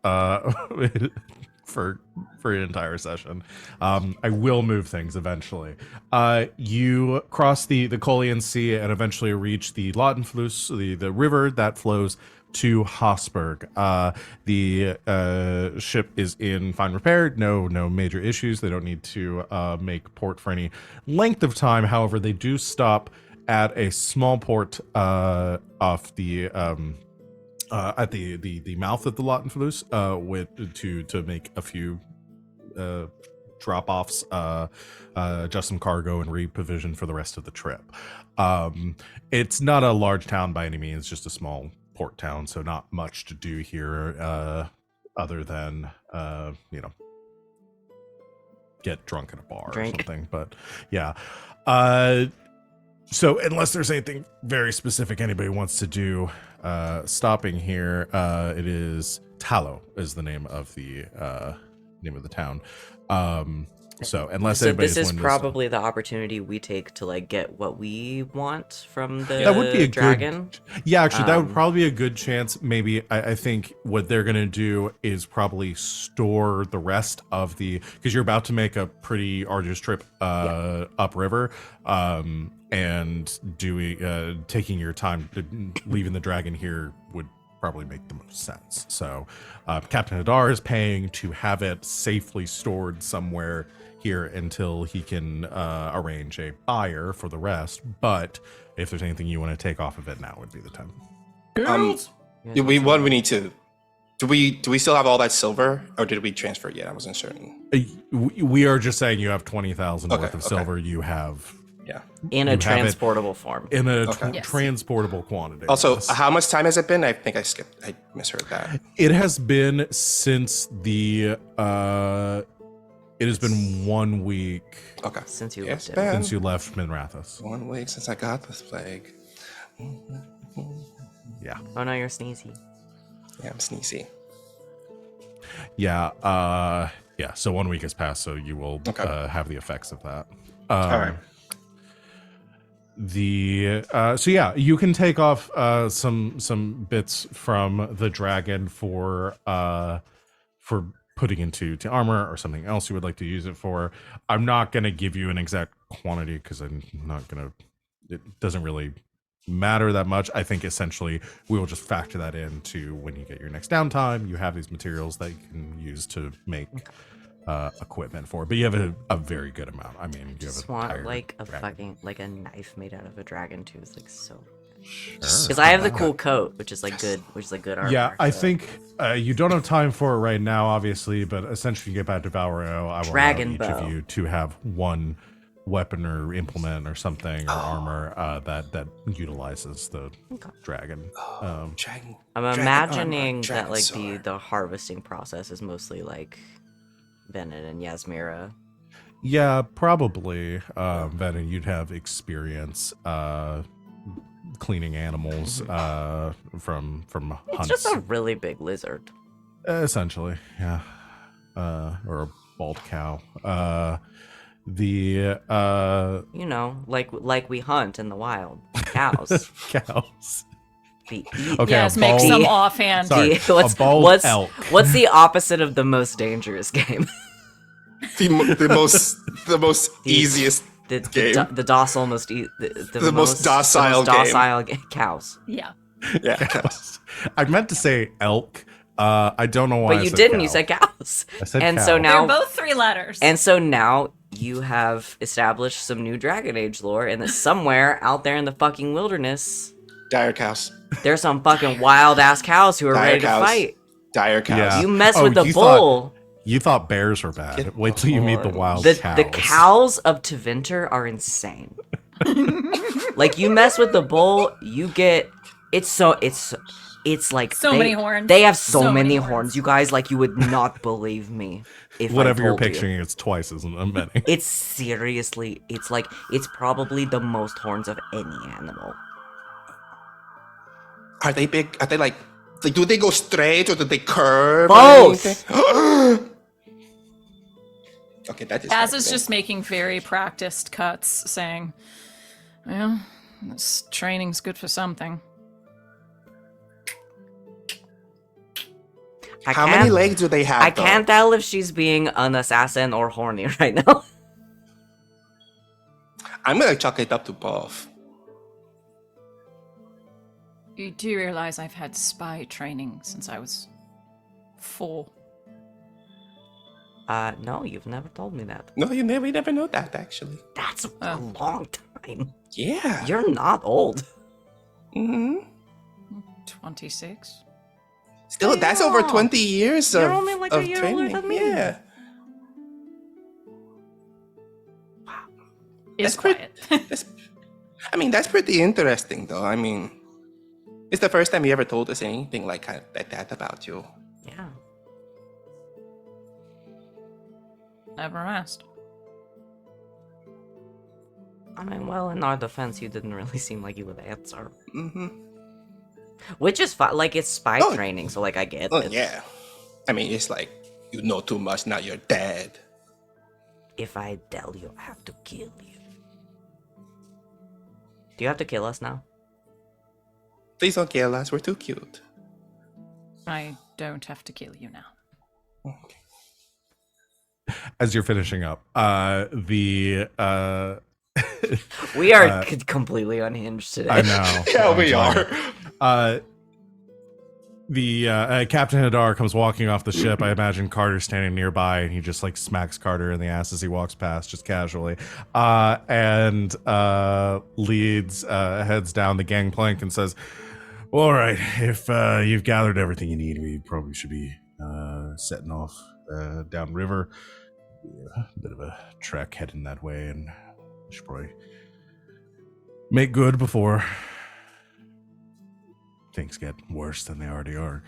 for an entire session. I will move things eventually. You cross the Colian Sea and eventually reach the Lautenfluss, the river that flows to Hosberg. The ship is in fine repair. No major issues. They don't need to make port for any length of time. However, they do stop at a small port off the at the mouth of the Lottenfluss with to make a few drop offs, adjust some cargo, and reprovision for the rest of the trip. It's not a large town by any means, just a small port town, so not much to do here other than get drunk at a bar or something. But yeah. So unless there's anything very specific anybody wants to do, stopping here, it is Tallow is the name of the town. So unless So anybody this is probably the opportunity we take to like get what we want from the that would be a dragon. Good, yeah, actually, that would probably be a good chance. Maybe I think what they're gonna do is probably store the rest of because you're about to make a pretty arduous trip upriver, and taking your time leaving the dragon here would probably make the most sense. So Captain Hadar is paying to have it safely stored somewhere here until he can arrange a buyer for the rest. But if there's anything you want to take off of it, now would be the time. Do we still have all that silver, or did we transfer it yet? I wasn't certain. We are just saying you have 20,000 worth of silver. You have in a transportable form. In a transportable quantity. Also, how much time has it been? I think I misheard that. It has been since the it has been 1 week. Okay. Since you left Since you left Minrathous. 1 week since I got this plague. Yeah. Oh no, you're sneezy. Yeah, I'm sneezy. Yeah. So 1 week has passed, so you will have the effects of that. All right. So yeah, you can take off some bits from the dragon for putting into armor or something else you would like to use it for. I'm not gonna give you an exact quantity because I'm not gonna. It doesn't really matter that much. I think essentially we will just factor that into when you get your next downtime. You have these materials that you can use to make equipment for, but you have a very good amount. I mean, you Just have want like a dragon. fucking like a knife made out of a dragon tooth, like so. Sure. Because I have the cool coat, which is like good armor. Yeah, I so. think you don't have time for it right now, obviously, but essentially you get back to Valrio, I will Dragon allow each bow. of you to have one weapon or implement or something or armor that utilizes the dragon. Dragon. I'm dragon imagining armor, that dragon like sword. the harvesting process is mostly like Venehn and Yasmera. Yeah, probably. Venehn, you'd have experience cleaning animals from It's hunts. just a really big lizard. Essentially, yeah. Or a bald cow. You know, like we hunt in the wild. Cows. Cows. The Okay, Yes, a make bald- some offhand. Sorry, what's a bald what's elk. what's the opposite of the most dangerous game? the most easiest The game. the docile most the most docile the most docile cows. Yeah. Yeah. Cows. I meant to say elk. I don't know why. But I you said didn't. cow. You said cows. I said and cow. so now They're both 3 letters. And so now you have established some new Dragon Age lore, and that somewhere out there in the fucking wilderness, Dire cows. there's some fucking wild ass cows who are Dire ready cows. to fight. Dire cows. Yeah. You mess Oh, with the you bull. You thought bears were bad. Get Wait till you meet the wild The cows. the cows of Tevinter are insane. Like you mess with the bull, you get it's like So many horns. They have so, So many many horns. horns. You guys, like, you would not believe me if Whatever I you're told you. picturing, it's twice as many. It's seriously, it's like, it's probably the most horns of any animal. Are they big? Are they like do they go straight or do they curve? Both. Okay, that is. Az is just making very practiced cuts, saying, well, this training's good for something. How many legs do they have? I can't tell if she's being an assassin or horny right now. I'm gonna chalk it up to both. You do realize I've had spy training since I was 4. No, you've never told me that. No, we never know that, actually. That's a Oh. long time. Yeah. You're not old. Mm-hmm. 26. Still, that's over Yeah. 20 years You're of, only like a of year older training. than me. Yeah. Is That's pretty- quiet. That's pretty interesting, though. I mean, it's the first time you ever told us anything like that about you. Yeah. Never asked. I mean, well, in our defense, you didn't really seem like you would answer. Mm-hmm. Which is fine. Like, it's spy Oh. training, so, like, I get Oh, it. yeah. I mean, it's like, you know too much, now you're dead. If I tell you, I have to kill you. Do you have to kill us now? Please don't kill us, we're too cute. I don't have to kill you now. Okay. As you're finishing up, We are completely unhinged today. I know. Yeah, I'm we sorry. are. The Captain Hadar comes walking off the ship. I imagine Carter's standing nearby, and he just like smacks Carter in the ass as he walks past, just casually, and heads down the gangplank and says, "All right, if you've gathered everything you need, we probably should be setting off downriver. A bit of a trek heading that way, and we should probably make good before things get worse than they already are.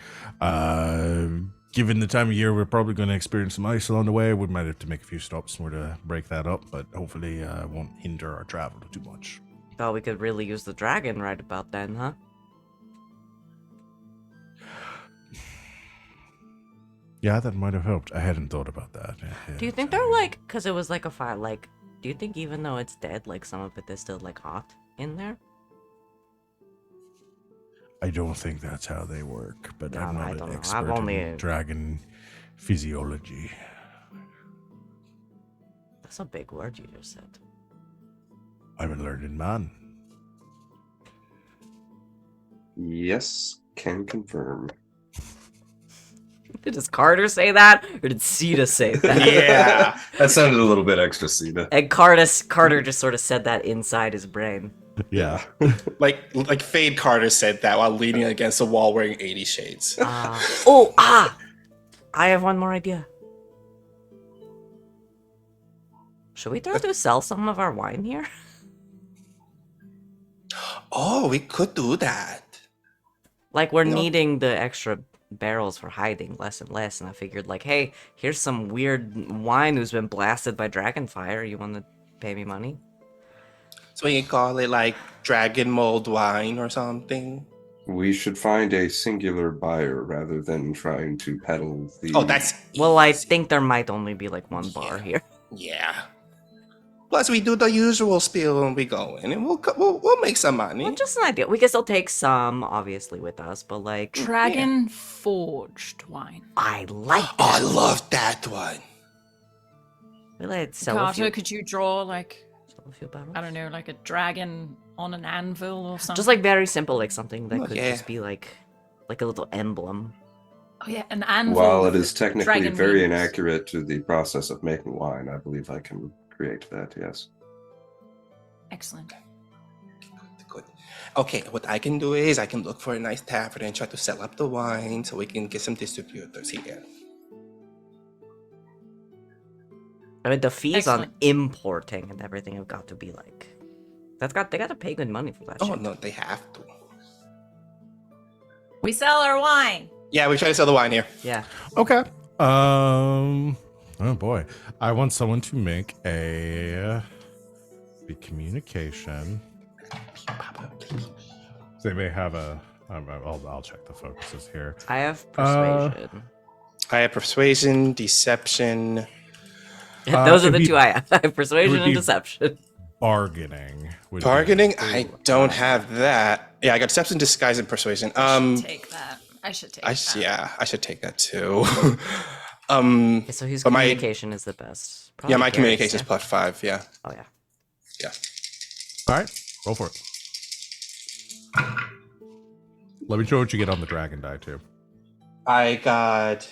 Given the time of year, we're probably going to experience some ice along the way. We might have to make a few stops in order to break that up, but hopefully it won't hinder our travel too much." Thought we could really use the dragon right about then, huh? Yeah, that might have helped. I hadn't thought about that. Do you think they're like, because it was like a fire, like, do you think even though it's dead, like some of it is still like hot in there? I don't think that's how they work, but No, I'm I not don't an know. expert I've only- in dragon physiology. That's a big word you just said. I'm a learned man. Yes, can confirm. Did Carter say that, or did Sita say that? Yeah, that sounded a little bit extra, Cena. And Carter just sort of said that inside his brain. Yeah. Like Fade Carter said that while leaning against the wall wearing 80 shades. I have one more idea. Should we try to sell some of our wine here? Oh, we could do that. Like, we're No. needing the extra barrels for hiding less and less, and I figured, like, hey, here's some weird wine who's been blasted by dragonfire. You want to pay me money? So we can call it like dragon mold wine or something. We should find a singular buyer rather than trying to peddle the. Oh, that's Well, I easy. think there might only be, like, one bar here. Yeah. Plus, we do the usual spiel when we go in, and we'll make some money. Well, just an idea. We can still take some, obviously, with us, but, like, Dragon forged wine. I like Oh, I that. love that one. We like sell a Carter, few, could you draw like, sell a few barrels. I don't know, like a dragon on an anvil or something? Just like very simple, like something that Oh, could yeah. just be like a little emblem. Oh yeah, an anvil. While it with is technically dragon very wings. inaccurate to the process of making wine, I believe I can create that, yes. Excellent. Good. Okay, what I can do is I can look for a nice tavern and try to sell up the wine so we can get some distributors here. I mean, the fees on Excellent. importing and everything have got to be like, they got to pay good money for that Oh shit. no, they have to. We sell our wine. Yeah, we try to sell the wine here. Yeah. Okay. Oh boy, I want someone to make a communication. They may have a. I'll check the focuses here. I have persuasion. I have persuasion, deception. Those are it'd the be- two I have. I have persuasion would and be- deception. Bargaining. would be- Bargaining? I don't have that. Yeah, I got deception, disguise, and persuasion. I should take that. I should take that. Yeah, I should take that too. Okay, so his but my- communication is the best. yeah, my Garrett's, communication is yeah? +5. Yeah, Oh yeah. yeah. All right, roll for it. Let me show what you get on the dragon die too. I got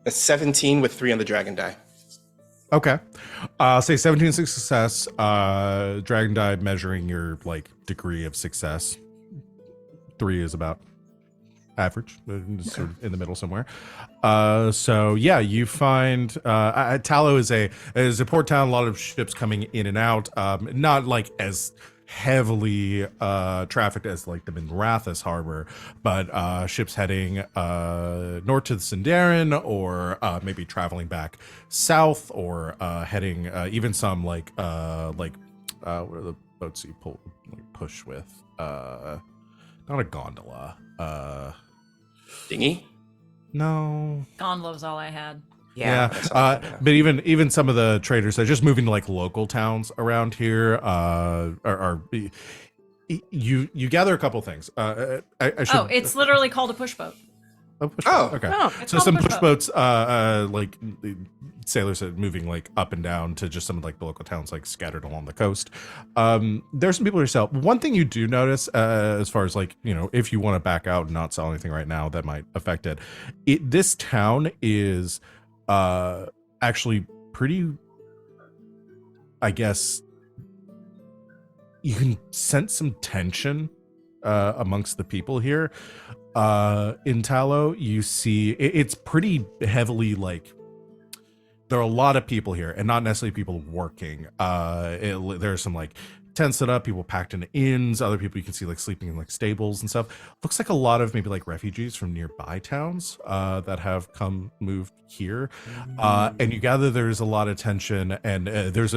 a 17 with 3 on the dragon die. Okay. Say 17 success. Dragon die measuring your like degree of success. 3 is about average, sort of in the middle somewhere. So yeah, you find Tallow is a port town. A lot of ships coming in and out. Not like as heavily trafficked as like the Minrathus harbor, but ships heading north to the Sindarin, or maybe traveling back south, or heading even some like what are the boats you push with? Not a gondola. Dinghy? No. Gondola's all I had. Yeah. But even some of the traders that are just moving to like local towns around here are you gather a couple things. I should, it's literally called a push boat. a push Oh. boat, okay. Oh, it's So called some a push boats, like sailors are moving like up and down to just some of like the local towns like scattered along the coast. There's some people who sell. One thing you do notice, as far as like, you know, if you want to back out and not sell anything right now that might affect it, this town is actually pretty, I guess you can sense some tension amongst the people here. In Tallow, you see it's pretty heavily like there are a lot of people here, and not necessarily people working. There's some like tents set up, people packed in inns, other people you can see like sleeping in like stables and stuff. Looks like a lot of maybe like refugees from nearby towns that have moved here. And you gather there's a lot of tension, and there's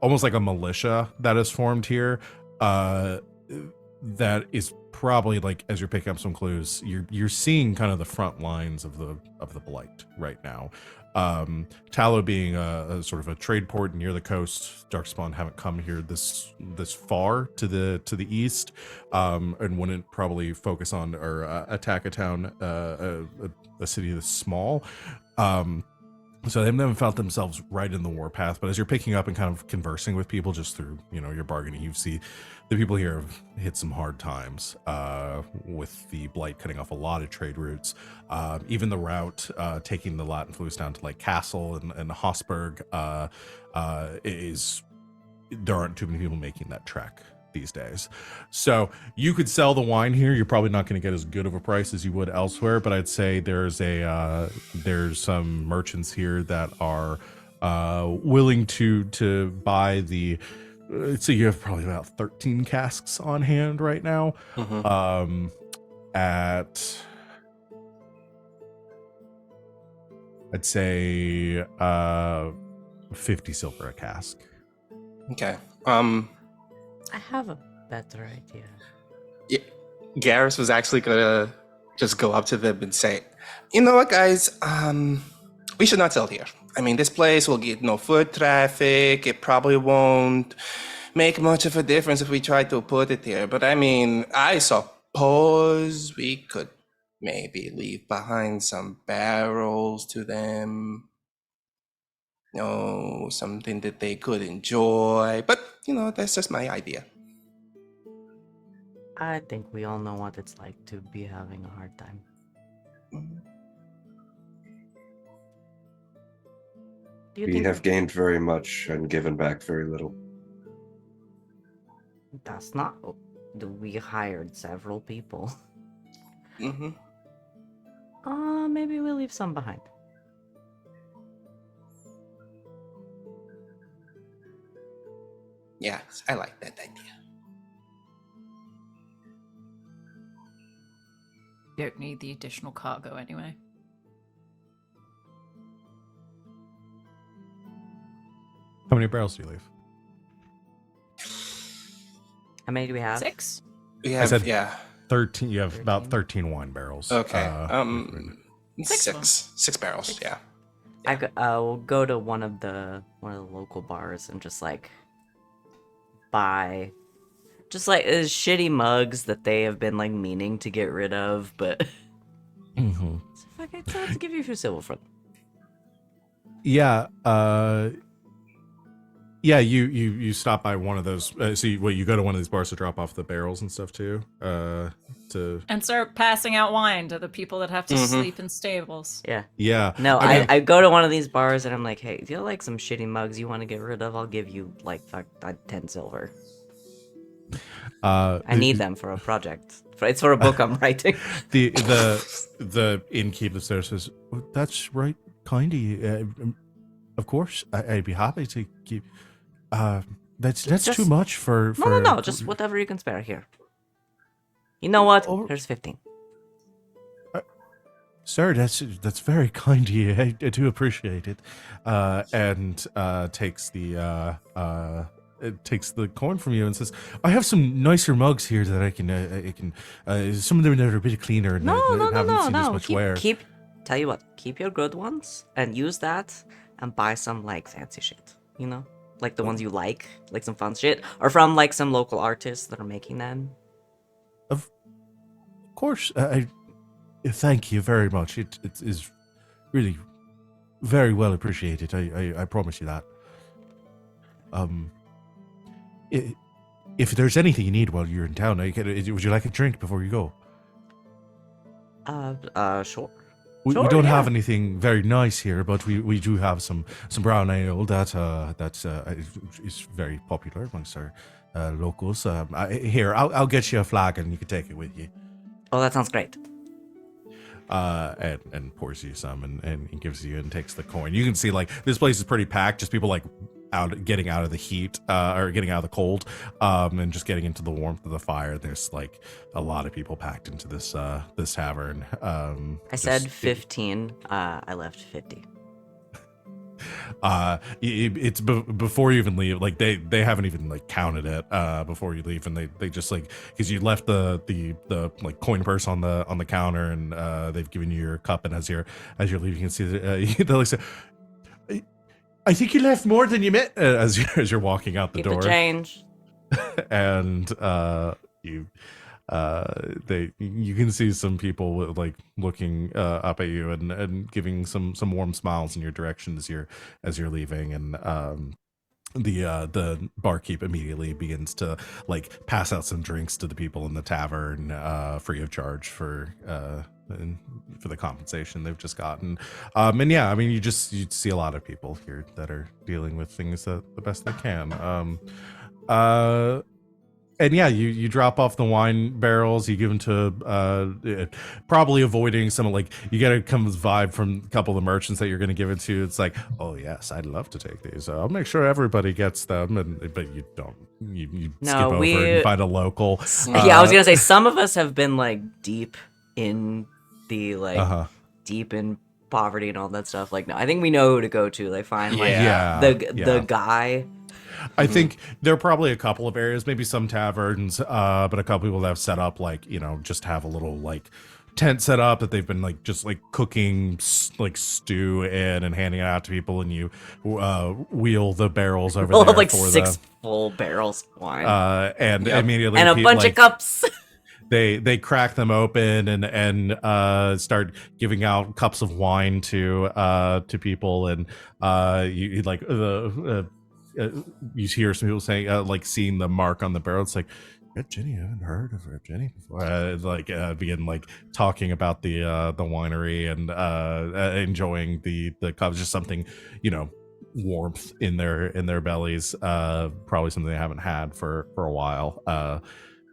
almost like a militia that is formed here. That is probably like, as you're picking up some clues, you're seeing kind of the front lines of the blight right now. Tallow being a sort of a trade port near the coast, Darkspawn haven't come here this far to the east, and wouldn't probably focus on or attack a town, a city this small. So they haven't felt themselves right in the warpath. But as you're picking up and kind of conversing with people just through, you know, your bargaining, you see the people here have hit some hard times with the blight cutting off a lot of trade routes. Even the route taking the Latin Flus down to like Castle and Hosberg there aren't too many people making that trek these days. So you could sell the wine here. You're probably not going to get as good of a price as you would elsewhere, but I'd say there's some merchants here that are willing to buy the so you have probably about 13 casks on hand right now. At I'd say 50 silver a cask. Okay. I have a better idea. Yeah, Garas was actually gonna just go up to them and say, "You know what, guys? We should not sell here. I mean, this place will get no foot traffic. It probably won't make much of a difference if we try to put it here. But I mean, I suppose we could maybe leave behind some barrels to them. You know, something that they could enjoy. But, you know, that's just my idea." I think we all know what it's like to be having a hard time. Do you We think have gained very much and given back very little. that's not? We hired several people. Maybe we'll leave some behind. Yes, I like that idea. Don't need the additional cargo anyway. How many barrels do you leave? How many do we have? 6? We have, said- yeah. 13. You have about 13 wine barrels. Okay. Six. Six barrels, yeah. We'll go to one of the local bars and just like buy just like shitty mugs that they have been like meaning to get rid of, but Mm-hmm. so let's give you a few silver for them. Yeah. Yeah, you stop by one of those. So you go to one of these bars to drop off the barrels and stuff too. And start passing out wine to the people that have to Mhm. sleep in stables. Yeah. No, I mean, I go to one of these bars and I'm like, hey, do you like some shitty mugs you want to get rid of? I'll give you like 10 silver. I need them for a project. It's for a book I'm writing. the innkeeper there says, "Oh, that's right, kindy. Of course, I'd be happy to keep. That's Just- too much for. No, just whatever you can spare here. You know what? Oh. Here's 15. Sir, that's very kind of you. I do appreciate it. And takes the coin from you and says, "I have some nicer mugs here that I can. Some of them that are a bit cleaner and haven't seen as much wear." Tell you what, keep your good ones and use that and buy some like fancy shit. You know, like the ones you like some fun shit, or from like some local artists that are making them. Of course, I thank you very much. It is really very well appreciated. I promise you that. If there's anything you need while you're in town, would you like a drink before you go? Sure. We Sure, don't yeah. have anything very nice here, but we do have some brown ale that is very popular amongst our locals. Here, I'll get you a flag and you can take it with you. Oh, that sounds great. And pours you some and gives you and takes the coin. You can see like this place is pretty packed, just people like getting out of the heat or getting out of the cold and just getting into the warmth of the fire. There's like a lot of people packed into this this tavern. I said 15. I left 50. It's before you even leave, like they haven't even like counted it before you leave, and they just like, because you left the like coin purse on the counter, and they've given you your cup, and as you're leaving you can see that they like say, I think you left more than you meant, as you're walking out the Keep door. the change. And you can see some people with, like looking up at you and giving some warm smiles in your direction as you're leaving, and the barkeep immediately begins to like pass out some drinks to the people in the tavern free of charge for the compensation they've just gotten. And yeah, I mean, you see a lot of people here that are dealing with things the best they can. And yeah, you drop off the wine barrels, you give them to probably avoiding some, like, you get a kind of vibe from a couple of the merchants that you're going to give it to. It's like, oh yes, I'd love to take these. I'll make sure everybody gets them, but you don't. You skip over and find a local. Yeah, I was gonna say some of us have been like deep in the deep in poverty and all that stuff. Like, no, I think we know who to go to. Like, find like the guy. I think there are probably a couple of areas, maybe some taverns, but a couple people that have set up, like, just have a little like tent set up that they've been like just like cooking like stew in and handing it out to people, and you wheel the barrels over there like for 6 full barrels of wine and immediately and a bunch of cups. They crack them open and start giving out cups of wine to people, and you like you hear some people saying like seeing the mark on the barrel. It's like, Red Jenny, I haven't heard of Red Jenny before. Begin like talking about the winery and enjoying the cups, just something, warmth in their bellies, probably something they haven't had for a while.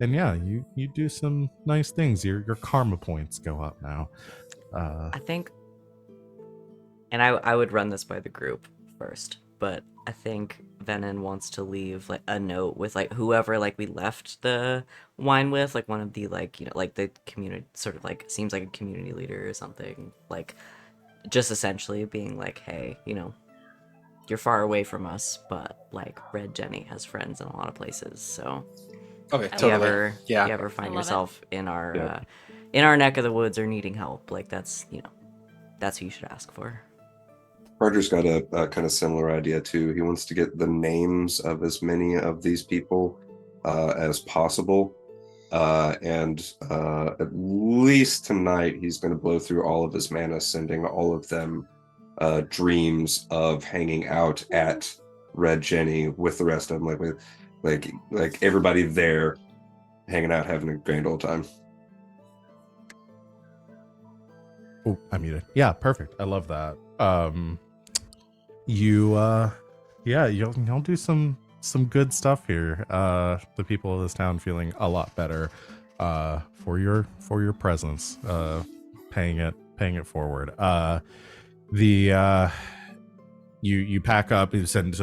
And yeah, you do some nice things. Your karma points go up now. I think, and I would run this by the group first, but I think Venehn wants to leave like a note with like whoever like we left the wine with, like one of the like like the community, sort of like seems like a community leader or something, like just essentially being like, hey, you're far away from us, but like Red Jenny has friends in a lot of places, so Okay, if totally. you ever find I love yourself in our neck of the woods or needing help, like that's that's who you should ask for. Roger's got a kind of similar idea too. He wants to get the names of as many of these people as possible. And at least tonight, he's going to blow through all of his mana, sending all of them dreams of hanging out at Red Jenny with the rest of them, like everybody there, hanging out, having a grand old time. Oh, I muted. Yeah, perfect. I love that. You'll do some good stuff here. The people of this town feeling a lot better for your presence, paying it forward. You pack up. You spend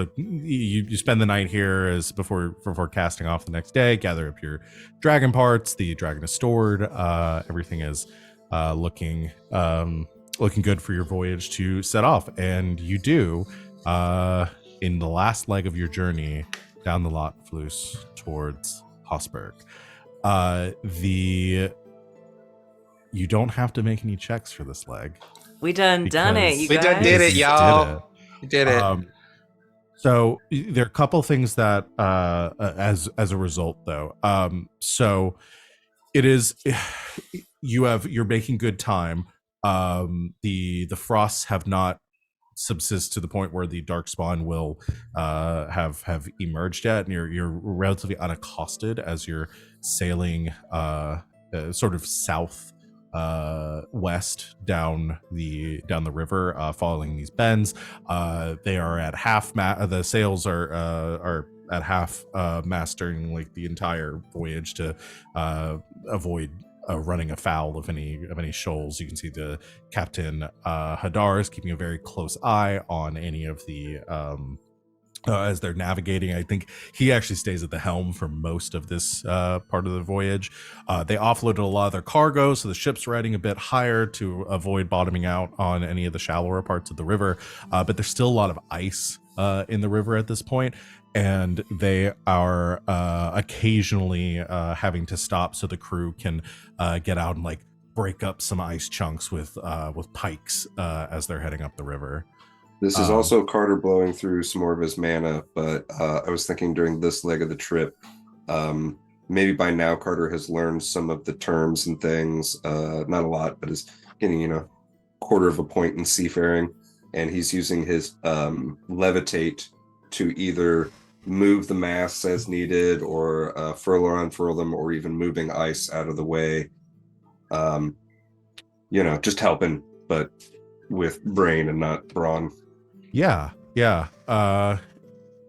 the night here as before casting off the next day. Gather up your dragon parts. The dragon is stored. Everything is looking good for your voyage to set off, and you do. In the last leg of your journey down the Lottfluss towards Hosberg. You don't have to make any checks for this leg. We done it, you We guys. done did it, y'all. We did it. So there are a couple things that as a result though. So it is you're making good time. The frosts have not subsist to the point where the darkspawn will have emerged yet, and you're relatively unaccosted as you're sailing sort of south west down the river, following these bends. They are at half the sails are at half mast during like the entire voyage to avoid running afoul of any shoals. You can see the captain Hadar is keeping a very close eye on any of the as they're navigating. I think he actually stays at the helm for most of this part of the voyage. They offloaded a lot of their cargo, so the ship's riding a bit higher to avoid bottoming out on any of the shallower parts of the river. But there's still a lot of ice in the river at this point, and they are occasionally having to stop so the crew can get out and like break up some ice chunks with pikes as they're heading up the river. This is also Carter blowing through some more of his mana, but I was thinking during this leg of the trip, maybe by now Carter has learned some of the terms and things, not a lot, but is getting, quarter of a point in seafaring, and he's using his levitate to either move the masts as needed or furl or unfurl them, or even moving ice out of the way. Just helping, but with brain and not brawn. Yeah. That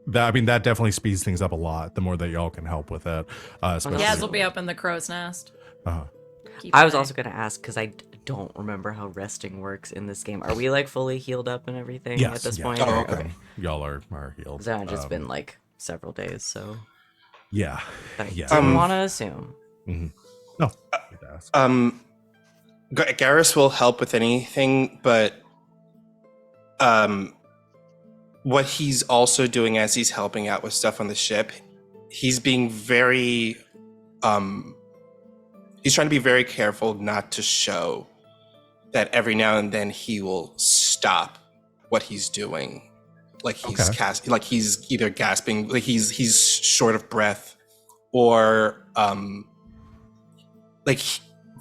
definitely speeds things up a lot. The more that y'all can help with it, especially. Yaz will be up in the crow's nest. Keep I was an eye. also gonna ask because I don't remember how resting works in this game. Are we like fully healed up and everything at this point? Oh, or- okay. Y'all are healed. 'Cause it's just been like several days, so Yeah. I Yeah. didn't want to assume. Mhm. No. Garas will help with anything, but what he's also doing as he's helping out with stuff on the ship, he's being very he's trying to be very careful not to show that every now and then he will stop what he's doing, like he's he's either gasping, like he's short of breath, or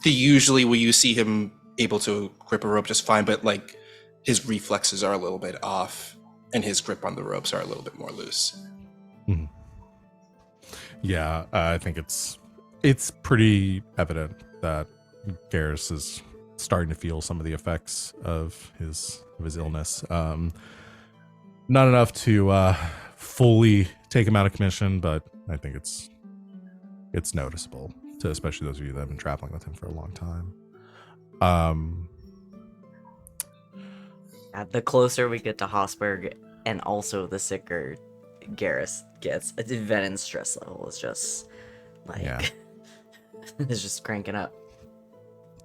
usually where you see him able to grip a rope just fine, but like his reflexes are a little bit off and his grip on the ropes are a little bit more loose. Mhm. Yeah, I think it's pretty evident that Garas is starting to feel some of the effects of his illness. Not enough to fully take him out of commission, but I think it's noticeable to especially those of you that have been traveling with him for a long time. The closer we get to Hosberg, and also the sicker Garas gets, Venehn's stress level is just like it's just cranking up.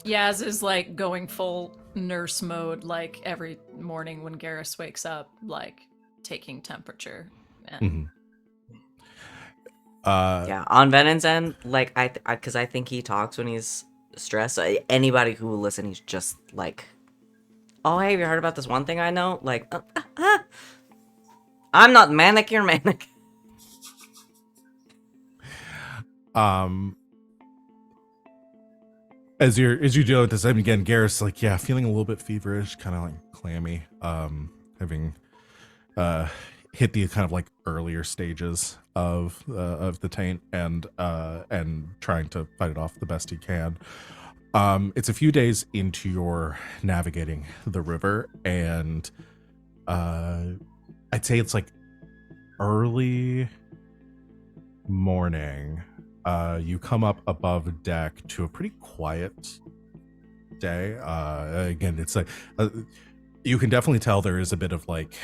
Yaz is like going full nurse mode, like every morning when Garas wakes up, like taking temperature. And Yeah, on Venen's end, like because I think he talks when he's stressed. Anybody who will listen, he's just like, "Oh, hey, have you heard about this one thing I know?" Like, I'm not manic, you're manic. As you deal with this, and again, Garas like feeling a little bit feverish, kind of like clammy, having hit the kind of like earlier stages of the taint and trying to fight it off the best he can. It's a few days into your navigating the river, and I'd say it's like early morning. You come up above deck to a pretty quiet day. Again, it's like you can definitely tell there is a bit of like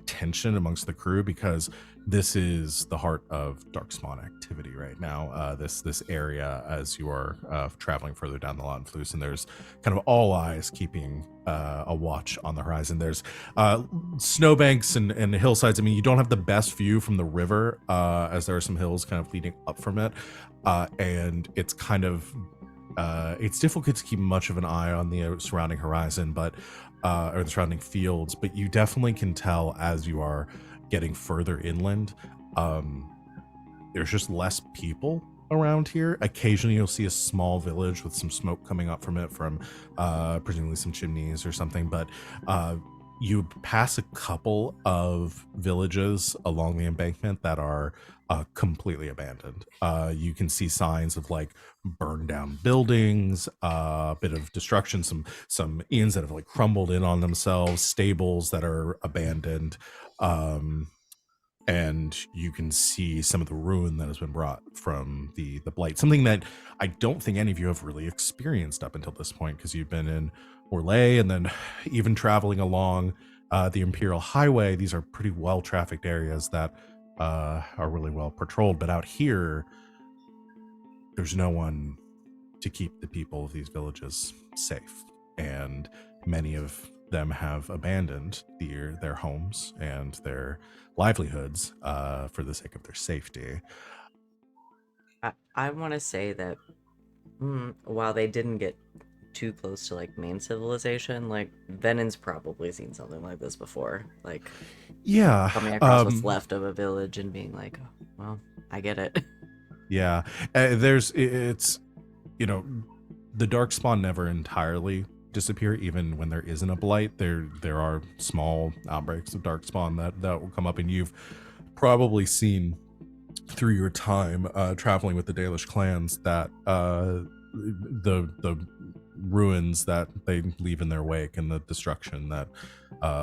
tension amongst the crew because this is the heart of Darkspawn activity right now. This area as you are traveling further down the Launflus, and there's kind of all eyes keeping a watch on the horizon. There's snowbanks and hillsides. I mean, you don't have the best view from the river as there are some hills kind of leading up from it, and it's kind of it's difficult to keep much of an eye on the surrounding horizon, but or the surrounding fields. But you definitely can tell as you are getting further inland, there's just less people around here. Occasionally you'll see a small village with some smoke coming up from it, from presumably some chimneys or something, but you pass a couple of villages along the embankment that are completely abandoned. You can see signs of like burned down buildings, a bit of destruction, some inns that have like crumbled in on themselves, stables that are abandoned, and you can see some of the ruin that has been brought from the blight, something that I don't think any of you have really experienced up until this point, because you've been in Orlais and then even traveling along the Imperial Highway. These are pretty well trafficked areas that are really well patrolled, but out here there's no one to keep the people of these villages safe, and many of them have abandoned their homes and their livelihoods for the sake of their safety. I want to say that while they didn't get too close to like main civilization, like Venehn's probably seen something like this before, like Yeah, coming across what's left of a village and being like, oh, well, I get it. yeah. It's the Darkspawn never entirely disappear, even when there isn't a blight. There are small outbreaks of Darkspawn that will come up, and you've probably seen through your time traveling with the Dalish clans that the ruins that they leave in their wake and the destruction that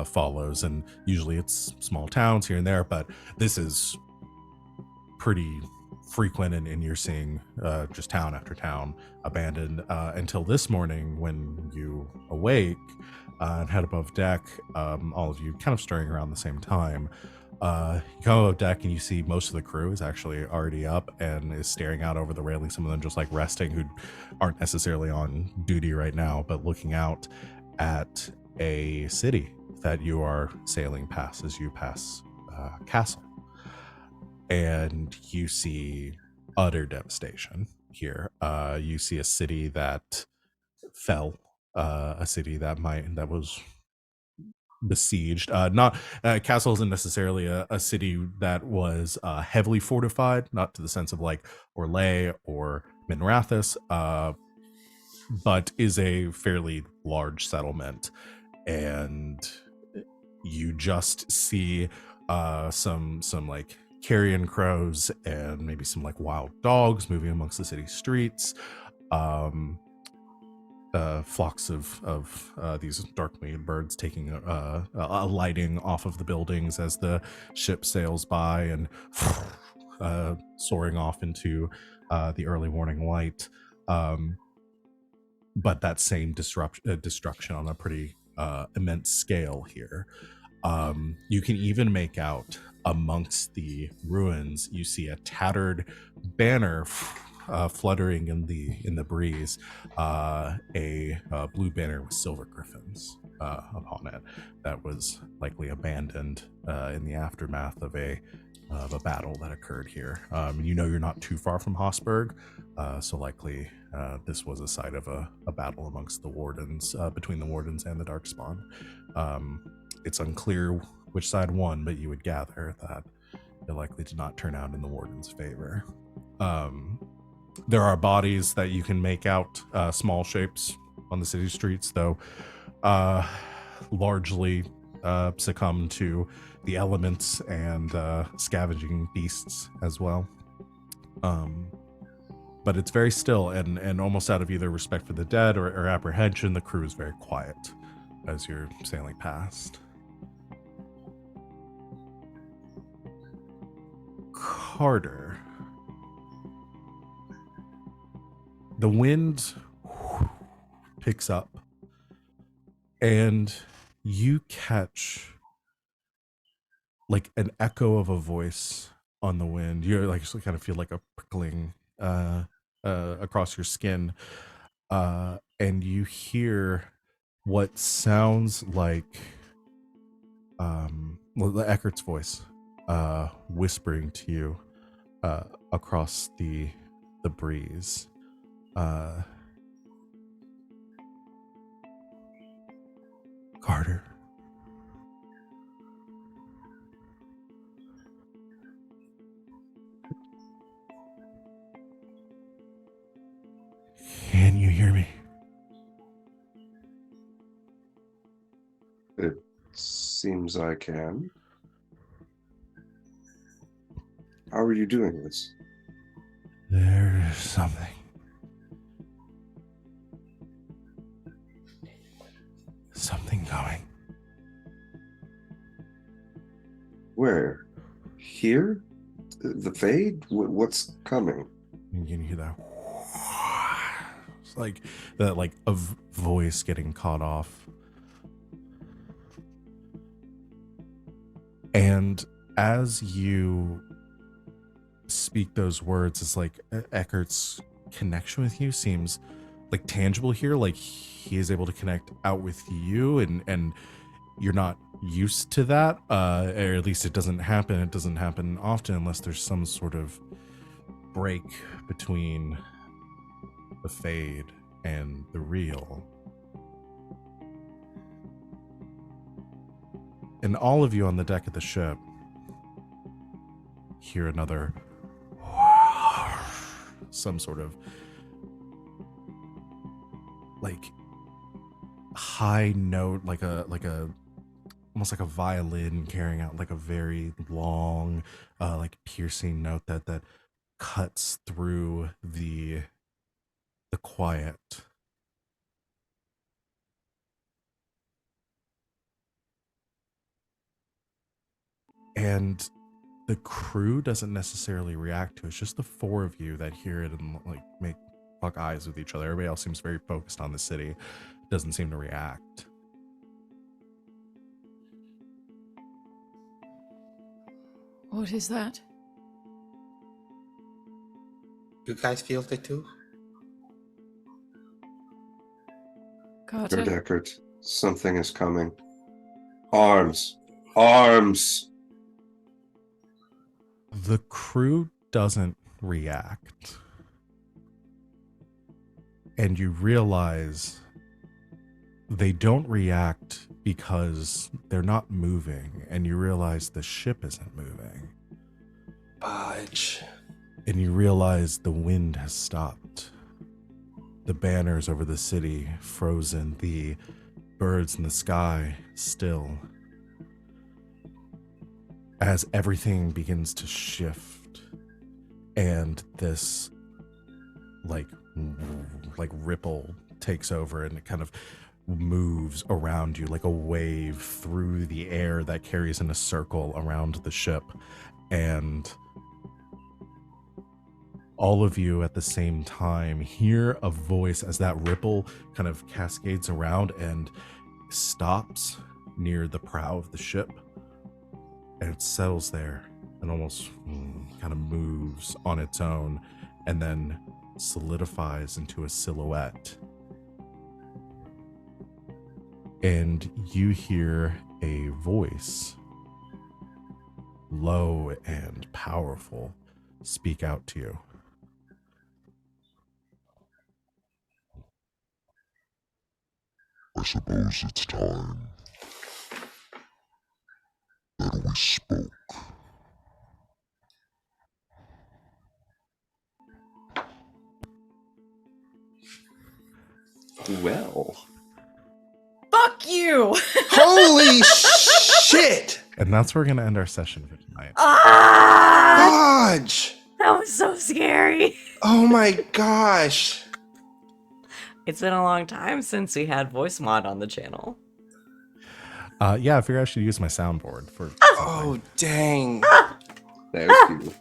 follows. And usually it's small towns here and there, but this is pretty frequent, and you're seeing just town after town abandoned until this morning when you awake and head above deck, all of you kind of stirring around the same time. You come above deck and you see most of the crew is actually already up and is staring out over the railing, some of them just like resting, who aren't necessarily on duty right now, but looking out at a city that you are sailing past as you pass Castle. And you see utter devastation here. You see a city that fell, a city that was besieged. Not Castle isn't necessarily a city that was heavily fortified, not to the sense of like Orlais or Minrathis, but is a fairly large settlement. And you just see some like carrion crows and maybe some like wild dogs moving amongst the city streets. Flocks of these dark-winged birds taking a lighting off of the buildings as the ship sails by and soaring off into the early morning light. But that same destruction on a pretty immense scale here. You can even make out amongst the ruins, you see a tattered banner fluttering in the breeze, a blue banner with silver griffins upon it that was likely abandoned in the aftermath of a battle that occurred here. You're not too far from Hosberg, so likely this was a site of a battle amongst the wardens, between the wardens and the Darkspawn. It's unclear which side won, but you would gather that it likely did not turn out in the warden's favor. There are bodies that you can make out, small shapes on the city streets, though largely succumb to the elements and scavenging beasts as well. But it's very still, and almost out of either respect for the dead or apprehension, the crew is very quiet as you're sailing past. Carter. The wind picks up, and you catch like an echo of a voice on the wind. You like kind of feel like a prickling across your skin, and you hear what sounds like the Eckert's voice whispering to you across the breeze. Carter. Can you hear me? It seems I can. How are you doing this? There's something. Something going. Where? Here? The fade? What's coming? You can hear that. It's like that, like a voice getting caught off. And as you speak those words, it's like Eckert's connection with you seems like tangible here. Like he is able to connect out with you, and you're not used to that, or at least it doesn't happen. It doesn't happen often unless there's some sort of break between the fade and the real. And all of you on the deck of the ship hear another some sort of like high note, like a almost like a violin carrying out like a very long like piercing note that cuts through the quiet. And the crew doesn't necessarily react to it. It's just the four of you that hear it and like make lock eyes with each other. Everybody else seems very focused on the city. Doesn't seem to react. What is that? You guys feel it too? Carter? Lord Eckert, something is coming. Arms! Arms! The crew doesn't react. And you realize they don't react because they're not moving, and you realize the ship isn't moving. Budge. And you realize the wind has stopped. The banners over the city frozen, the birds in the sky still. As everything begins to shift, and this like ripple takes over, and it kind of moves around you like a wave through the air that carries in a circle around the ship. And all of you at the same time hear a voice as that ripple kind of cascades around and stops near the prow of the ship. And it settles there and almost kind of moves on its own and then solidifies into a silhouette. And you hear a voice, low and powerful, speak out to you. I suppose it's time that we spoke. Well. Fuck you! Holy Shit! And that's where we're going to end our session for tonight. Ah! Fudge! That was so scary. Oh my gosh. It's been a long time since we had voice mod on the channel. Yeah, I figured I should use my soundboard for. Oh, dang. That was cute.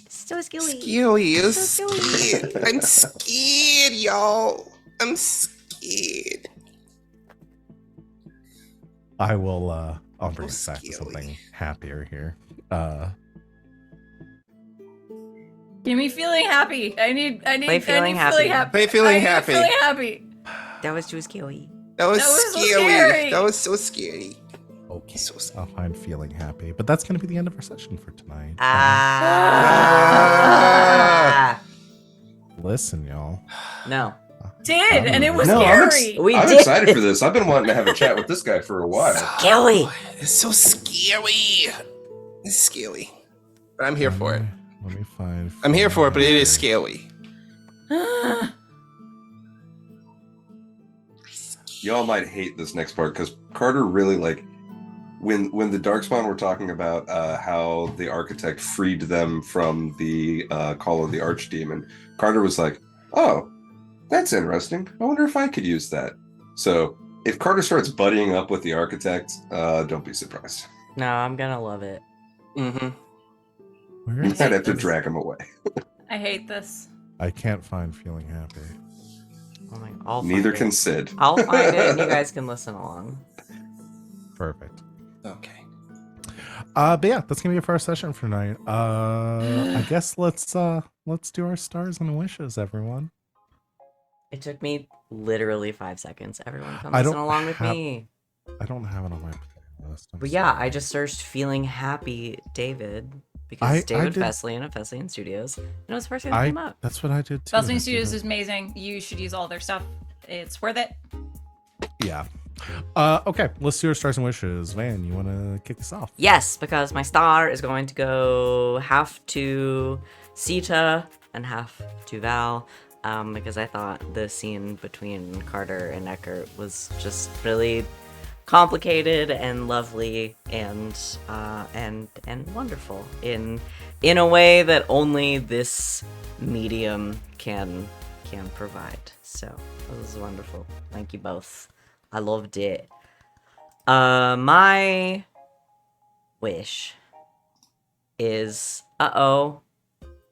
So scary. Skilly is So scared. I'm scared, y'all. I'm scared. I will. I'll bring us back to Scary. something happier here. Give me feeling happy. I need Play feeling happy. feeling happy. Play feeling I need happy. Feeling happy. That was too scary. That was That was so scary. scary. That was so scary. Okay, So scary. I'll find feeling happy, but that's going to be the end of our session for tonight. Ah. Listen, y'all. No. Did and it was No, scary. We I'm did. excited for this. I've been wanting to have a chat with this guy for a while. Scary. It's so scary. It's scary. But I'm here for it. Let me find. I'm here for it, but it is feeling scary. Y'all might hate this next part because Carter really like when the Darkspawn were talking about how the architect freed them from the call of the Archdemon. Carter was like, "Oh, that's interesting. I wonder if I could use that." So if Carter starts buddying up with the architect, don't be surprised. No, I'm gonna love it. Mm-hmm. Where You is might have to this? drag him away. I hate this. I can't find feeling happy. Oh my, I'll find Neither it. can Sid. I'll find it and you guys can listen along. Perfect. Okay. But yeah, that's gonna be it for our session for tonight. I guess let's do our stars and wishes, everyone. It took me literally 5 seconds. Everyone come I listen don't along with have- me. I don't have it on my playlist. I'm But yeah, sorry. I just searched feeling happy David because I David did- Feslian of Feslian Studios. And it was the first thing that came up. That's what I did too. Belsing I Studios did is amazing. You should use all their stuff. It's worth it. Yeah. Okay, let's do our stars and wishes. Van, you want to kick this off? Yes, because my star is going to go half to Sita and half to Val. Because I thought the scene between Carter and Eckert was just really complicated and lovely and wonderful in a way that only this medium can provide. So it was wonderful. Thank you both. I loved it. My wish is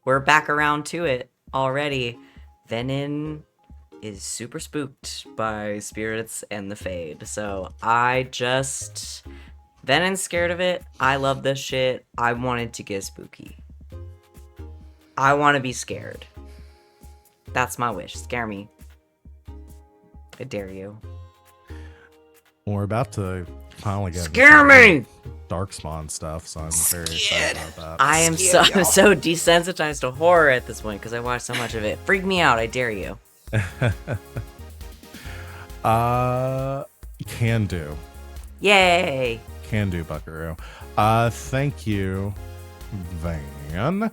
we're back around to it already. Venehn is super spooked by spirits and the Fade. So Venen's scared of it. I love this shit. I wanted to get spooky. I want to be scared. That's my wish. Scare me. I dare you. We're about to finally get Scare me! Darkspawn stuff, so I'm very excited about that. I am Scared, so y'all. so desensitized to horror at this point because I watched so much of it. Freak me out. I dare you. Can do. Yay! Can do, Buckaroo. Thank you, Van.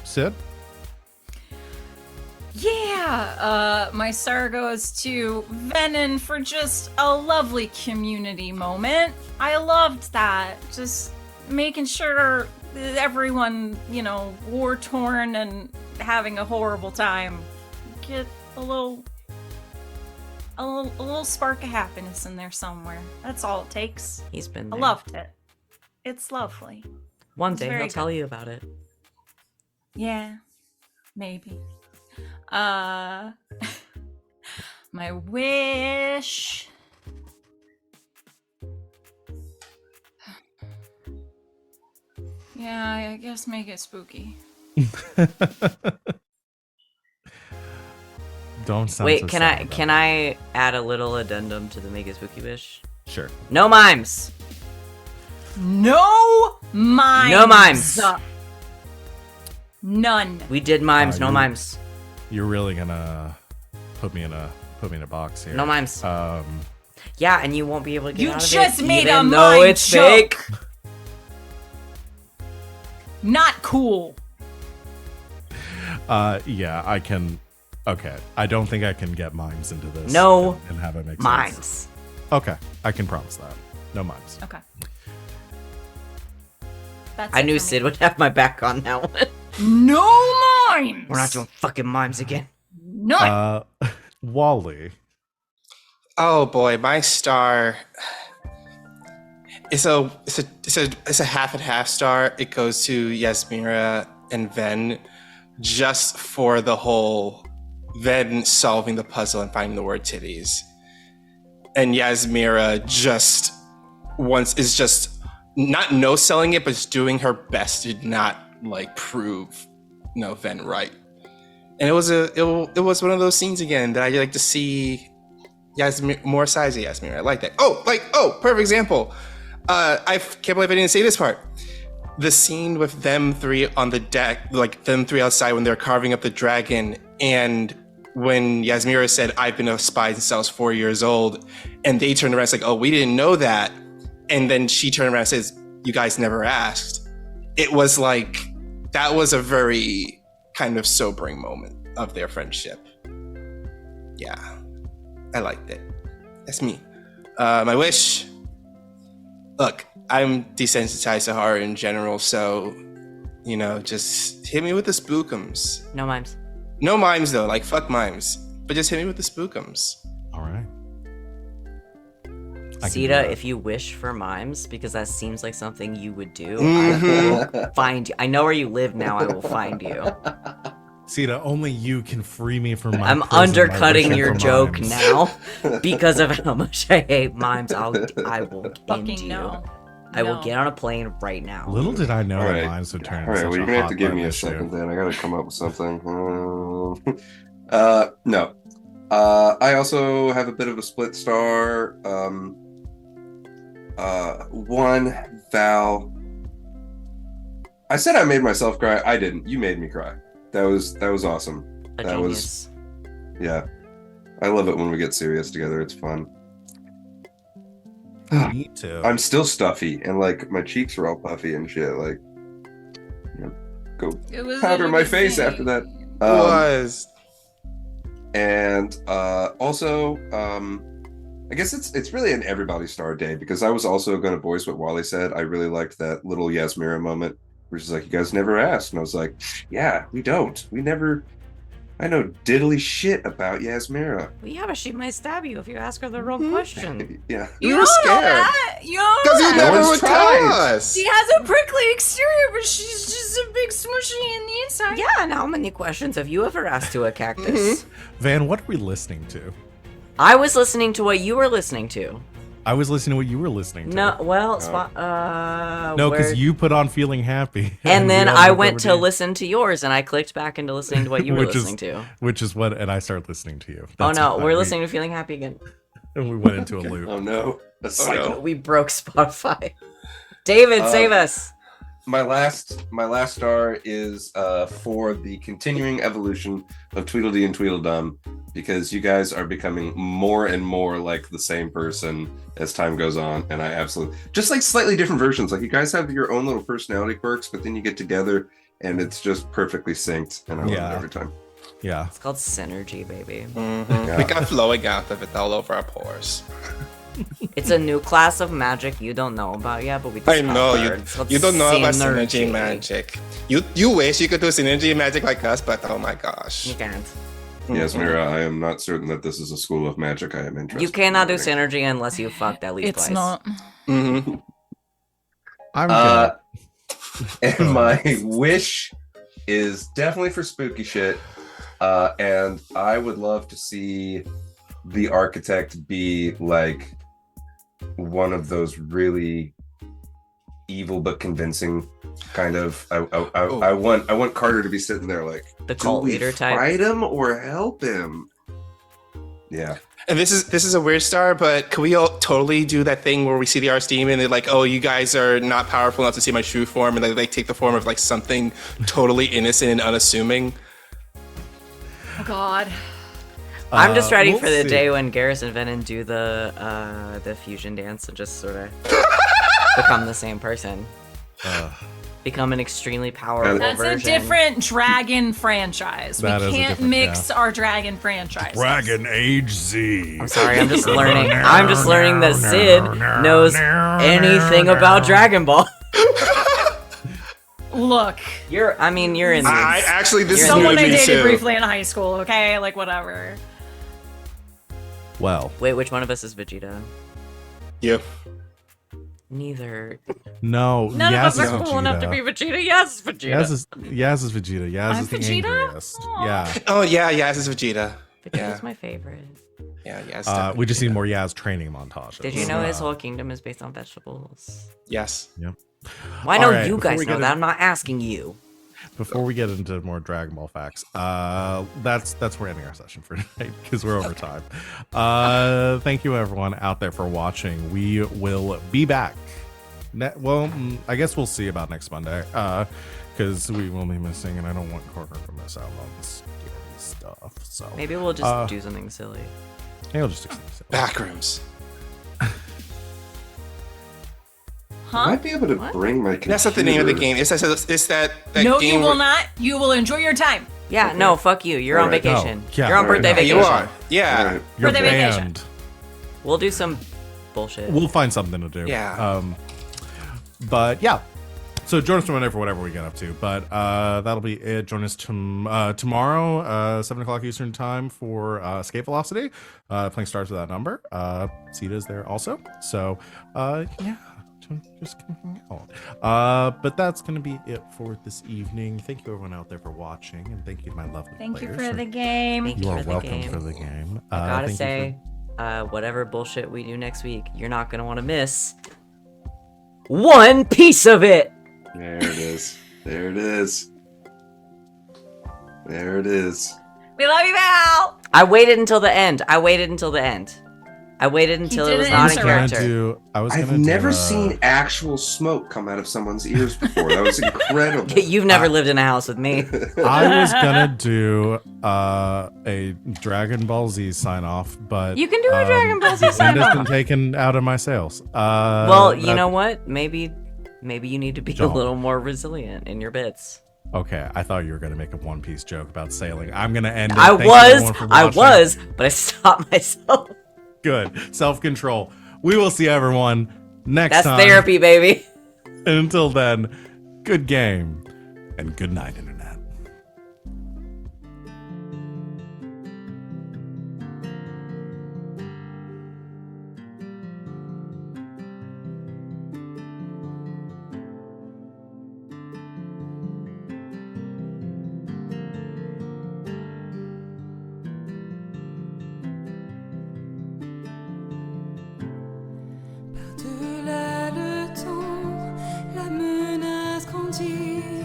Sid? Yeah, my star goes to Venehn for just a lovely community moment. I loved that. Just making sure that everyone, war torn and having a horrible time, get a little spark of happiness in there somewhere. That's all it takes. He's been I there. loved it. It's lovely. One It's day very he'll tell good. you about it. Yeah, maybe. My wish. Yeah, I guess make it spooky. Don't sound Wait, so can sad I about can it. I add a little addendum to the Make It Spooky wish? Sure. No mimes. No mimes. No mimes. None. We did mimes. No you- mimes. You're really gonna put me in a box here. No mimes. Yeah, and you won't be able to get You out of just it, made even a though mime it's joke. fake. Not cool. Yeah, I can Okay, I don't think I can get mimes into this. No and have it make sense. Mimes. Okay, I can promise that. No mimes. Okay. That's I it knew for me. Sid would have my back on that one. No mimes. We're not doing fucking mimes again. None. Wally. Oh boy, my star. It's a half and half star. It goes to Yasmera and Venn, just for the whole Venn solving the puzzle and finding the word titties, and Yasmera just is just not no selling it, but is doing her best to not like prove Venn right. And it was one of those scenes again that I like to see. More size of Yasmera. I like that. Perfect example. I can't believe I didn't say this part. The scene with them three on the deck, like them three outside when they're carving up the dragon, and when Yasmera said, "I've been a spy since I was 4 years old," and they turned around, it's like, "Oh, we didn't know that," and then she turned around and says, "You guys never asked." It was like that was a very kind of sobering moment of their friendship. Yeah. I liked it. That's me. My wish. Look, I'm desensitized to horror in general, so just hit me with the spookums. No mimes. No mimes though, like fuck mimes. But just hit me with the spookums. All right. I can do Sita, that. if you wish for mimes, because that seems like something you would do, Mhm. I will find you. I know where you live now. I will find you. Sita, only you can free me from my I'm prison by undercutting wishing your for joke mimes. now because of how much I hate mimes. I will end Fucking you. no. I will No. get on a plane right now. Little did I know All that right. mimes would turn All into right, such well, you're a gonna have hot to give me a button issue. second then. I gotta come up with something. No. I also have a bit of a split star. One, Val. I said I made myself cry. I didn't. You made me cry. That was awesome. A that genius. Yeah. I love it when we get serious together. It's fun. Me too. I'm still stuffy and like my cheeks are all puffy and shit. Like, go It was powder a my good face scene. after that. Was. And also, I guess it's really an everybody star day because I was also going to voice what Wally said. I really liked that little Yasmera moment where she's like, "You guys never asked," and I was like, "Yeah, we don't. We never. I know diddly shit about Yasmera." Well, yeah, but she might stab you if you ask her the wrong Mm-hmm. question. Yeah. You You were don't know scared. that. You don't Because know you that. never one's would tried. tell us. She has a prickly exterior, but she's just a big smushy in the inside. Yeah, and how many questions have you ever asked to a cactus? Van, what are we listening to? I was listening to what you were listening to. I was listening to what you were listening to. No, well, No, because where- you put on Feeling Happy. And then we all I looked went over to you, listen to yours, and I clicked back into listening to what you were Which is- listening to. Which is what, and I started listening to you. Oh That's no, why we're listening to Feeling Happy again. And we went into a loop. Oh no, a cycle. We broke Spotify. David, save us. My last star is for the continuing evolution of Tweedledee and Tweedledum, because you guys are becoming more and more like the same person as time goes on, and I absolutely just like slightly different versions. Like you guys have your own little personality quirks, but then you get together and it's just perfectly synced, and I love Yeah. it every time. Yeah. It's called synergy, baby. Yeah. We got flowing out of it all over our pores. It's a new class of magic you don't know about yet, but we I know discovered. It's called you don't know about synergy. synergy magic. You wish you could do synergy magic like us, but oh my gosh. You can't. Yasmera, I am not certain that this is a school of magic I am interested. You cannot do in learning. synergy unless you fucked at least It's twice. not. Mm-hmm. I'm good. And my wish is definitely for spooky shit. And I would love to see the architect be like one of those really evil but convincing kind of. I want Carter to be sitting there like, The do cult we leader type. fight him or help him? Yeah. And this is a weird star, but can we all totally do that thing where we see the archdemon and they're like, "Oh, you guys are not powerful enough to see my true form," and they like take the form of like something totally innocent and unassuming? Oh God. I'm just ready we'll for the see. day when Garas and Venehn do the fusion dance and just sort of become the same person. become an extremely powerful That's version. a different dragon franchise. That is We a can't different- mix our dragon franchise. Age Z. I'm sorry, I'm just learning. I'm just learning that Sid knows anything about Dragon Ball. Look, You're in this. I actually, this is new someone to I me dated too. briefly in high school, okay? Like, whatever. Well, Wait, which one of us is Vegeta? Yeah. Neither. no. None Yaz of us is are cool enough to be Vegeta. Vegeta. Yes, Vegeta. Yaz is Vegeta. Yaz I'm is the Vegeta? angriest. Aw. Yeah. Oh yeah, this is Vegeta. Vegeta's Yeah. my favorite. Yeah, it's We definitely just need Vegeta. more Yaz training montages. Did you know his whole kingdom is based on vegetables? Yes. Why don't Alright, you before guys we know get that? I'm not asking you. Before we get into more Dragon Ball facts, that's we're ending our session for tonight because we're over time. Thank you everyone out there for watching. We will be back. I guess we'll see about next Monday because we will be missing, and I don't want Corker to miss out on scary stuff. So Maybe we'll just do something silly. I'll just accept it. Backrooms. I Huh? might be able to bring my computer. That's not the name of the game. It's that No, game. you will where- not. You will enjoy your time. Yeah, no, fuck you. You're on Alright. vacation. No. Yeah, You're on alright, birthday no. Yeah, vacation. you are. Yeah. All right. You're Birthday vacation. banned. We'll do some bullshit. We'll find something to do. Yeah. But yeah. So join us tomorrow for whatever we get up to. But that'll be it. Join us tomorrow, 7 o'clock Eastern time for Escape Velocity. Playing starts with that number. Sita's there also. So yeah. Just hang out. But that's going to be it for this evening. Thank you everyone out there for watching, and thank you to my lovely Thank you players. for the game. Thank You you are for the welcome game. for the game. I gotta thank you say, whatever bullshit we do next week, you're not gonna want to miss one piece of it. There it is. There it is. There it is. We love you, Val. I waited until the end. I waited until it was didn't not in interrupt. character. I've never seen actual smoke come out of someone's ears before. That was incredible. You've never lived in a house with me. I was gonna do a Dragon Ball Z sign off, but You can do a Dragon Ball Z sign Linda's off. been taken out of my sales. Well, you know what? Maybe you need to be a Don't. little more resilient in your bits. Okay, I thought you were gonna make a One Piece joke about sailing. I'm gonna end it. I Thank you was, everyone for watching. but I stopped myself. Good self-control. We will see everyone next That's time. therapy, baby. And until then, good game and good night, Internet. Par-delà le temps, la menace grandit.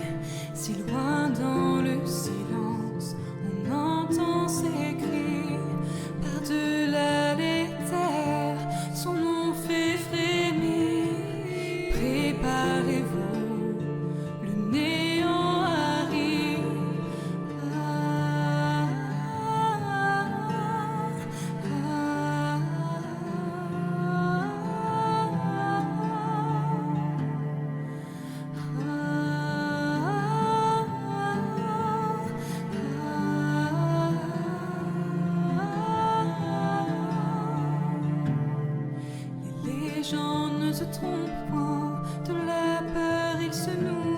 Si loin dans le silence, on entend ses cris. Par-delà les terres, son nom fait frémir. Préparez-vous, le néant arrive. Ah, Les légendes ne se trompent point, de la peur ils se nouent.